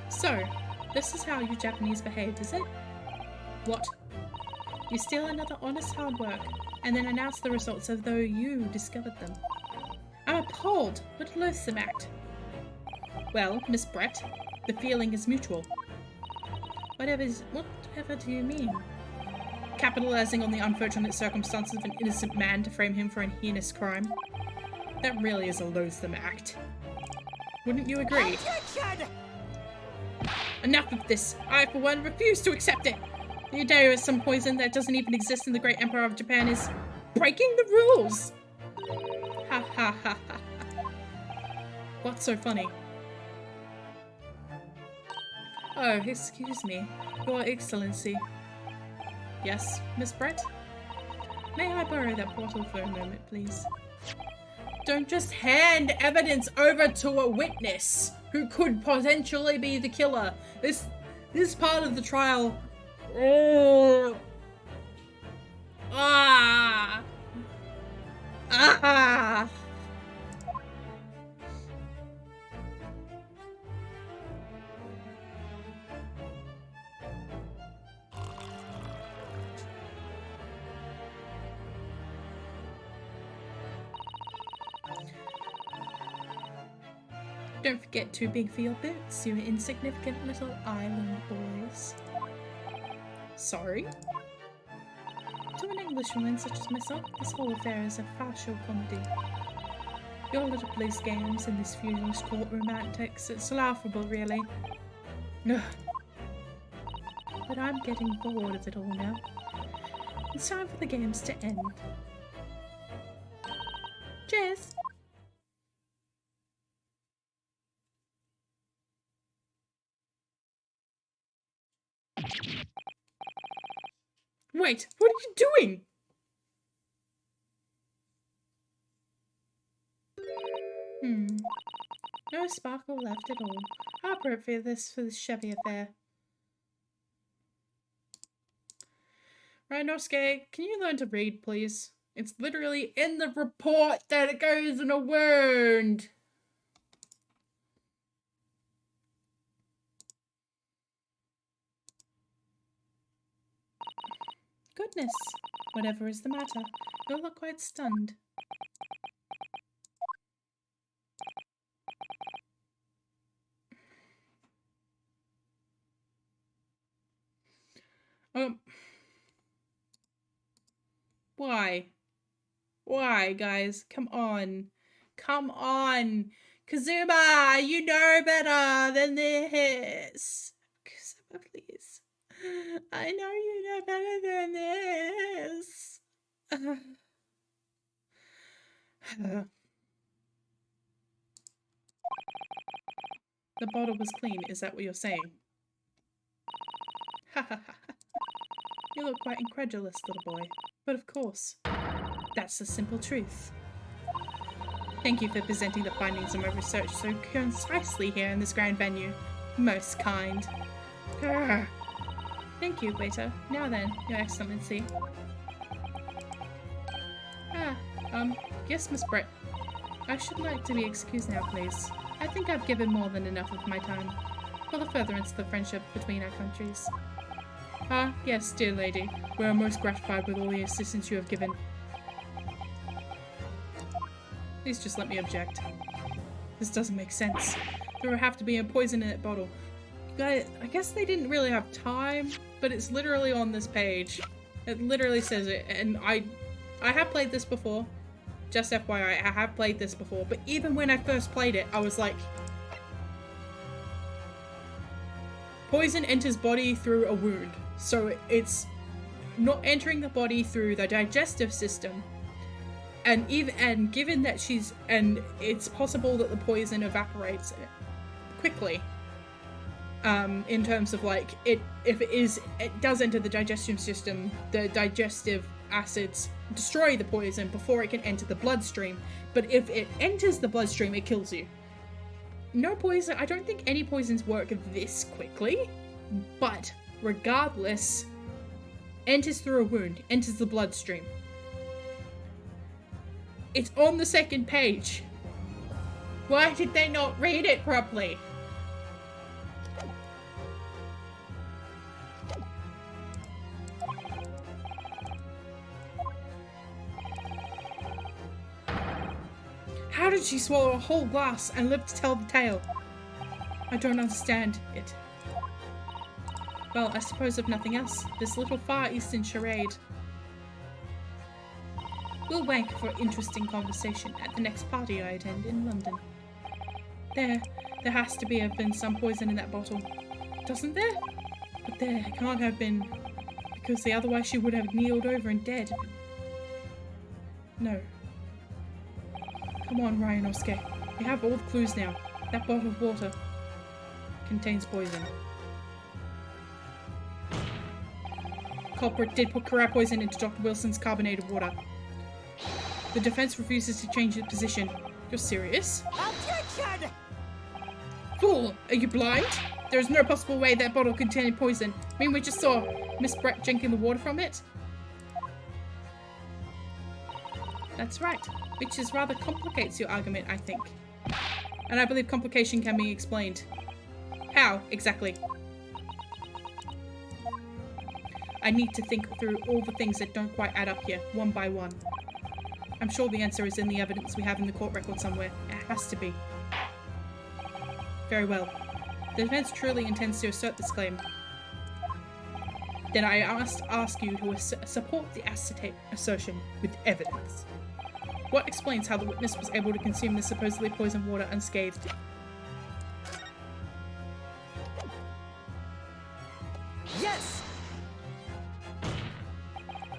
S1: So, this is how you Japanese behave, is it? What? You steal another honest hard work, and then announce the results as though you discovered them. I'm appalled. What a loathsome act. Well, Miss Brett, the feeling is mutual. Whatever do you mean? Capitalizing on the unfortunate circumstances of an innocent man to frame him for a heinous crime? That really is a loathsome act. Wouldn't you agree?
S2: Objection!
S1: Enough of this. I, for one, refuse to accept it. The idea is some poison that doesn't even exist in the Great Emperor of Japan is breaking the rules. Ha ha ha ha. What's so funny? Oh, excuse me. Your Excellency. Yes, Miss Brett? May I borrow that bottle for a moment, please? Don't just hand evidence over to a witness who could potentially be the killer. This part of the trial. Oh. Ah. Ah. Don't forget too big for your boots, you insignificant little island boys. Sorry? To an Englishwoman such as myself, this whole affair is a farcical comedy. Your little police games in this fusionist courtroom antics, it's laughable, really. Ugh. But I'm getting bored of it all now. It's time for the games to end. Cheers! Wait, what are you doing? No sparkle left at all. How appropriate for this shabby affair. Ryunosuke, can you learn to read, please? It's literally in the report that it goes in a wound. Goodness, whatever is the matter? You look quite stunned. Why? Why, guys? Come on. Come on. Kazuma, you know better than this. Kazuma, please. I know you know better than this. The bottle was clean, is that what you're saying? Ha ha ha. You look quite incredulous, little boy. But of course, that's the simple truth. Thank you for presenting the findings of my research so concisely here in this grand venue. Most kind. Grr. Thank you, waiter. Now then, Your Excellency. Yes, Miss Brett. I should like to be excused now, please. I think I've given more than enough of my time for the furtherance of the friendship between our countries. Yes, dear lady. We are most gratified with all the assistance you have given. Please just let me object. This doesn't make sense. There would have to be a poison in that bottle. Guys, I guess they didn't really have time, but it's literally on this page. It literally says it, and I have played this before. Just FYI, I have played this before, but even when I first played it, I was like, poison enters body through a wound. So it's not entering the body through the digestive system. And given that it's possible that the poison evaporates quickly. In terms of like it does enter the digestion system, the digestive acids destroy the poison before it can enter the bloodstream. But if it enters the bloodstream, it kills you. No poison, I don't think any poisons work this quickly, but regardless, enters through a wound, enters the bloodstream. It's on the second page. Why did they not read it properly? How did she swallow a whole glass and live to tell the tale? I don't understand it. Well, I suppose if nothing else, this little Far Eastern charade will wank for interesting conversation at the next party I attend in London. There has to have been some poison in that bottle, doesn't there? But there can't have been, because otherwise she would have kneeled over and dead. No. Come on, Ryunosuke. We have all the clues now. That bottle of water contains poison. Culprit did put Kurai poison into Dr. Wilson's carbonated water. The defense refuses to change its position. You're serious?
S2: Objection!
S1: Fool! Are you blind? There is no possible way that bottle contained poison. I mean, we just saw Miss Brett drinking the water from it. That's right. Which is rather complicates your argument, I think. And I believe complication can be explained. How, exactly? I need to think through all the things that don't quite add up here, one by one. I'm sure the answer is in the evidence we have in the court record somewhere. It has to be. Very well. The defense truly intends to assert this claim. Then I must ask you to support the assertion with evidence. What explains how the witness was able to consume the supposedly poisoned water unscathed?
S2: Yes!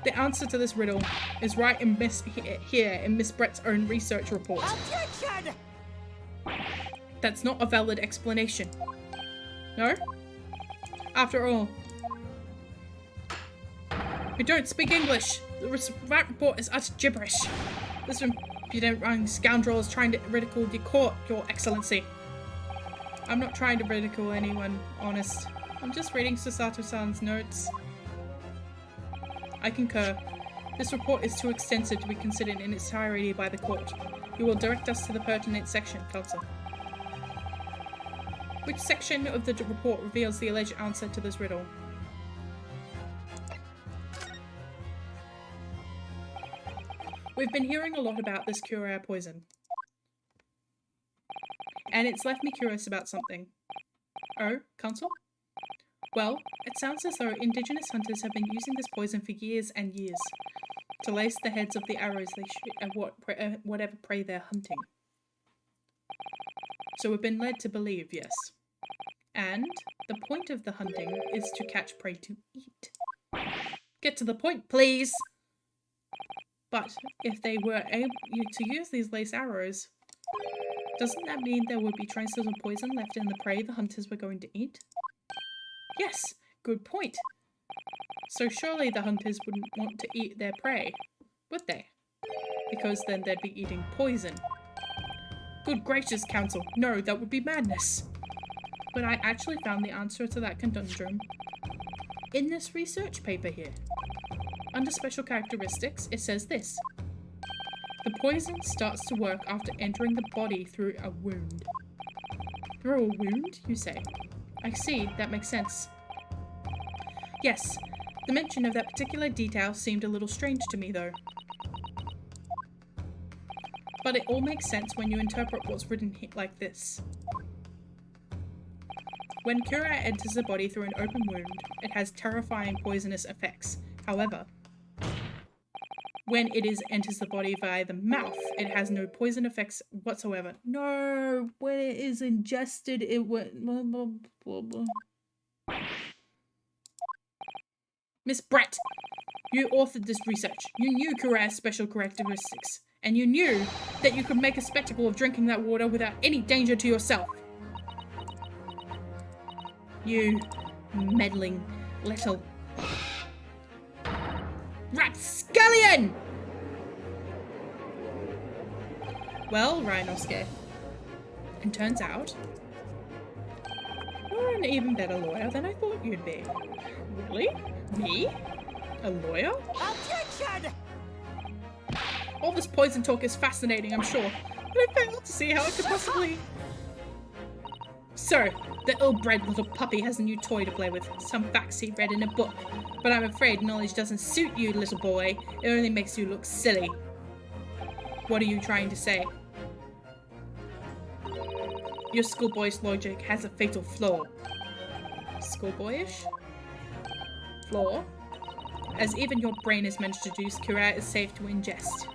S1: The answer to this riddle is right in here in Miss Brett's own research report.
S2: Objection!
S1: That's not a valid explanation. No? After all, we don't speak English. That report is utter gibberish. This impudent scoundrel is trying to ridicule the court, Your Excellency. I'm not trying to ridicule anyone, honest. I'm just reading Susato-san's notes. I concur. This report is too extensive to be considered in its entirety by the court. You will direct us to the pertinent section, Counsel. Which section of the report reveals the alleged answer to this riddle? We've been hearing a lot about this Kurai poison. And it's left me curious about something. Oh, Counsel? Well, it sounds as though indigenous hunters have been using this poison for years and years to lace the heads of the arrows they shoot at whatever prey they're hunting. So we've been led to believe, yes. And the point of the hunting is to catch prey to eat. Get to the point, please! But if they were able to use these lace arrows, doesn't that mean there would be traces of poison left in the prey the hunters were going to eat? Yes, good point. So surely the hunters wouldn't want to eat their prey, would they? Because then they'd be eating poison. Good gracious, Counsel, no, that would be madness. But I actually found the answer to that conundrum in this research paper here. Under special characteristics, it says this. The poison starts to work after entering the body through a wound. Through a wound, you say? I see, that makes sense. Yes, the mention of that particular detail seemed a little strange to me though. But it all makes sense when you interpret what's written here like this. When Kurai enters the body through an open wound, it has terrifying poisonous effects. However, when it enters the body via the mouth. It has no poison effects whatsoever. No, when it is ingested, it would... Miss Brett, you authored this research. You knew Kura's special characteristics, and you knew that you could make a spectacle of drinking that water without any danger to yourself. You meddling little rapscallion! Well, Ryunosuke, it turns out you're an even better lawyer than I thought you'd be. Really? Me? A lawyer?
S2: Objection!
S1: All this poison talk is fascinating, I'm sure, but I fail to see how it could possibly... So, the ill-bred little puppy has a new toy to play with, some facts he read in a book, but I'm afraid knowledge doesn't suit you, little boy. It only makes you look silly. What are you trying to say? Your schoolboyish logic has a fatal flaw. Schoolboyish? Flaw? As even your brain has managed to deduce, Kura is safe to ingest.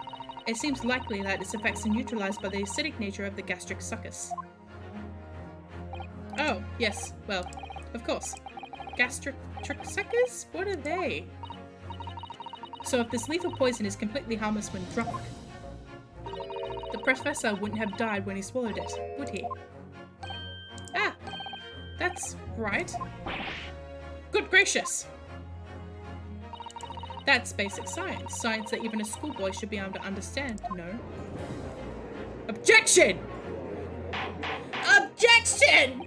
S1: It seems likely that its effects are neutralized by the acidic nature of the gastric succus. Oh, yes, well, of course. Gastric suckers? What are they? So if this lethal poison is completely harmless when drunk, the professor wouldn't have died when he swallowed it, would he? Ah, that's right. Good gracious! That's basic science. Science that even a schoolboy should be able to understand, no? Objection! Objection!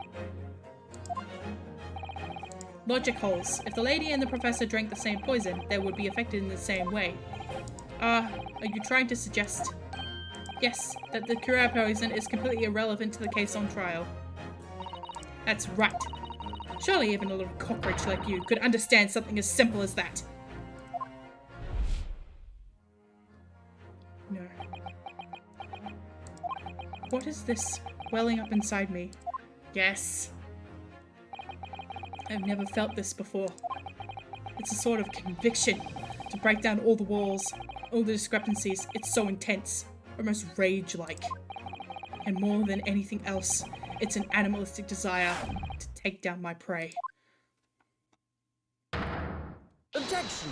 S1: Logic holes. If the lady and the professor drank the same poison, they would be affected in the same way. Are you trying to suggest? Yes, that the Kura poison is completely irrelevant to the case on trial. That's right. Surely even a little cockroach like you could understand something as simple as that. No. What is this welling up inside me? Yes. I've never felt this before. It's a sort of conviction to break down all the walls, all the discrepancies. It's so intense, almost rage-like. And more than anything else, it's an animalistic desire to take down my prey.
S2: Objection!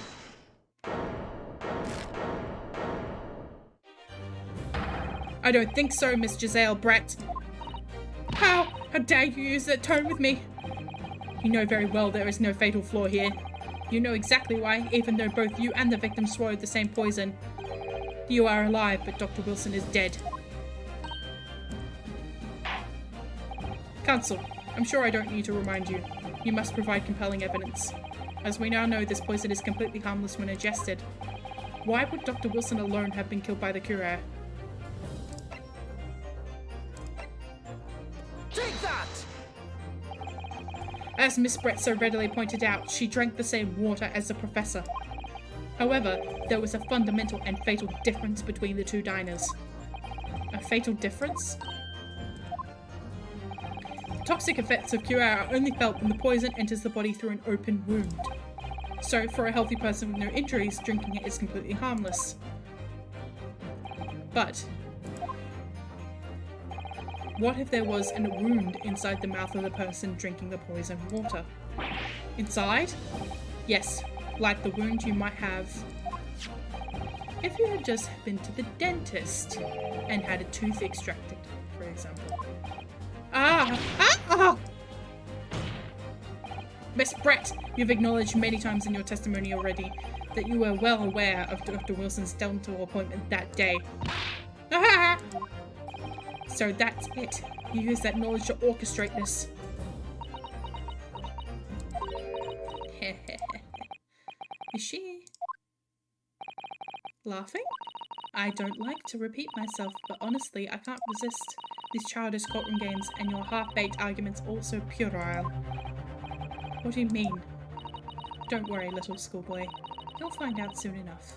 S1: I don't think so, Miss Giselle Brett. How dare you use that tone with me? You know very well there is no fatal flaw here. You know exactly why, even though both you and the victim swallowed the same poison. You are alive, but Dr. Wilson is dead. Counsel, I'm sure I don't need to remind you. You must provide compelling evidence. As we now know, this poison is completely harmless when ingested. Why would Dr. Wilson alone have been killed by the Kura?
S2: Take that!
S1: As Miss Brett so readily pointed out, she drank the same water as the professor. However, there was a fundamental and fatal difference between the two diners. A fatal difference? The toxic effects of Kura are only felt when the poison enters the body through an open wound. So, for a healthy person with no injuries, drinking it is completely harmless. But what if there was a wound inside the mouth of the person drinking the poisoned water? Inside? Yes, like the wound you might have if you had just been to the dentist and had a tooth extracted, for example. Miss Brett, you've acknowledged many times in your testimony already that you were well aware of Dr. Wilson's dental appointment that day. So that's it. You use that knowledge to orchestrate this. Is she laughing? I don't like to repeat myself, but honestly, I can't resist these childish courtroom games and your half-baked arguments all so puerile. What do you mean? Don't worry, little schoolboy. You'll find out soon enough.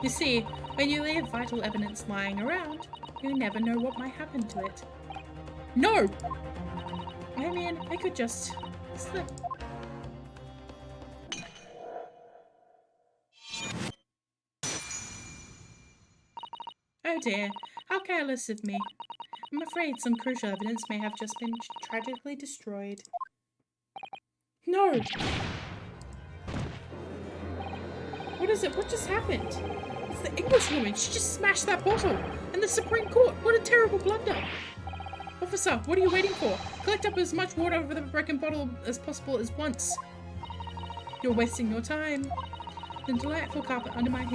S1: You see, when you leave vital evidence lying around, you never know what might happen to it. No! mean, I could just slip. Oh dear, how careless of me. I'm afraid some crucial evidence may have just been tragically destroyed. No! What is it? What just happened? It's the English woman. She just smashed that bottle. And the Supreme Court. What a terrible blunder. Officer, what are you waiting for? Collect up as much water over the broken bottle as possible at once. You're wasting your time. The delightful carpet under my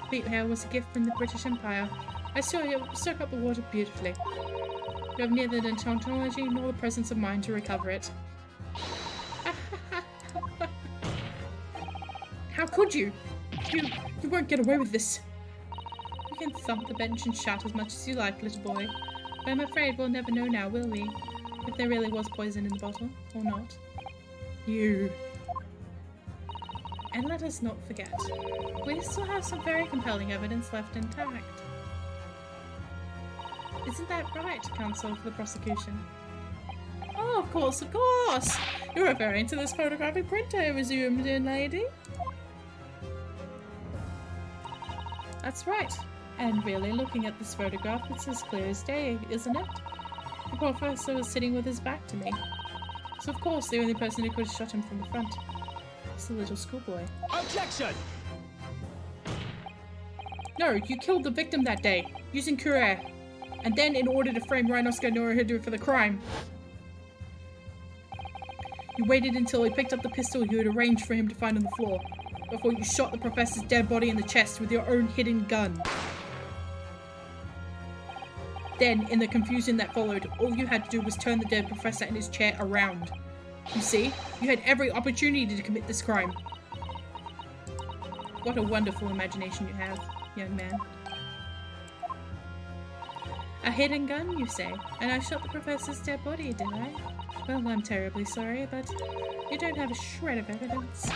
S1: feet here was a gift from the British Empire. I saw you soak up the water beautifully. You have neither the technology nor the presence of mind to recover it. How could you? You won't get away with this. You can thump the bench and shout as much as you like, little boy. But I'm afraid we'll never know now, will we? If there really was poison in the bottle, or not. You. And let us not forget, we still have some very compelling evidence left intact. Isn't that right, counsel for the prosecution? Oh, of course, of course! You're referring to this photographic printer, I resume, dear lady. That's right. And really, looking at this photograph, it's as clear as day, isn't it? The professor was sitting with his back to me. So of course, the only person who could have shot him from the front is the little schoolboy.
S2: Objection!
S1: No, you killed the victim that day, using Kure. And then in order to frame Ryunosuke Norihidu for the crime. You waited until he picked up the pistol you had arranged for him to find on the floor, before you shot the professor's dead body in the chest with your own hidden gun. Then, in the confusion that followed, all you had to do was turn the dead professor in his chair around. You see, you had every opportunity to commit this crime. What a wonderful imagination you have, young man. A hidden gun, you say? And I shot the professor's dead body, did I? Well, I'm terribly sorry, but you don't have a shred of evidence.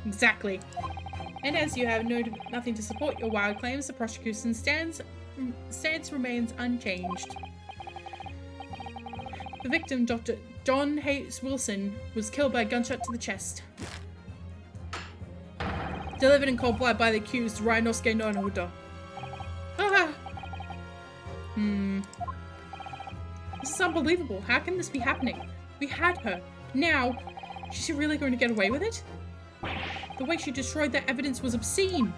S1: Exactly. And as you have nothing to support your wild claims, the prosecution stance remains unchanged. The victim, Dr. John H. Wilson, was killed by a gunshot to the chest. Delivered in cold blood by the accused, Ryunosuke Norihidu. Ah! This is unbelievable. How can this be happening? We had her. Now, is she really going to get away with it? The way she destroyed that evidence was obscene.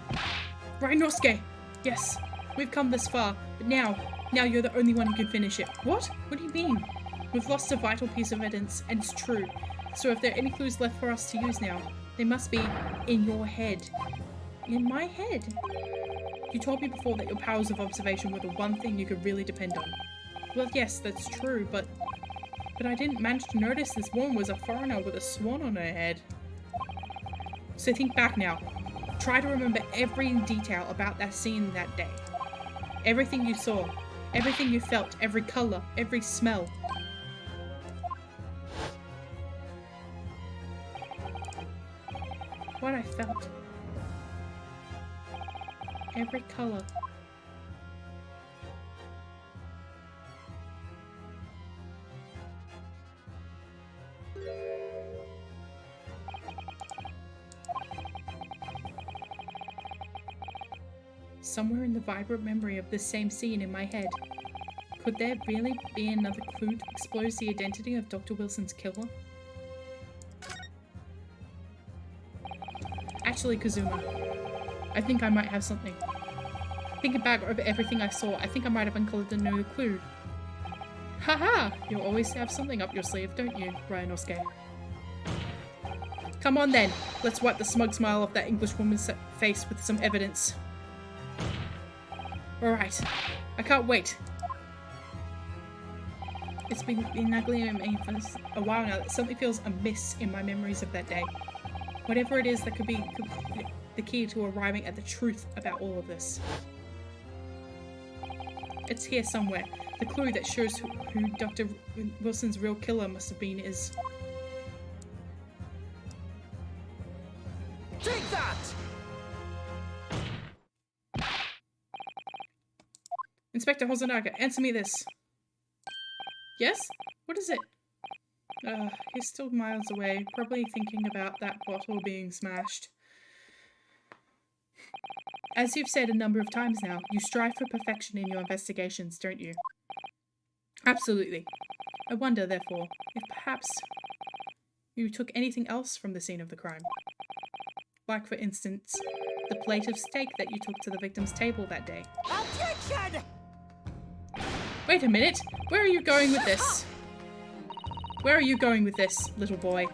S1: Ryunosuke! Yes, we've come this far, but now you're the only one who can finish it. What? What do you mean? We've lost a vital piece of evidence, and it's true. So if there are any clues left for us to use now, they must be in your head. In my head? You told me before that your powers of observation were the one thing you could really depend on. Well, yes, that's true, but I didn't manage to notice this woman was a foreigner with a swan on her head. So think back now. Try to remember every detail about that scene that day. Everything you saw, everything you felt, every color, every smell. What I felt. Every color. Somewhere in the vibrant memory of this same scene in my head, could there really be another clue to expose the identity of Dr. Wilson's killer? Actually, Kazuma, I think I might have something. Thinking back over everything I saw, I think I might have uncovered a new clue. Haha! You always have something up your sleeve, don't you, Ryunosuke? Come on then, let's wipe the smug smile off that English woman's face with some evidence. Alright, I can't wait. It's been nagging at me for a while now that something feels amiss in my memories of that day. Whatever it is that could be the key to arriving at the truth about all of this. It's here somewhere. The clue that shows who Dr. Wilson's real killer must have been is...
S2: Take that!
S1: Inspector Hosonaga, answer me this. Yes? What is it? He's still miles away, probably thinking about that bottle being smashed. As you've said a number of times now, you strive for perfection in your investigations, don't you? Absolutely. I wonder, therefore, if perhaps you took anything else from the scene of the crime. Like, for instance, the plate of steak that you took to the victim's table that day.
S2: Objection!
S1: Wait a minute! Where are you going with this? Where are you going with this, little boy?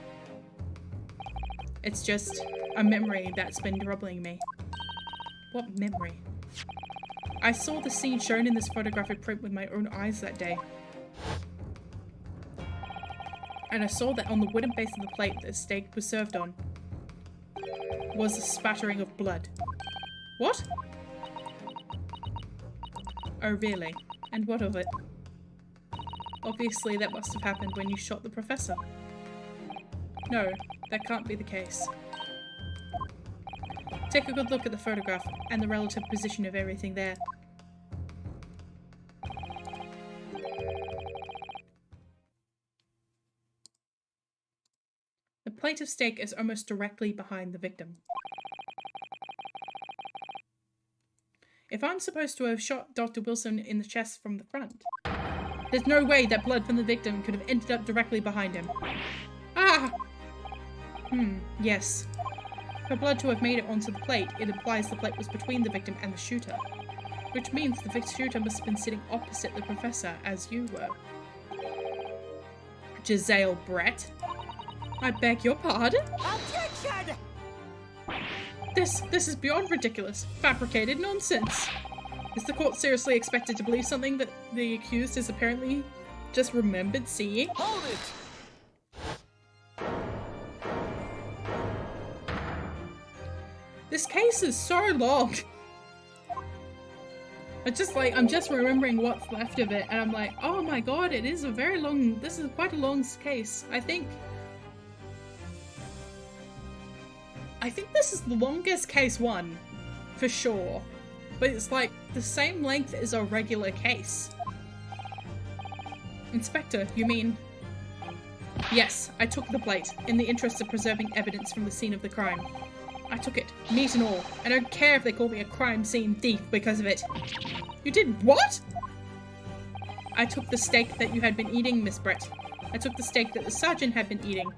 S1: It's just a memory that's been troubling me. What memory? I saw the scene shown in this photographic print with my own eyes that day. And I saw that on the wooden base of the plate that the steak was served on was a spattering of blood. What? Oh, really? And what of it? Obviously, that must have happened when you shot the professor. No, that can't be the case. Take a good look at the photograph and the relative position of everything there. The plate of steak is almost directly behind the victim. If I'm supposed to have shot Dr. Wilson in the chest from the front, there's no way that blood from the victim could have ended up directly behind him. Ah! Yes. For blood to have made it onto the plate, it implies the plate was between the victim and the shooter. Which means the shooter must have been sitting opposite the professor, as you were. Giselle Brett? I beg your pardon?
S2: Objection!
S1: This is beyond ridiculous. Fabricated nonsense. Is the court seriously expected to believe something that the accused has apparently just remembered seeing?
S2: Hold it!
S1: This case is so long. I'm just remembering what's left of it, and I'm like, oh my god, it is a very long, this is quite a long case. I think this is the longest case one, for sure. But it's like the same length as a regular case. Inspector, you mean? Yes, I took the plate, in the interest of preserving evidence from the scene of the crime. I took it, meat and all. I don't care if they call me a crime scene thief because of it. You did what? I took the steak that you had been eating, Miss Brett. I took the steak that the sergeant had been eating.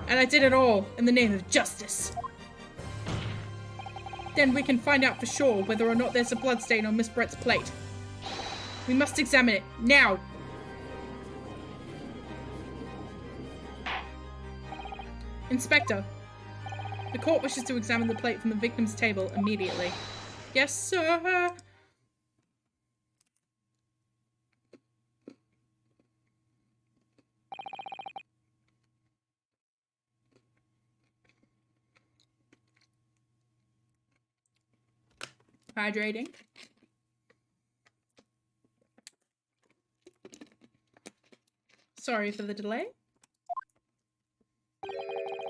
S1: And I did it all in the name of justice. Then we can find out for sure whether or not there's a bloodstain on Miss Brett's plate. We must examine it, now! Inspector, the court wishes to examine the plate from the victim's table immediately. Yes, sir. Hydrating. Sorry for the delay.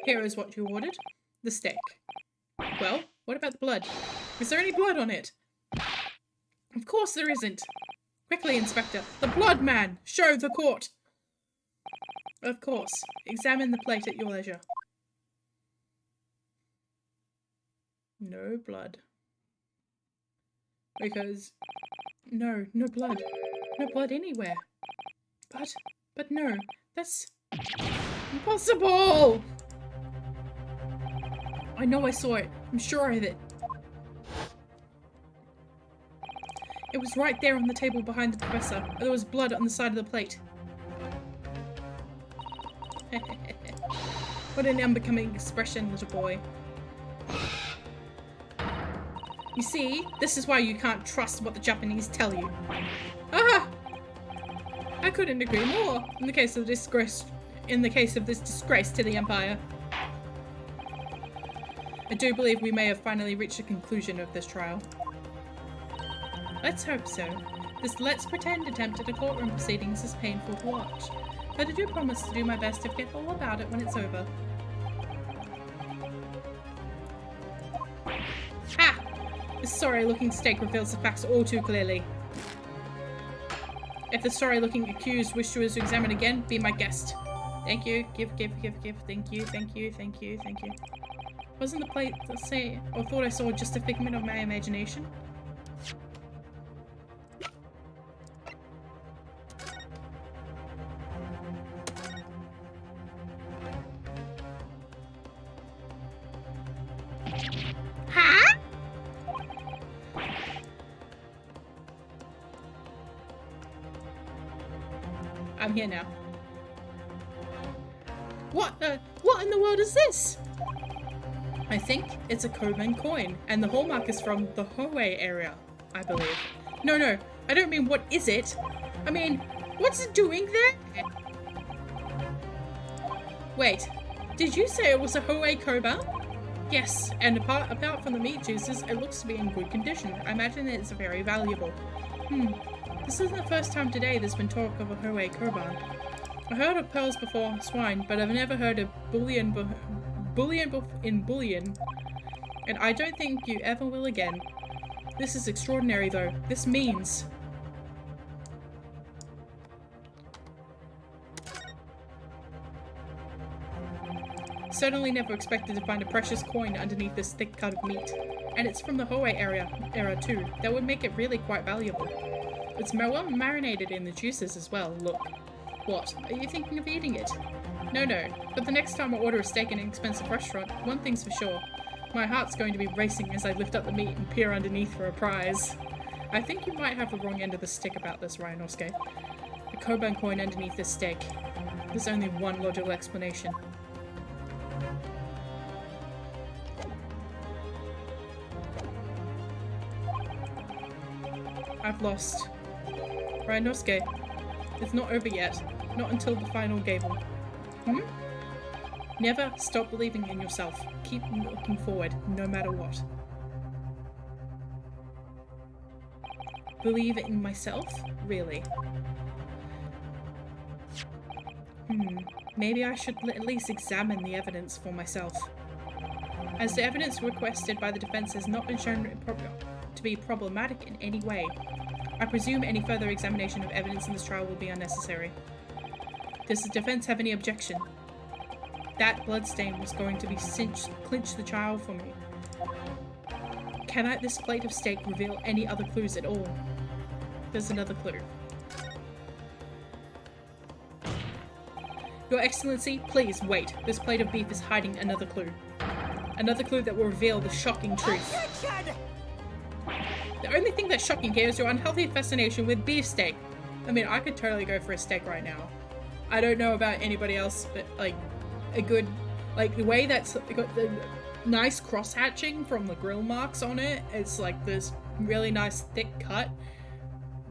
S1: Here is what you ordered. The steak. Well, what about the blood? Is there any blood on it? Of course there isn't. Quickly, Inspector. The blood man! Show the court! Of course. Examine the plate at your leisure. No blood. Because... No blood. No blood anywhere. But no. That's... impossible! I know I saw it. I'm sure of it. It was right there on the table behind the professor. There was blood on the side of the plate. What an unbecoming expression, little boy. You see, this is why you can't trust what the Japanese tell you. Ah! I couldn't agree more in the case of this disgrace to the Empire. I do believe we may have finally reached a conclusion of this trial. Let's hope so. This let's pretend attempt at a courtroom proceedings is painful to watch, but I do promise to do my best to forget all about it when it's over. Ha! This sorry-looking steak reveals the facts all too clearly. If the sorry-looking accused wishes to examine again, be my guest. Thank you. Give. Thank you. Wasn't the plate to say, or thought I saw just a figment of my imagination?
S3: Huh?
S1: I'm here now. What in the world is this? I think it's a Koban coin, and the hallmark is from the Hoei area, I believe. No, I don't mean what is it. I mean, what's it doing there? Wait, did you say it was a Hoei Koban? Yes, and apart from the meat juices, it looks to be in good condition. I imagine it's very valuable. This isn't the first time today there's been talk of a Hoei Koban. I heard of pearls before swine, but I've never heard of bullion in bullion, and I don't think you ever will again. This is extraordinary though. This means... Certainly never expected to find a precious coin underneath this thick cut of meat. And it's from the Hoei era too. That would make it really quite valuable. It's well marinated in the juices as well, look. What? Are you thinking of eating it? No, but the next time I order a steak in an expensive restaurant, one thing's for sure. My heart's going to be racing as I lift up the meat and peer underneath for a prize. I think you might have the wrong end of the stick about this, Ryunosuke. A Koban coin underneath this steak. There's only one logical explanation. I've lost. Ryunosuke, it's not over yet. Not until the final gable. Never stop believing in yourself. Keep looking forward, no matter what. Believe in myself? Really? Maybe I should at least examine the evidence for myself. As the evidence requested by the defense has not been shown to be problematic in any way, I presume any further examination of evidence in this trial will be unnecessary. Does the defense have any objection? That bloodstain was going to be clinch the trial for me. Cannot this plate of steak reveal any other clues at all? There's another clue. Your Excellency, please wait. This plate of beef is hiding another clue. Another clue that will reveal the shocking truth. The only thing that's shocking here is your unhealthy fascination with beefsteak. I mean, I could totally go for a steak right now. I don't know about anybody else, but like a good, like the way that's got the nice cross-hatching from the grill marks on it. It's like this really nice thick cut.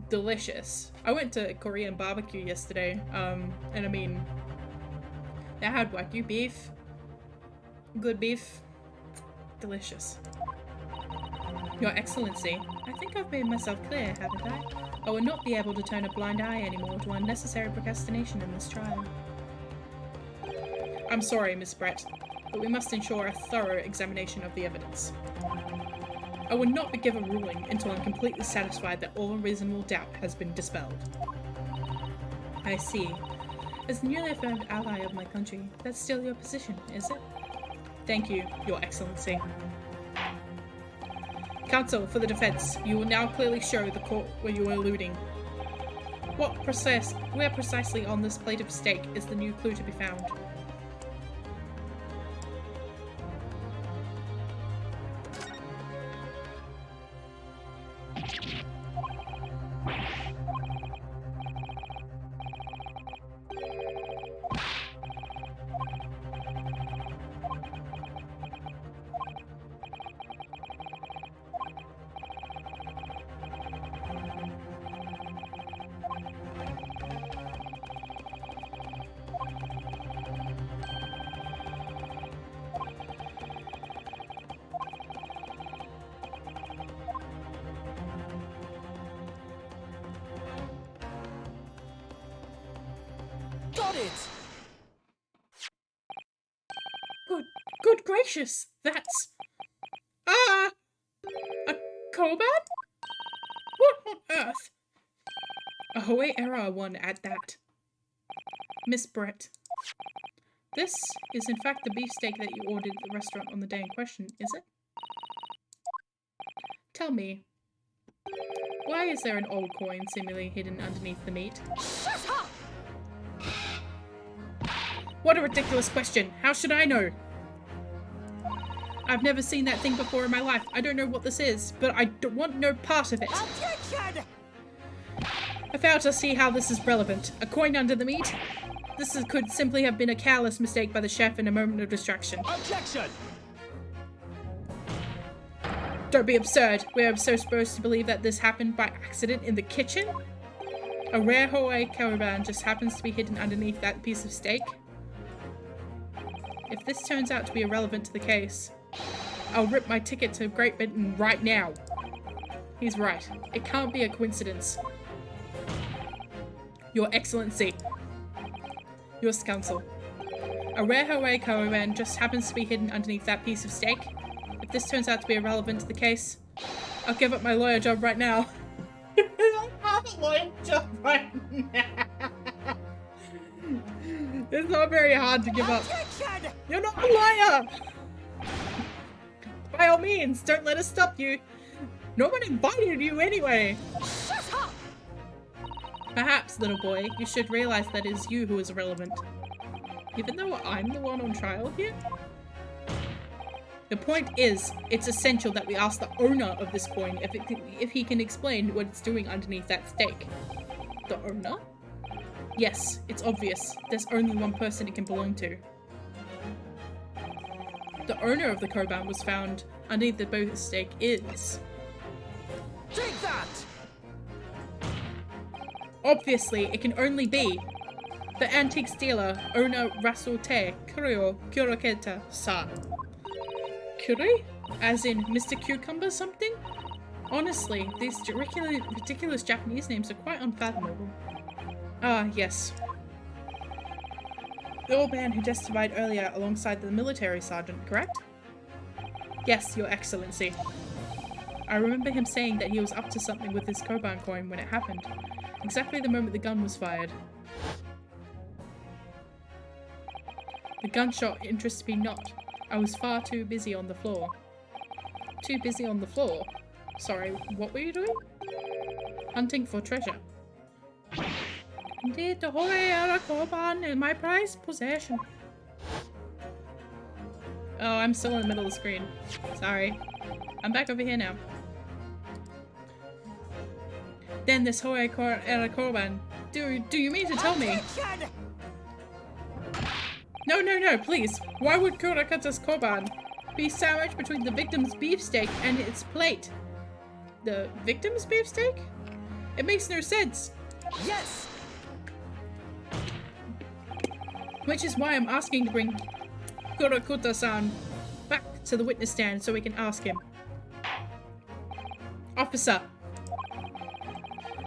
S1: Delicious. I went to Korean barbecue yesterday, and I mean, they had Wagyu beef. Good beef. Delicious. Your Excellency, I think I've made myself clear, haven't I? I will not be able to turn a blind eye anymore to unnecessary procrastination in this trial. I'm sorry, Miss Brett, but we must ensure a thorough examination of the evidence. I will not give a ruling until I'm completely satisfied that all reasonable doubt has been dispelled. I see. As a newly affirmed ally of my country, that's still your position, is it? Thank you, Your Excellency. Counsel for the defense, you will now clearly show the court where you are alluding. Where precisely on this plate of steak is the new clue to be found?
S2: Got it!
S1: Good gracious, that's... a Koban? What on earth? A Hawaii error one at that. Miss Brett. This is in fact the beefsteak that you ordered at the restaurant on the day in question, is it? Tell me, why is there an old coin seemingly hidden underneath the meat?
S2: Shut up!
S1: What a ridiculous question. How should I know? I've never seen that thing before in my life. I don't know what this is, but I don't want no part of it.
S2: Objection!
S1: I fail to see how this is relevant. A coin under the meat? Could simply have been a careless mistake by the chef in a moment of distraction.
S2: Objection!
S1: Don't be absurd. We're so supposed to believe that this happened by accident in the kitchen? A rare Hawaii caravan just happens to be hidden underneath that piece of steak? If this turns out to be irrelevant to the case, I'll rip my ticket to Great Britain right now. He's right. It can't be a coincidence. Your Excellency. Yours counsel. A rare Hawaii caravan just happens to be hidden underneath that piece of steak. If this turns out to be irrelevant to the case, I'll give up my lawyer job right now. I have a lawyer job right now. It's not very hard to give up.
S2: Objection!
S1: You're not a liar! By all means, don't let us stop you. No one invited you anyway.
S2: Shut up!
S1: Perhaps, little boy, you should realize that it is you who is irrelevant. Even though I'm the one on trial here? The point is, it's essential that we ask the owner of this coin if he can explain what it's doing underneath that steak. The owner? Yes, it's obvious. There's only one person it can belong to. The owner of the koban was found underneath the both steak is...
S2: Take that!
S1: Obviously, it can only be the antique dealer, owner Ryunosuke Kuryo Kuroketa-san. Kuri? As in Mr. Cucumber something? Honestly, these ridiculous Japanese names are quite unfathomable. Ah, yes. The old man who testified earlier alongside the military sergeant, correct? Yes, Your Excellency. I remember him saying that he was up to something with his koban coin when it happened. Exactly the moment the gun was fired. The gunshot interests me not. I was far too busy on the floor. Too busy on the floor? Sorry, what were you doing? Hunting for treasure. Indeed, the Hawaii koban is my prized possession. Oh, I'm still in the middle of the screen. Sorry. I'm back over here now. Then this Hawaii koban. Do you mean to tell me?
S2: Objection!
S1: No, please. Why would Kurakata's koban be sandwiched between the victim's beefsteak and its plate? The victim's beefsteak? It makes no sense.
S2: Yes!
S1: Which is why I'm asking to bring Kurakata-san back to the witness stand so we can ask him. Officer,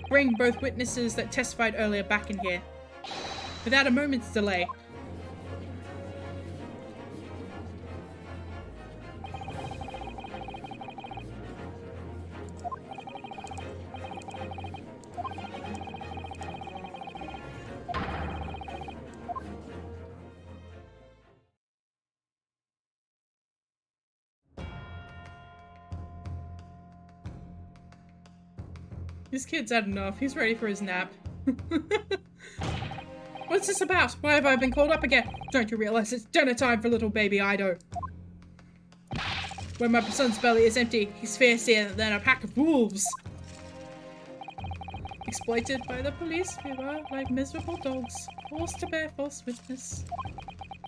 S1: bring both witnesses that testified earlier back in here. Without a moment's delay. This kid's had enough. He's ready for his nap. What's this about? Why have I been called up again? Don't you realize it's dinner time for little baby Ido? When my son's belly is empty, he's fiercer than a pack of wolves. Exploited by the police, we were like miserable dogs, forced to bear false witness.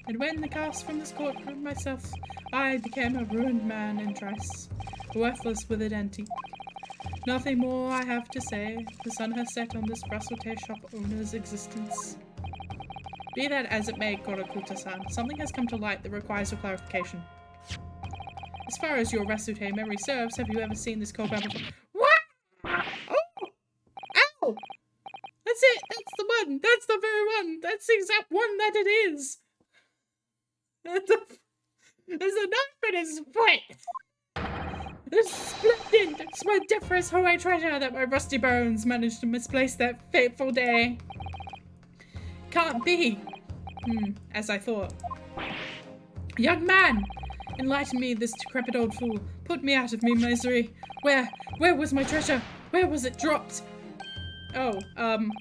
S1: And when the cast from this courtroom myself, I became a ruined man in dress, worthless with an antique. Nothing more I have to say. The sun has set on this Rasute shop owner's existence. Be that as it may, Kurakata-san, something has come to light that requires a clarification. As far as your Rasute memory serves, have you ever seen this koban before? What? Oh! Ow! That's it! That's the one! That's the very one! That's the exact one that it is! There's a knife in his foot! It's splendid! It's my deathless Hawaii treasure that my rusty bones managed to misplace that fateful day. Can't be. As I thought. Young man! Enlighten me, this decrepit old fool. Put me out of me misery. Where was my treasure? Where was it dropped? Oh, I'm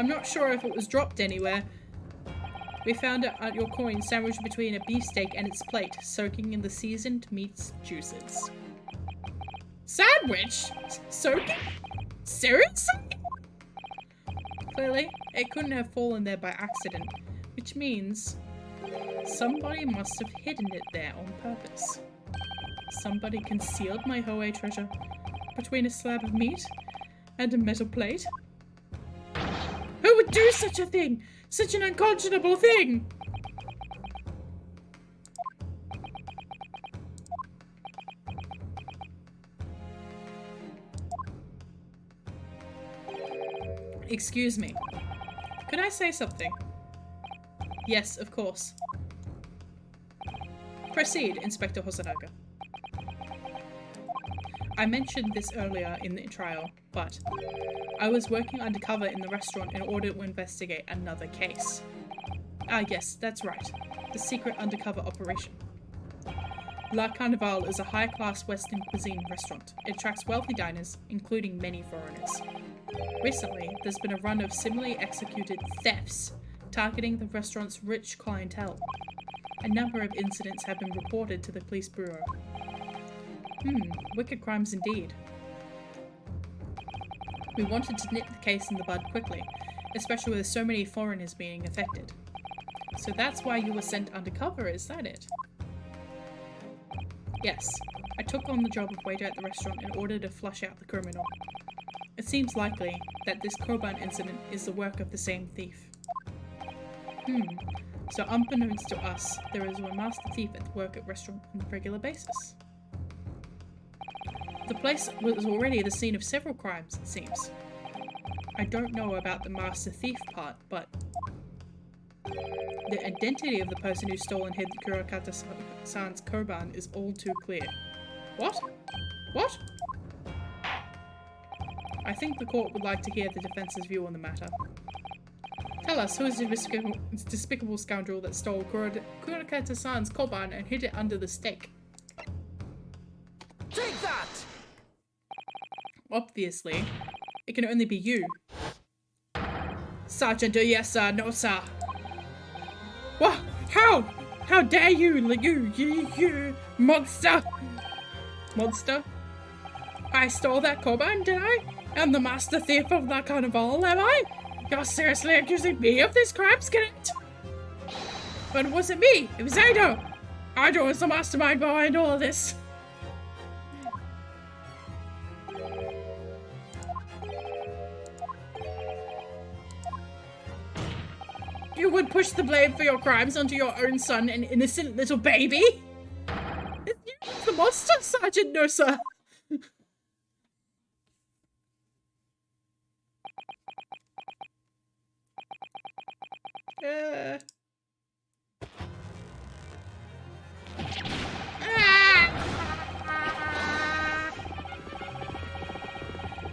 S1: not sure if it was dropped anywhere. We found it at your coin sandwiched between a beefsteak and its plate, soaking in the seasoned meat's juices. Sandwich? Soaking? Seriously? Clearly, it couldn't have fallen there by accident, which means somebody must have hidden it there on purpose. Somebody concealed my Hoei treasure between a slab of meat and a metal plate. Who would do such a thing? Such an unconscionable thing! Excuse me. Could I say something? Yes, of course. Proceed, Inspector Hosonaga. I mentioned this earlier in the trial, but I was working undercover in the restaurant in order to investigate another case. Ah yes, that's right. The secret undercover operation. La Carnival is a high-class Western cuisine restaurant. It attracts wealthy diners, including many foreigners. Recently, there's been a run of similarly executed thefts targeting the restaurant's rich clientele. A number of incidents have been reported to the police bureau. Wicked crimes indeed. We wanted to nip the case in the bud quickly, especially with so many foreigners being affected. So that's why you were sent undercover, is that it? Yes, I took on the job of waiter at the restaurant in order to flush out the criminal. It seems likely that this Koban incident is the work of the same thief. So unbeknownst to us, there is a master thief at work at restaurant on a regular basis. The place was already the scene of several crimes, it seems. I don't know about the master thief part, but the identity of the person who stole and hid Kurakata-san's Koban is all too clear. What? What? I think the court would like to hear the defense's view on the matter. Tell us, who is the despicable scoundrel that stole Kurakata-san's Koban and hid it under the steak?
S2: Take that!
S1: Obviously, it can only be you. Sergeant, yes sir, no sir. What? How? How dare you, you monster! Monster? I stole that Koban, did I? I'm the master thief of the carnival, am I? You're seriously accusing me of this crime, Skinnet? But it wasn't me, it was Ado! Ado was the mastermind behind all of this. You would push the blame for your crimes onto your own son, an innocent little baby? It's you, the monster, Sergeant, no sir.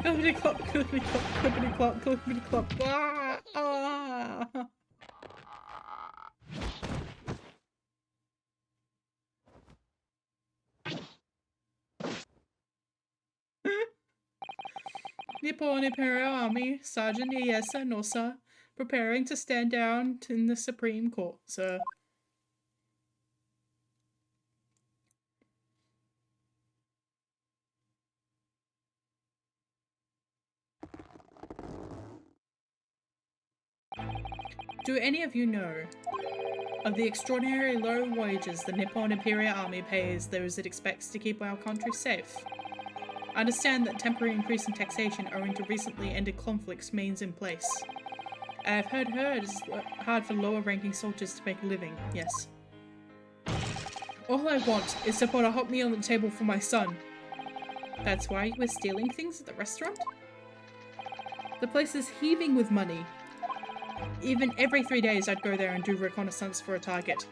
S1: Clippity clop, clippity clop, clippity clop, clippity clop. Nippon Imperial Army, Sergeant Iesa Nosa, preparing to stand down in the Supreme Court, sir. Do any of you know of the extraordinarily low wages the Nippon Imperial Army pays those it expects to keep our country safe? I understand that temporary increase in taxation owing to recently ended conflicts remains in place. I have heard it is hard for lower-ranking soldiers to make a living, yes. All I want is to put a hot meal on the table for my son. That's why you were stealing things at the restaurant? The place is heaving with money. Even every 3 days I'd go there and do reconnaissance for a target.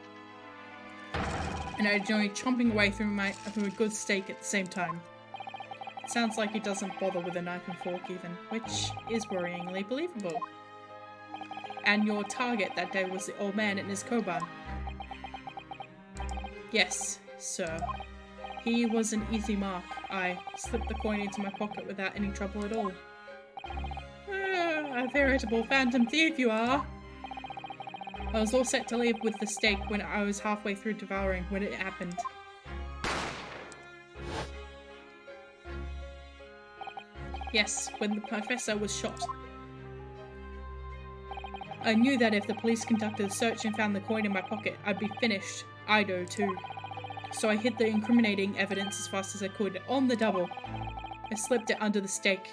S1: And I'd enjoy chomping away through a good steak at the same time. Sounds like he doesn't bother with a knife and fork even, which is worryingly believable. And your target that day was the old man in his koban. Yes, sir. He was an easy mark. I slipped the coin into my pocket without any trouble at all. A veritable phantom thief you are! I was all set to leave with the steak when I was halfway through devouring when it happened. Yes, when the professor was shot. I knew that if the police conducted a search and found the coin in my pocket, I'd be finished. I'd too. So I hid the incriminating evidence as fast as I could, on the double. I slipped it under the steak,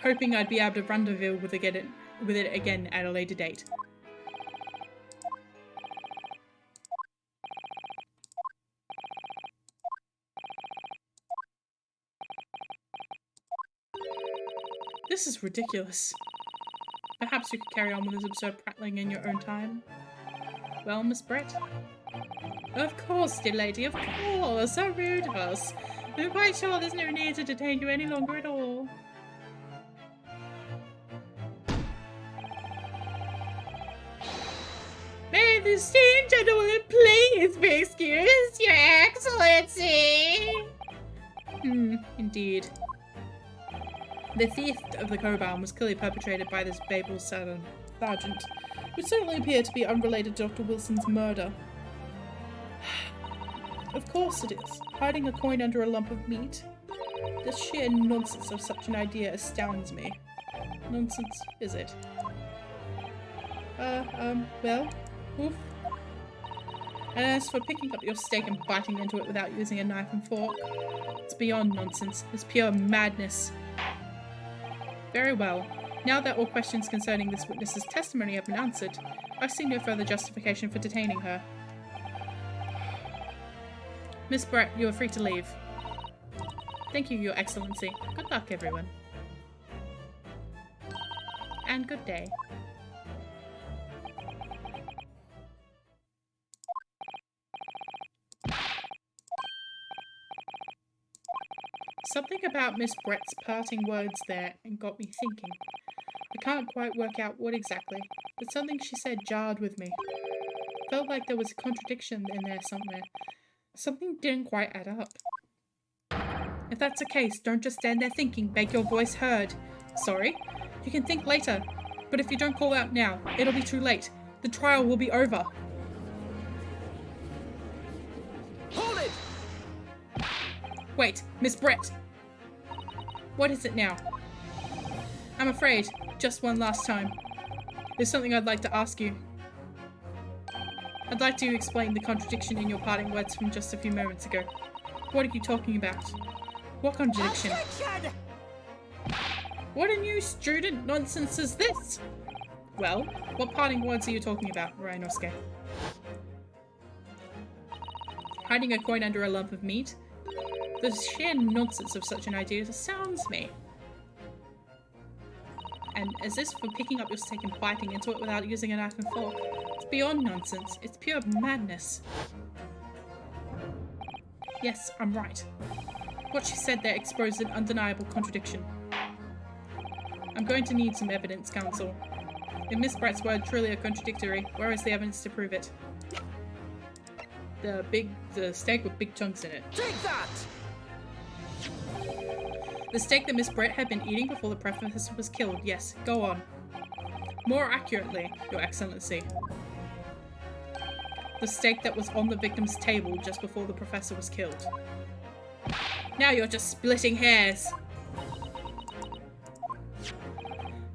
S1: hoping I'd be able to rendezvous with it again at a later date. This is ridiculous. Perhaps you could carry on with this absurd prattling in your own time. Well, Miss Brett? Of course, dear lady, of course. How rude of us. I'm quite sure there's no need to detain you any longer at all. May the esteemed gentleman please be excused, Your Excellency? Indeed. The theft of the koban was clearly perpetrated by this Babel sergeant, which certainly appeared to be unrelated to Dr. Wilson's murder. Of course it is. Hiding a coin under a lump of meat? The sheer nonsense of such an idea astounds me. Nonsense, is it? Well, oof. And as for picking up your steak and biting into it without using a knife and fork, it's beyond nonsense. It's pure madness. Very well. Now that all questions concerning this witness's testimony have been answered, I see no further justification for detaining her. Miss Brett, you are free to leave. Thank you, Your Excellency. Good luck, everyone. And good day. Something about Miss Brett's parting words there got me thinking. I can't quite work out what exactly, but something she said jarred with me. Felt like there was a contradiction in there somewhere. Something didn't quite add up. If that's the case, don't just stand there thinking, make your voice heard. Sorry? You can think later, but if you don't call out now, it'll be too late. The trial will be over.
S2: Hold it!
S1: Wait, Miss Brett! What is it now? I'm afraid, just one last time. There's something I'd like to ask you. I'd like to explain the contradiction in your parting words from just a few moments ago. What are you talking about? What contradiction?
S2: Objection!
S1: What a new student nonsense is this? Well, what parting words are you talking about, Ryunosuke? Hiding a coin under a lump of meat? The sheer nonsense of such an idea astounds me. And as this for picking up your steak and biting into it without using a knife and fork? It's beyond nonsense. It's pure madness. Yes, I'm right. What she said there exposed an undeniable contradiction. I'm going to need some evidence, counsel. If Miss Brett's word truly are contradictory, where is the evidence to prove it? The steak with big chunks in it.
S2: Take that!
S1: The steak that Miss Brett had been eating before the professor was killed. Yes, go on. More accurately, Your Excellency. The steak that was on the victim's table just before the professor was killed. Now you're just splitting hairs.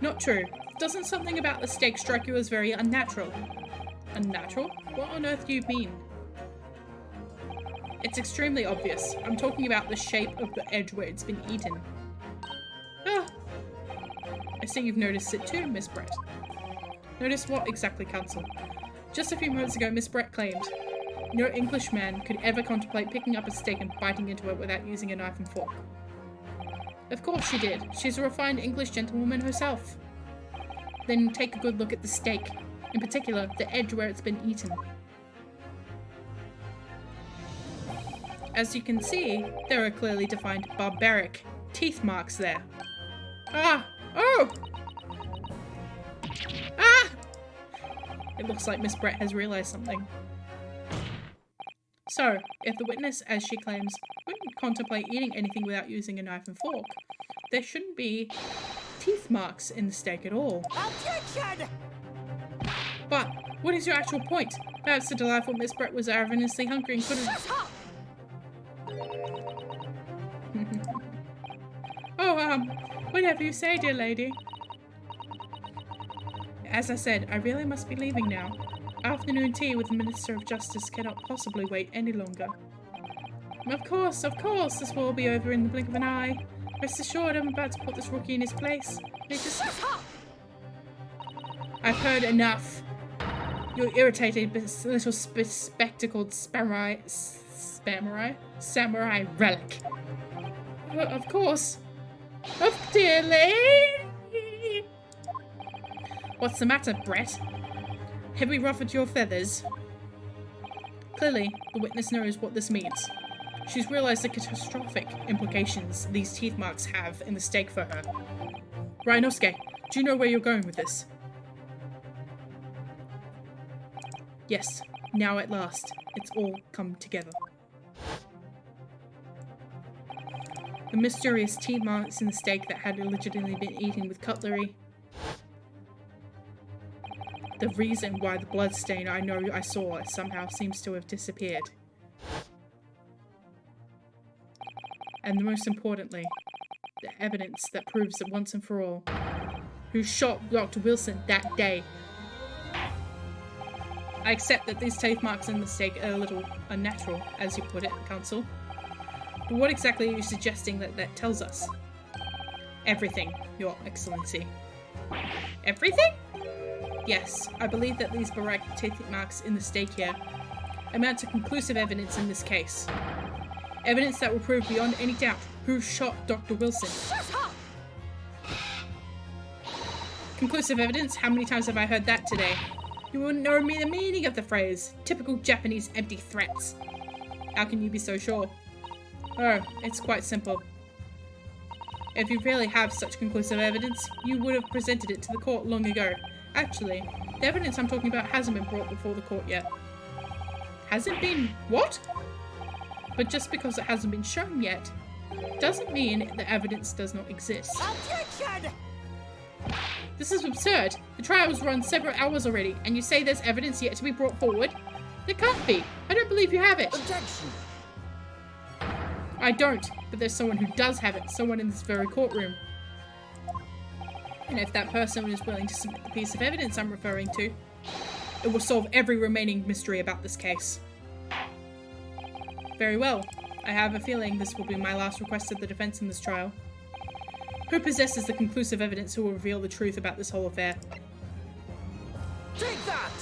S1: Not true. Doesn't something about the steak strike you as very unnatural? Unnatural? What on earth do you mean? It's extremely obvious. I'm talking about the shape of the edge where it's been eaten. Ah. I see you've noticed it too, Miss Brett. Notice what exactly, counsel? Just a few moments ago, Miss Brett claimed no Englishman could ever contemplate picking up a steak and biting into it without using a knife and fork. Of course she did. She's a refined English gentlewoman herself. Then take a good look at the steak. In particular, the edge where it's been eaten. As you can see, there are clearly defined barbaric teeth marks there. Ah! Oh! Ah! It looks like Miss Brett has realized something. So, if the witness, as she claims, wouldn't contemplate eating anything without using a knife and fork, there shouldn't be teeth marks in the steak at all.
S2: Objection!
S1: But, what is your actual point? Perhaps the delightful Miss Brett was ravenously hungry and couldn't...
S2: Shut up!
S1: Oh, whatever you say, dear lady. As I said, I really must be leaving now. Afternoon tea with the Minister of Justice cannot possibly wait any longer. Of course, this will all be over in the blink of an eye. Rest assured, I'm about to put this rookie in his place.
S2: Shut up!
S1: I've heard enough. You irritated little spectacled samurai relic. Of course. Oh, dear lady. What's the matter, Brett? Have we ruffled your feathers? Clearly, the witness knows what this means. She's realized the catastrophic implications these teeth marks have in the stake for her. Ryunosuke, do you know where you're going with this? Yes, now at last, it's all come together. The mysterious teeth marks in the steak that had allegedly been eaten with cutlery. The reason why the bloodstain I know I saw somehow seems to have disappeared. And most importantly, the evidence that proves that once and for all, who shot Dr. Wilson that day. I accept that these teeth marks in the steak are a little unnatural, as you put it, Counsel. But what exactly are you suggesting that tells us? Everything, Your Excellency. Everything? Yes, I believe that these barbaric teeth marks in the steak here amount to conclusive evidence in this case. Evidence that will prove beyond any doubt who shot Dr. Wilson.
S2: Shut up!
S1: Conclusive evidence? How many times have I heard that today? You wouldn't know the meaning of the phrase. Typical Japanese empty threats. How can you be so sure? Oh, it's quite simple. If you really have such conclusive evidence, you would have presented it to the court long ago. Actually, the evidence I'm talking about hasn't been brought before the court yet. Hasn't been what? But just because it hasn't been shown yet, doesn't mean the evidence does not exist.
S2: Objection!
S1: This is absurd. The trial was run several hours already, and you say there's evidence yet to be brought forward? There can't be. I don't believe you have it.
S2: Objection!
S1: I don't, but there's someone who does have it, someone in this very courtroom. And if that person is willing to submit the piece of evidence I'm referring to, it will solve every remaining mystery about this case. Very well. I have a feeling this will be my last request of the defense in this trial. Who possesses the conclusive evidence who will reveal the truth about this whole affair?
S2: Take that!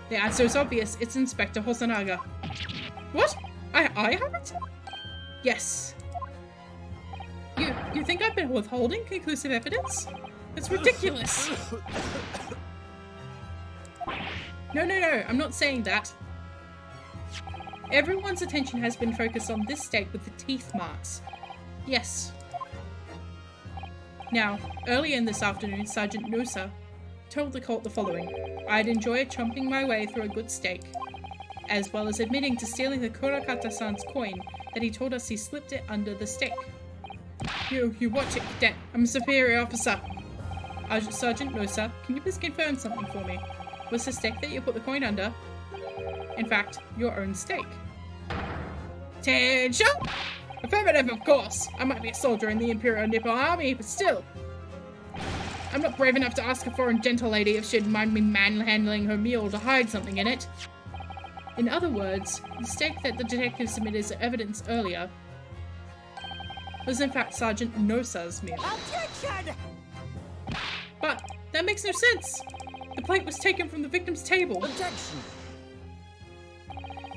S1: The answer is obvious. It's Inspector Hosonaga. What? I have it? Yes. You think I've been withholding conclusive evidence? It's ridiculous. No, I'm not saying that. Everyone's attention has been focused on this steak with the teeth marks. Yes. Now, earlier in this afternoon, Sergeant Nosa told the court the following. I'd enjoy chomping my way through a good steak, as well as admitting to stealing the Kurakata-san's coin that he told us he slipped it under the steak. You watch it, cadet. I'm a superior officer. Sergeant Nosa, can you please confirm something for me? Was the steak that you put the coin under, in fact, your own steak? Attention! Affirmative, of course. I might be a soldier in the Imperial Nippon Army, but still. I'm not brave enough to ask a foreign gentle lady if she'd mind me manhandling her meal to hide something in it. In other words, the steak that the detective submitted as evidence earlier was in fact Sergeant Nosa's meal.
S2: Objection!
S1: But that makes no sense. The plate was taken from the victim's table.
S2: Objection!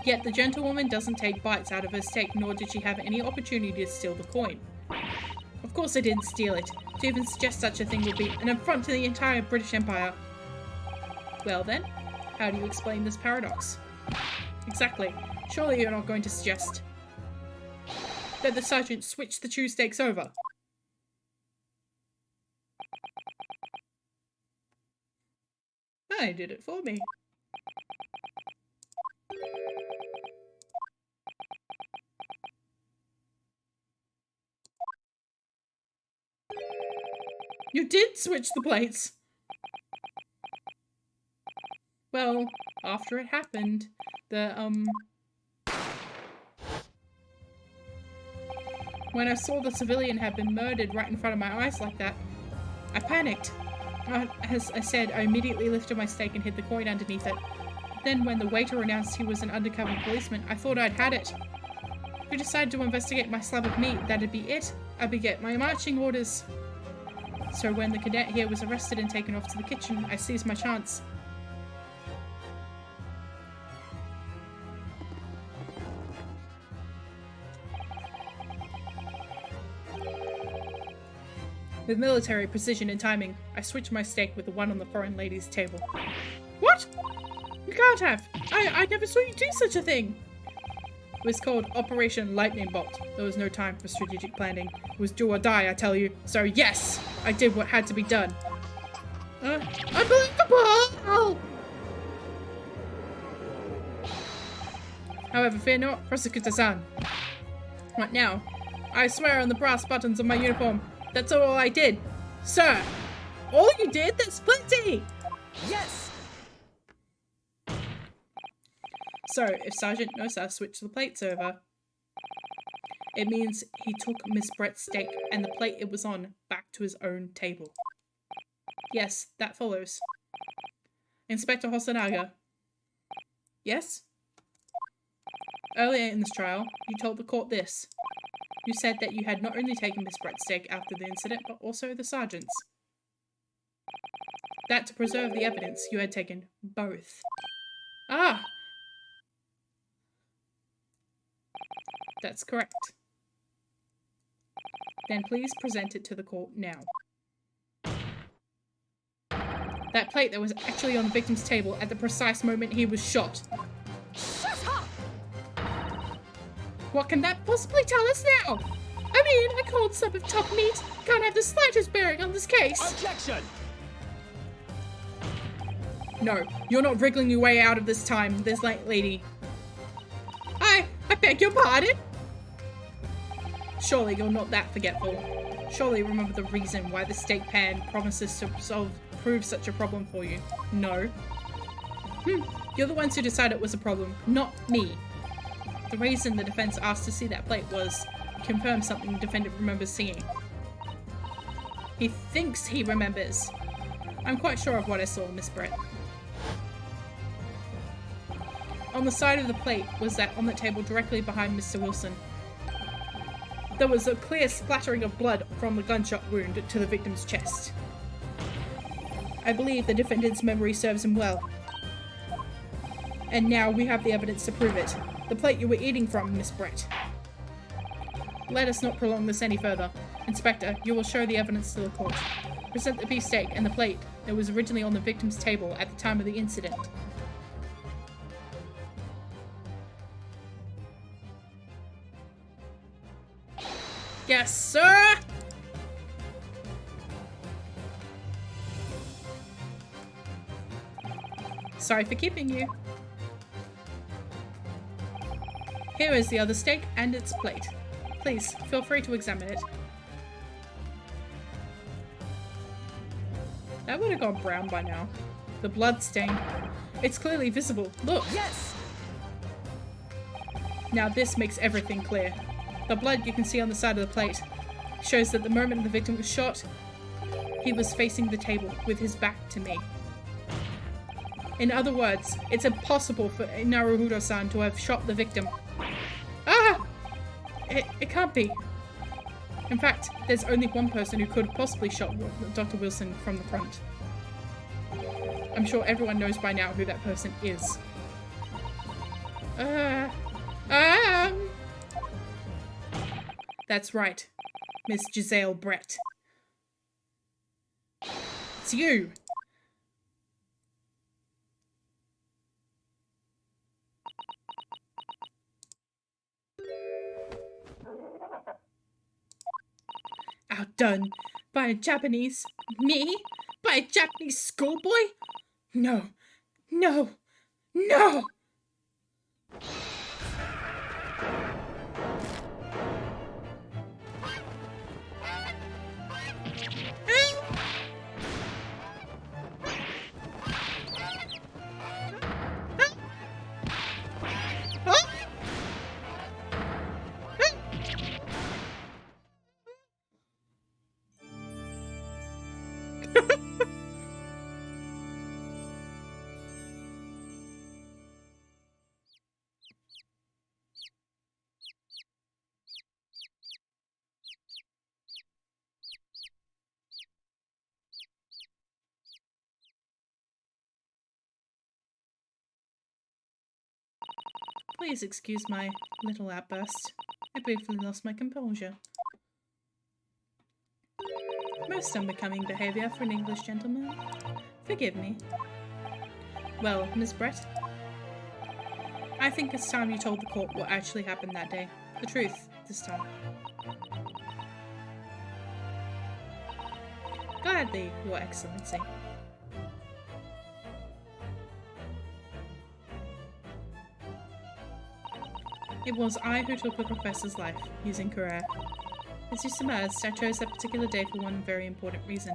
S1: Yet the gentlewoman doesn't take bites out of her steak, nor did she have any opportunity to steal the coin. Of course I didn't steal it. To even suggest such a thing would be an affront to the entire British Empire. Well then, how do you explain this paradox? Exactly. Surely you're not going to suggest that the sergeant switch the chew steaks over. I did it for me. You did switch the plates. Well, after it happened, when I saw the civilian had been murdered right in front of my eyes like that, I panicked. As I said, I immediately lifted my steak and hid the coin underneath it. Then when the waiter announced he was an undercover policeman, I thought I'd had it. If he decided to investigate my slab of meat, that'd be it. I'd be getting my marching orders. So when the cadet here was arrested and taken off to the kitchen, I seized my chance. With military precision and timing, I switched my steak with the one on the foreign lady's table. What? You can't have! I never saw you do such a thing! It was called Operation Lightning Bolt. There was no time for strategic planning. It was do or die, I tell you. So yes, I did what had to be done. Unbelievable! However, fear not, Prosecutor-san. Right now, I swear on the brass buttons of my uniform, that's all I did. Sir! All you did? That's plenty!
S2: Yes!
S1: So, if Sergeant Nosa switched the plates over, it means he took Miss Brett's steak and the plate it was on back to his own table. Yes, that follows. Inspector Hosonaga. Yes? Earlier in this trial, you told the court this. You said that you had not only taken Miss Brett's steak after the incident, but also the sergeant's. That to preserve the evidence, you had taken both. Ah! That's correct. Then please present it to the court now. That plate that was actually on the victim's table at the precise moment he was shot.
S2: Shut up!
S1: What can that possibly tell us now? I mean, a cold slab of top meat can't have the slightest bearing on this case.
S2: Objection!
S1: No, you're not wriggling your way out of this time, this lady. I beg your pardon? Surely you're not that forgetful. Surely you remember the reason why the steak pan promises to prove such a problem for you. No. You're the ones who decided it was a problem, not me. The reason the defense asked to see that plate was confirm something the defendant remembers seeing. He thinks he remembers. I'm quite sure of what I saw, Miss Brett. On the side of the plate was that on the table directly behind Mr. Wilson. There was a clear splattering of blood from the gunshot wound to the victim's chest. I believe the defendant's memory serves him well. And now we have the evidence to prove it. The plate you were eating from, Miss Brett. Let us not prolong this any further. Inspector, you will show the evidence to the court. Present the beefsteak and the plate that was originally on the victim's table at the time of the incident. Yes, sir! Sorry for keeping you. Here is the other steak and its plate. Please, feel free to examine it. That would have gone brown by now. The blood stain. It's clearly visible. Look!
S2: Yes!
S1: Now this makes everything clear. The blood you can see on the side of the plate shows that the moment the victim was shot, he was facing the table with his back to me. In other words, it's impossible for Naruhodo-san to have shot the victim. Ah! It can't be. In fact, there's only one person who could have possibly shot Dr. Wilson from the front. I'm sure everyone knows by now who that person is. That's right, Miss Giselle Brett. It's you! Outdone by a Japanese... Me? By a Japanese schoolboy? No. No. No! Please excuse my little outburst. I briefly lost my composure. Most unbecoming behaviour for an English gentleman. Forgive me. Well, Miss Brett, I think it's time you told the court what actually happened that day. The truth, this time. Gladly, Your Excellency. It was I who took the professor's life, using Kurai. As you surmised, I chose that particular day for one very important reason.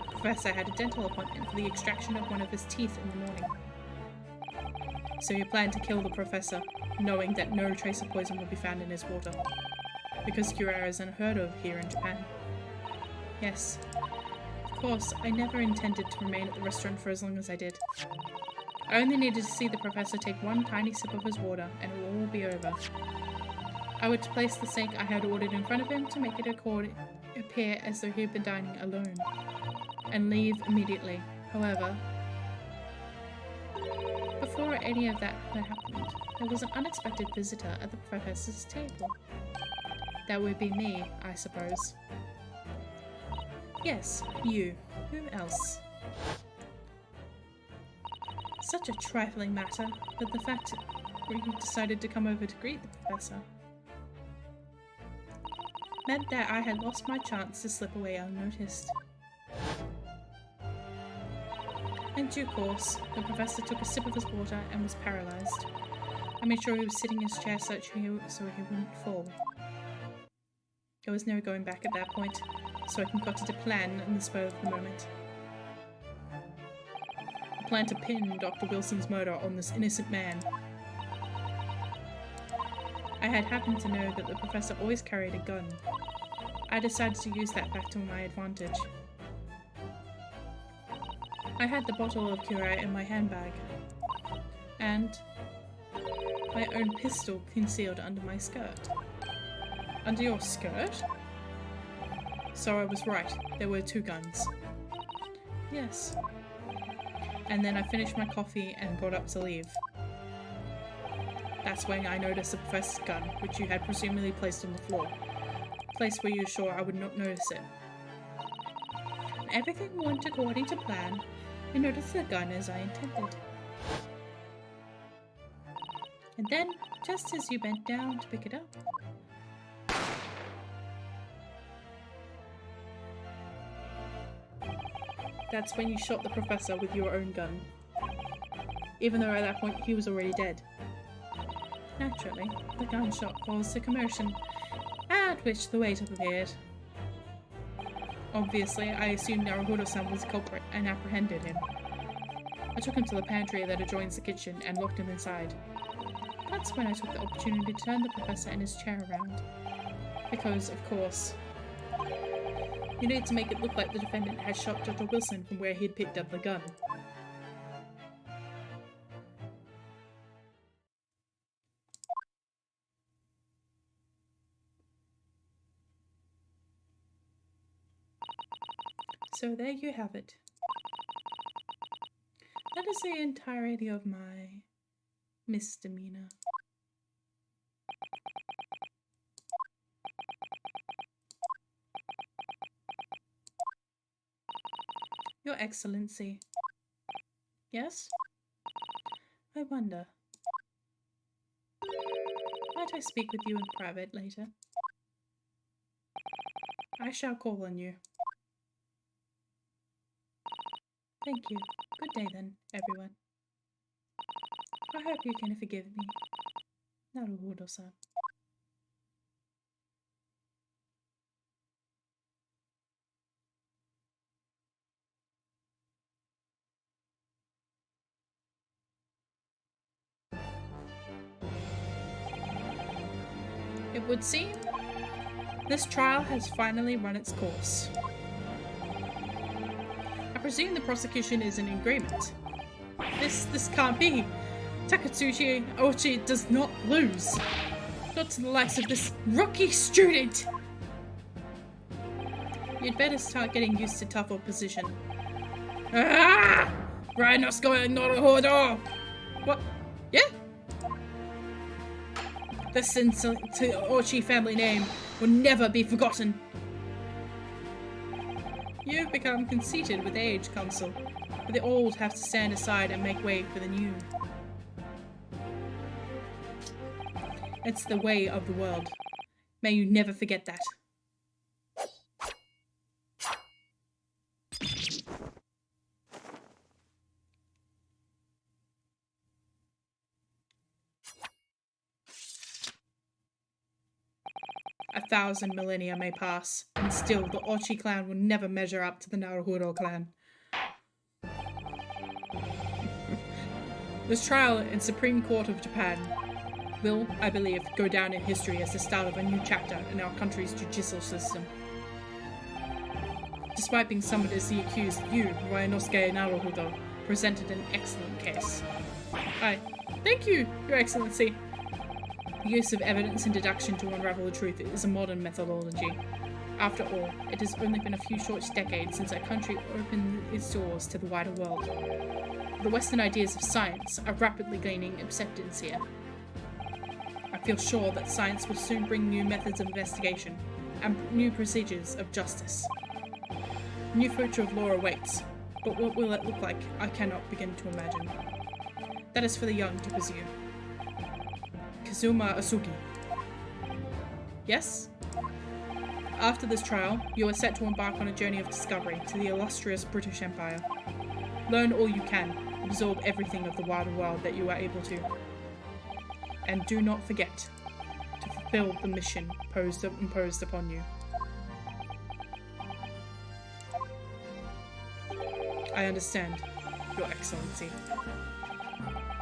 S1: The professor had a dental appointment for the extraction of one of his teeth in the morning. So you planned to kill the professor, knowing that no trace of poison would be found in his water. Because Kurai is unheard of here in Japan. Yes. Of course, I never intended to remain at the restaurant for as long as I did. I only needed to see the professor take one tiny sip of his water, and it will all be over. I would place the steak I had ordered in front of him to make it appear as though he had been dining alone, and leave immediately. However, before any of that had happened, there was an unexpected visitor at the professor's table. That would be me, I suppose. Yes, you. Who else? Such a trifling matter, but the fact that you decided to come over to greet the professor meant that I had lost my chance to slip away unnoticed. In due course, the professor took a sip of his water and was paralysed. I made sure he was sitting in his chair so he wouldn't fall. There was no going back at that point, so I concocted a plan in the spur of the moment. I planned to pin Dr. Wilson's murder on this innocent man. I had happened to know that the professor always carried a gun. I decided to use that fact to my advantage. I had the bottle of Kurai in my handbag, and my own pistol concealed under my skirt. Under your skirt? So I was right, there were two guns. Yes. And then I finished my coffee and got up to leave. That's when I noticed the professor's gun, which you had presumably placed on the floor. A place where you were sure I would not notice it. Everything went according to plan. I noticed the gun as I intended. And then, just as you bent down to pick it up, that's when you shot the professor with your own gun. Even though at that point he was already dead. Naturally, the gunshot caused a commotion, at which the waiter appeared. Obviously, I assumed Naruhodo-san was the culprit and apprehended him. I took him to the pantry that adjoins the kitchen and locked him inside. That's when I took the opportunity to turn the professor in his chair around. Because, of course, you need to make it look like the defendant had shot Dr. Wilson from where he had picked up the gun. So there you have it. That is the entirety of my misdemeanor. Your Excellency. Yes? I wonder. Might I speak with you in private later? I shall call on you. Thank you. Good day then, everyone. I hope you can forgive me. Naruhodo-san. It would seem this trial has finally run its course. I presume the prosecution is in agreement. This can't be. Takatsuchi Ochi does not lose. Not to the likes of this rookie student. You'd better start getting used to tough opposition. Ah! Ryunosuke Naruhodo! What? Yeah? The Sensei Ochi family name will never be forgotten. You've become conceited with age, Council, but the old have to stand aside and make way for the new. It's the way of the world. May you never forget that. A 1,000 millennia may pass, and still the Ochi clan will never measure up to the Naruhodo clan. This trial in Supreme Court of Japan will, I believe, go down in history as the start of a new chapter in our country's judicial system. Despite being summoned as the accused, you, Ryunosuke Naruhodo, presented an excellent case. Thank you, Your Excellency. The use of evidence and deduction to unravel the truth is a modern methodology. After all, it has only been a few short decades since our country opened its doors to the wider world. The Western ideas of science are rapidly gaining acceptance here. I feel sure that science will soon bring new methods of investigation and new procedures of justice. A new future of law awaits, but what will it look like, I cannot begin to imagine. That is for the young to pursue. Kazuma Asugi. Yes? After this trial, you are set to embark on a journey of discovery to the illustrious British Empire. Learn all you can, absorb everything of the wider world that you are able to. And do not forget to fulfill the mission imposed upon you. I understand, Your Excellency.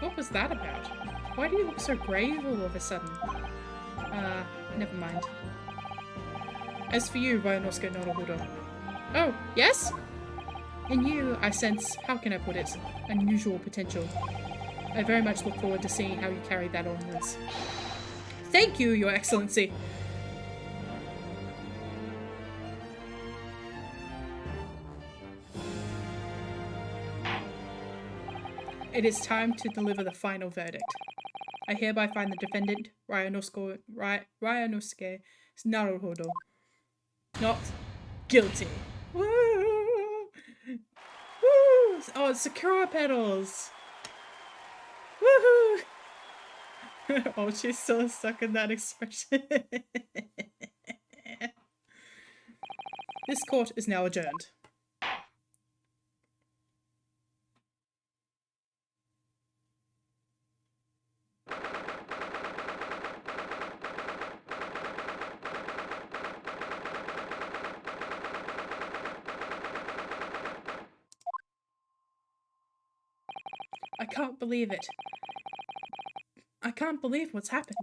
S1: What was that about? Why do you look so grave all of a sudden? Never mind. As for you, Ryunosuke Naruhodo. Oh, yes? In you, I sense, how can I put it, unusual potential. I very much look forward to seeing how you carry that onwards. Thank you, Your Excellency! It is time to deliver the final verdict. I hereby find the defendant, Ryunosuke Naruhodo, not guilty. Woo! Woo! Oh, it's Sakura petals! Woohoo! Oh, she's still stuck in that expression. This court is now adjourned. I can't believe it. I can't believe what's happened.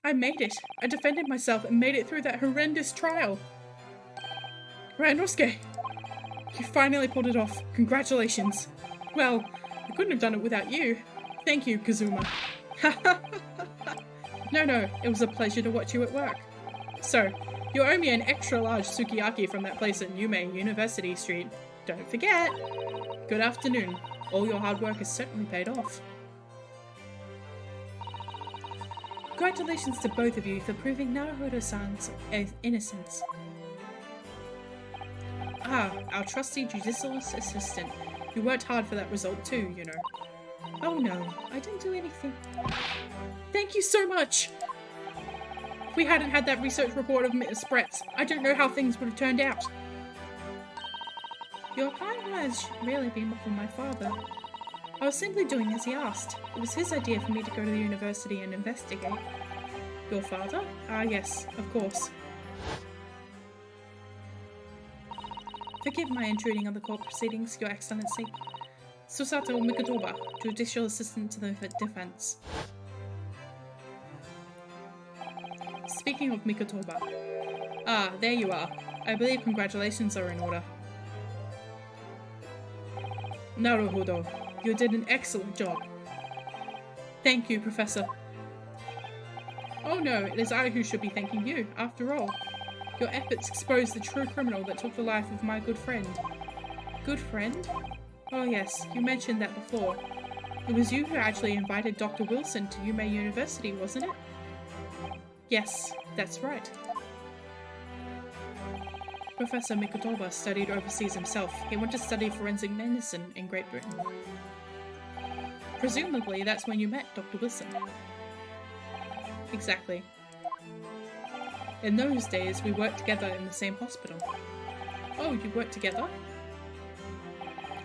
S1: I made it. I defended myself and made it through that horrendous trial. Ryunosuke, you finally pulled it off. Congratulations. Well, I couldn't have done it without you. Thank you, Kazuma. No, it was a pleasure to watch you at work. So, you owe me an extra large sukiyaki from that place at Yume, University Street. Don't forget. Good afternoon. All your hard work has certainly paid off. Congratulations to both of you for proving Naruhodo-san's innocence. Ah, our trusty judicial assistant. You worked hard for that result too, you know. Oh no, I didn't do anything. Thank you so much! If we hadn't had that research report of Miss Brett's, I don't know how things would have turned out. Your kind words should really be from my father. I was simply doing as he asked. It was his idea for me to go to the university and investigate. Your father? Ah, yes, of course. Forgive my intruding on the court proceedings, Your Excellency. Susato Mikadoba, Judicial Assistant to the Defense. Speaking of Mikadoba. Ah, there you are. I believe congratulations are in order. Naruhodo, you did an excellent job. Thank you, Professor. Oh no, it is I who should be thanking you, after all. Your efforts exposed the true criminal that took the life of my good friend. Good friend? Oh yes, you mentioned that before. It was you who actually invited Dr. Wilson to Yume University, wasn't it? Yes, that's right. Professor Mikotoba studied overseas himself. He went to study forensic medicine in Great Britain. Presumably, that's when you met Dr. Wilson. Exactly. In those days, we worked together in the same hospital. Oh, you worked together?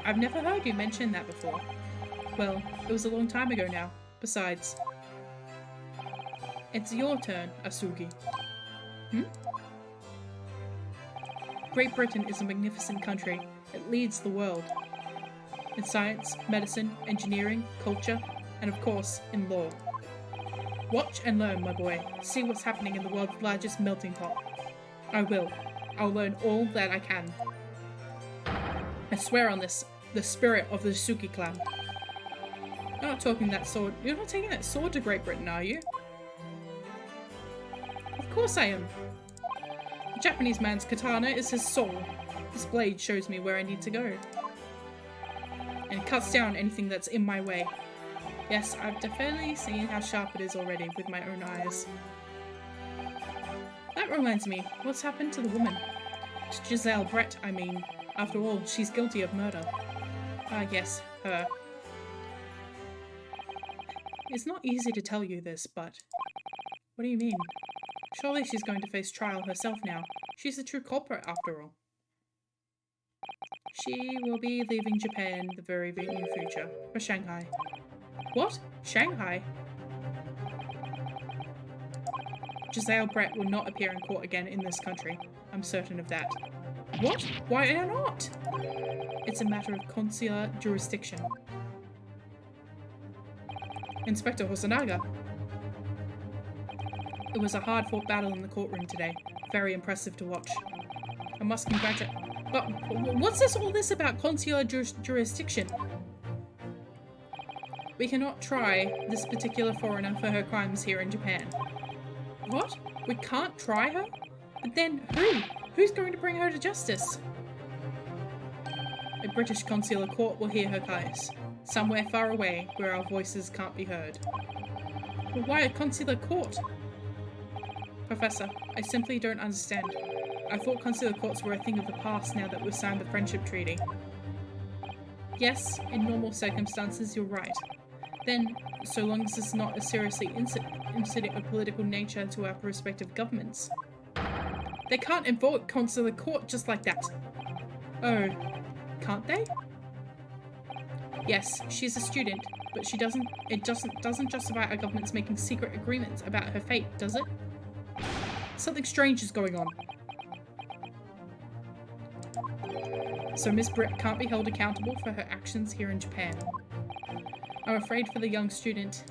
S1: I've never heard you mention that before. Well, it was a long time ago now. Besides, it's your turn, Asugi. Great Britain is a magnificent country. It leads the world. In science, medicine, engineering, culture, and of course, in law. Watch and learn, my boy. See what's happening in the world's largest melting pot. I will. I'll learn all that I can. I swear on this, the spirit of the Suki clan. You're not taking that sword to Great Britain, are you? Of course I am. The Japanese man's katana is his soul. This blade shows me where I need to go. And cuts down anything that's in my way. Yes, I've definitely seen how sharp it is already with my own eyes. That reminds me, what's happened to the woman? Giselle Brett, I mean. After all, she's guilty of murder. Ah, yes, her. It's not easy to tell you this, but... What do you mean? Surely she's going to face trial herself now. She's the true culprit, after all. She will be leaving Japan the very near future, for Shanghai. What? Shanghai? Giselle Brett will not appear in court again in this country. I'm certain of that. What? Why not? It's a matter of consular jurisdiction. Inspector Hosonaga. It was a hard-fought battle in the courtroom today. Very impressive to watch. I must congratulate... But what's all this about consular jurisdiction? We cannot try this particular foreigner for her crimes here in Japan. What? We can't try her? But then who? Who's going to bring her to justice? A British consular court will hear her case. Somewhere far away, where our voices can't be heard. But why a consular court? Professor, I simply don't understand. I thought consular courts were a thing of the past now that we've signed the friendship treaty. Yes, in normal circumstances, you're right. Then, so long as it's not a seriously incident of political nature to our respective governments. They can't invoke consular court just like that. Oh, can't they? Yes, she's a student, but it doesn't justify our government's making secret agreements about her fate, does it? Something strange is going on. So Miss Britt can't be held accountable for her actions here in Japan. I'm afraid for the young student.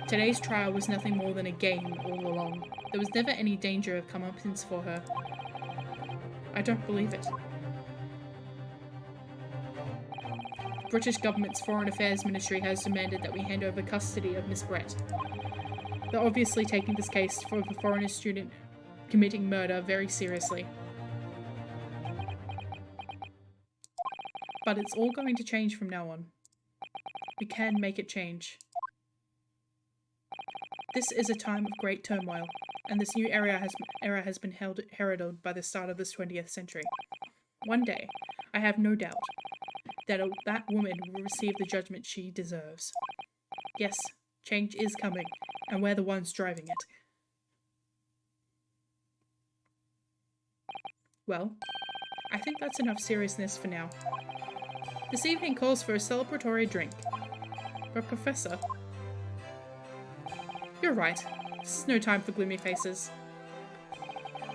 S1: Today's trial was nothing more than a game all along. There was never any danger of comeuppance for her. I don't believe it. British government's Foreign Affairs Ministry has demanded that we hand over custody of Miss Brett. They're obviously taking this case for the foreigner student committing murder very seriously. But it's all going to change from now on. We can make it change. This is a time of great turmoil, and this new era has been heralded by the start of this 20th century. One day, I have no doubt, that woman will receive the judgment she deserves. Yes, change is coming, and we're the ones driving it. Well, I think that's enough seriousness for now. This evening calls for a celebratory drink. But Professor... You're right. This is no time for gloomy faces.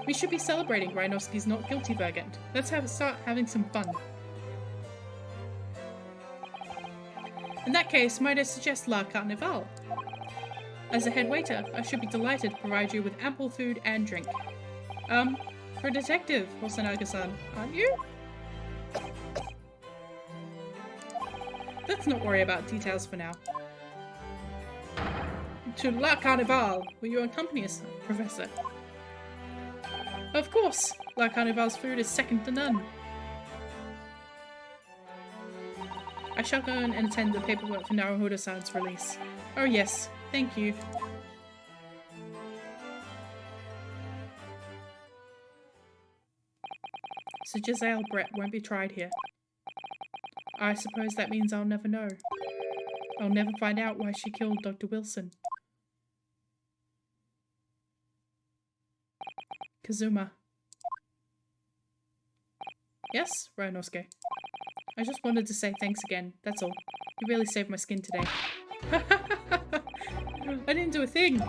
S1: We should be celebrating Ryunosuke's not guilty verdict. Let's start having some fun. In that case, might I suggest La Carnival? As a head waiter, I should be delighted to provide you with ample food and drink. For a detective, Hosonaga-san, aren't you? Let's not worry about details for now. To La Carnival, will you accompany us, Professor? Of course! La Carnival's food is second to none. I shall go and attend the paperwork for Naruhodo-san's release. Oh yes, thank you. So Giselle Brett won't be tried here. I suppose that means I'll never know. I'll never find out why she killed Dr. Wilson. Kazuma. Yes, Ryunosuke. I just wanted to say thanks again, that's all. You really saved my skin today. I didn't do a thing.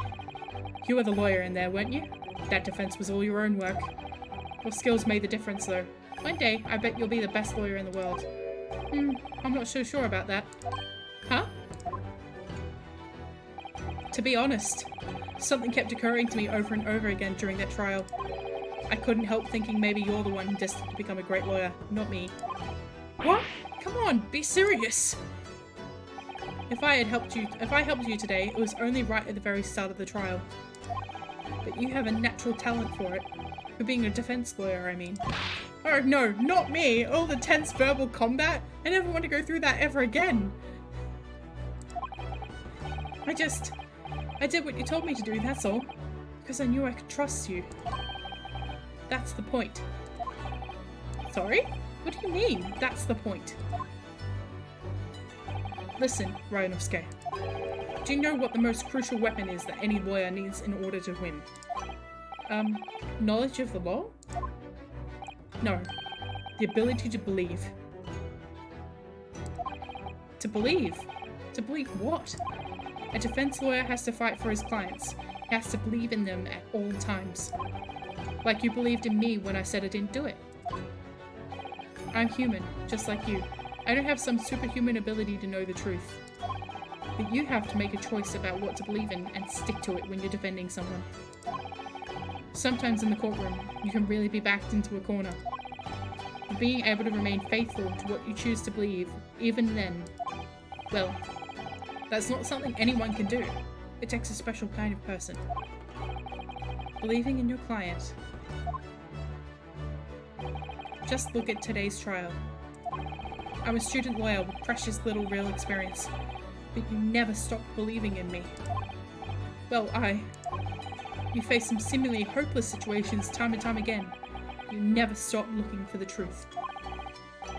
S1: You were the lawyer in there, weren't you? That defense was all your own work. Your skills made the difference, though. One day, I bet you'll be the best lawyer in the world. I'm not so sure about that. Huh? To be honest, something kept occurring to me over and over again during that trial. I couldn't help thinking maybe you're the one destined to become a great lawyer, not me. What? Come on, be serious! If I helped you today, it was only right at the very start of the trial. But you have a natural talent for it. For being a defense lawyer, I mean. Oh no, not me! All the tense verbal combat? I never want to go through that ever again! I did what you told me to do, that's all. Because I knew I could trust you. That's the point. Sorry? What do you mean, that's the point? Listen, Ryunosuke. Do you know what the most crucial weapon is that any lawyer needs in order to win? Knowledge of the law? No. The ability to believe. To believe? To believe what? A defense lawyer has to fight for his clients. He has to believe in them at all times. Like you believed in me when I said I didn't do it. I'm human, just like you. I don't have some superhuman ability to know the truth. But you have to make a choice about what to believe in and stick to it when you're defending someone. Sometimes in the courtroom, you can really be backed into a corner. But being able to remain faithful to what you choose to believe, even then, well, that's not something anyone can do. It takes a special kind of person. Believing in your client. Just look at today's trial. I'm a student lawyer with precious little real experience, but you never stopped believing in me. Well, you face some seemingly hopeless situations time and time again. You never stopped looking for the truth.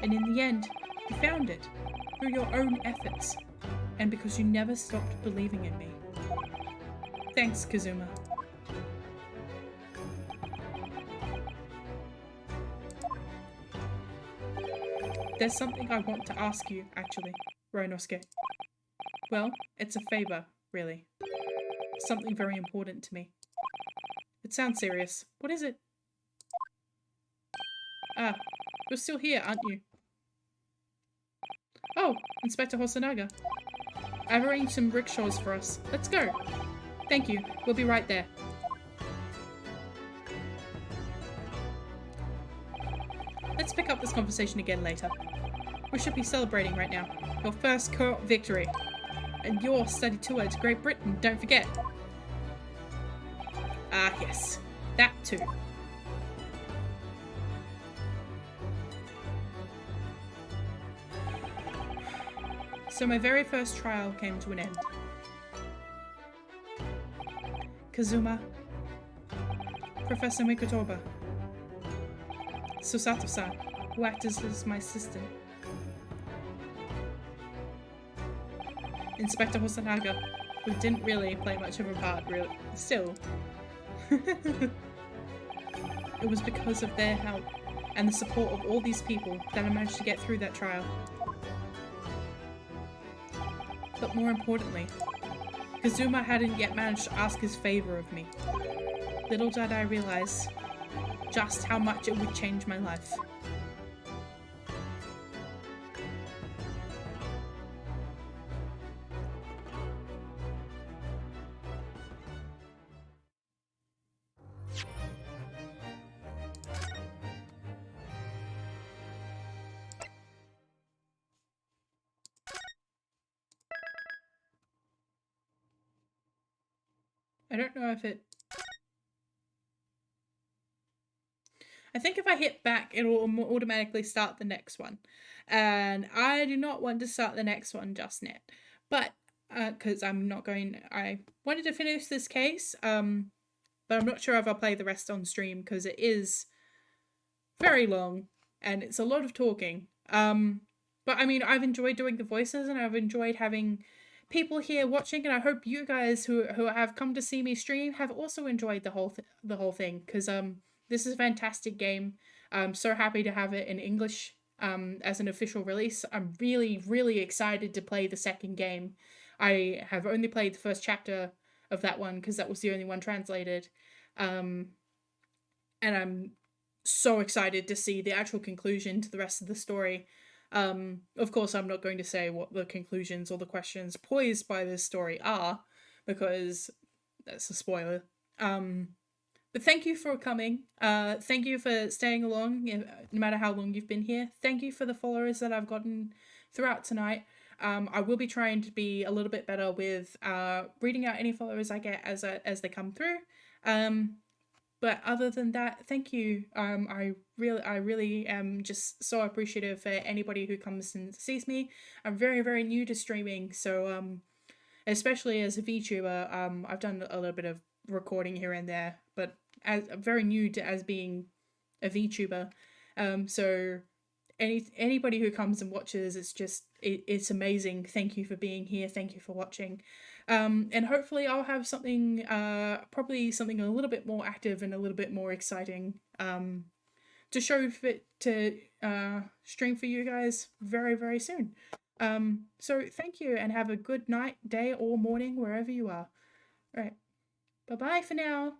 S1: And in the end, you found it, through your own efforts, and because you never stopped believing in me. Thanks, Kazuma. There's something I want to ask you, actually, Ryunosuke. Well, it's a favor, really. Something very important to me. It sounds serious. What is it? Ah, you're still here, aren't you? Oh, Inspector Hosonaga. I've arranged some rickshaws for us. Let's go. Thank you. We'll be right there. Let's pick up this conversation again later. We should be celebrating right now. Your first court victory. And your study tour to Great Britain, don't forget. Ah, yes. That too. So my very first trial came to an end. Kazuma. Professor Mikotoba. Susato-san, who acted as my assistant. Inspector Hosonaga, We didn't really play much of a part, really. Still. It was because of their help and the support of all these people that I managed to get through that trial. But more importantly, Kazuma hadn't yet managed to ask his favor of me. Little did I realize just how much it would change my life. I don't know if it... I think if I hit back, it will automatically start the next one. And I do not want to start the next one just yet. But, because I'm not going... I wanted to finish this case, but I'm not sure if I'll play the rest on stream, because it is very long, and it's a lot of talking. But, I mean, I've enjoyed doing the voices, and I've enjoyed having people here watching, and I hope you guys who have come to see me stream have also enjoyed the whole thing, because this is a fantastic game. I'm so happy to have it in English as an official release. I'm really, really excited to play the second game. I have only played the first chapter of that one because that was the only one translated, and I'm so excited to see the actual conclusion to the rest of the story. Of course, I'm not going to say what the conclusions or the questions posed by this story are, because that's a spoiler. But thank you for coming. Thank you for staying along, no matter how long you've been here. Thank you for the followers that I've gotten throughout tonight. I will be trying to be a little bit better with reading out any followers I get as they come through. But other than that, thank you. I really am just so appreciative for anybody who comes and sees me. I'm very, very new to streaming, so especially as a VTuber, I've done a little bit of recording here and there, but I'm very new to as being a VTuber. So anybody who comes and watches, it's amazing. Thank you for being here. Thank you for watching. And hopefully I'll have something, probably something a little bit more active and a little bit more exciting, to show fit to stream for you guys very, very soon. So thank you and have a good night, day or morning, wherever you are. All right. Bye-bye for now.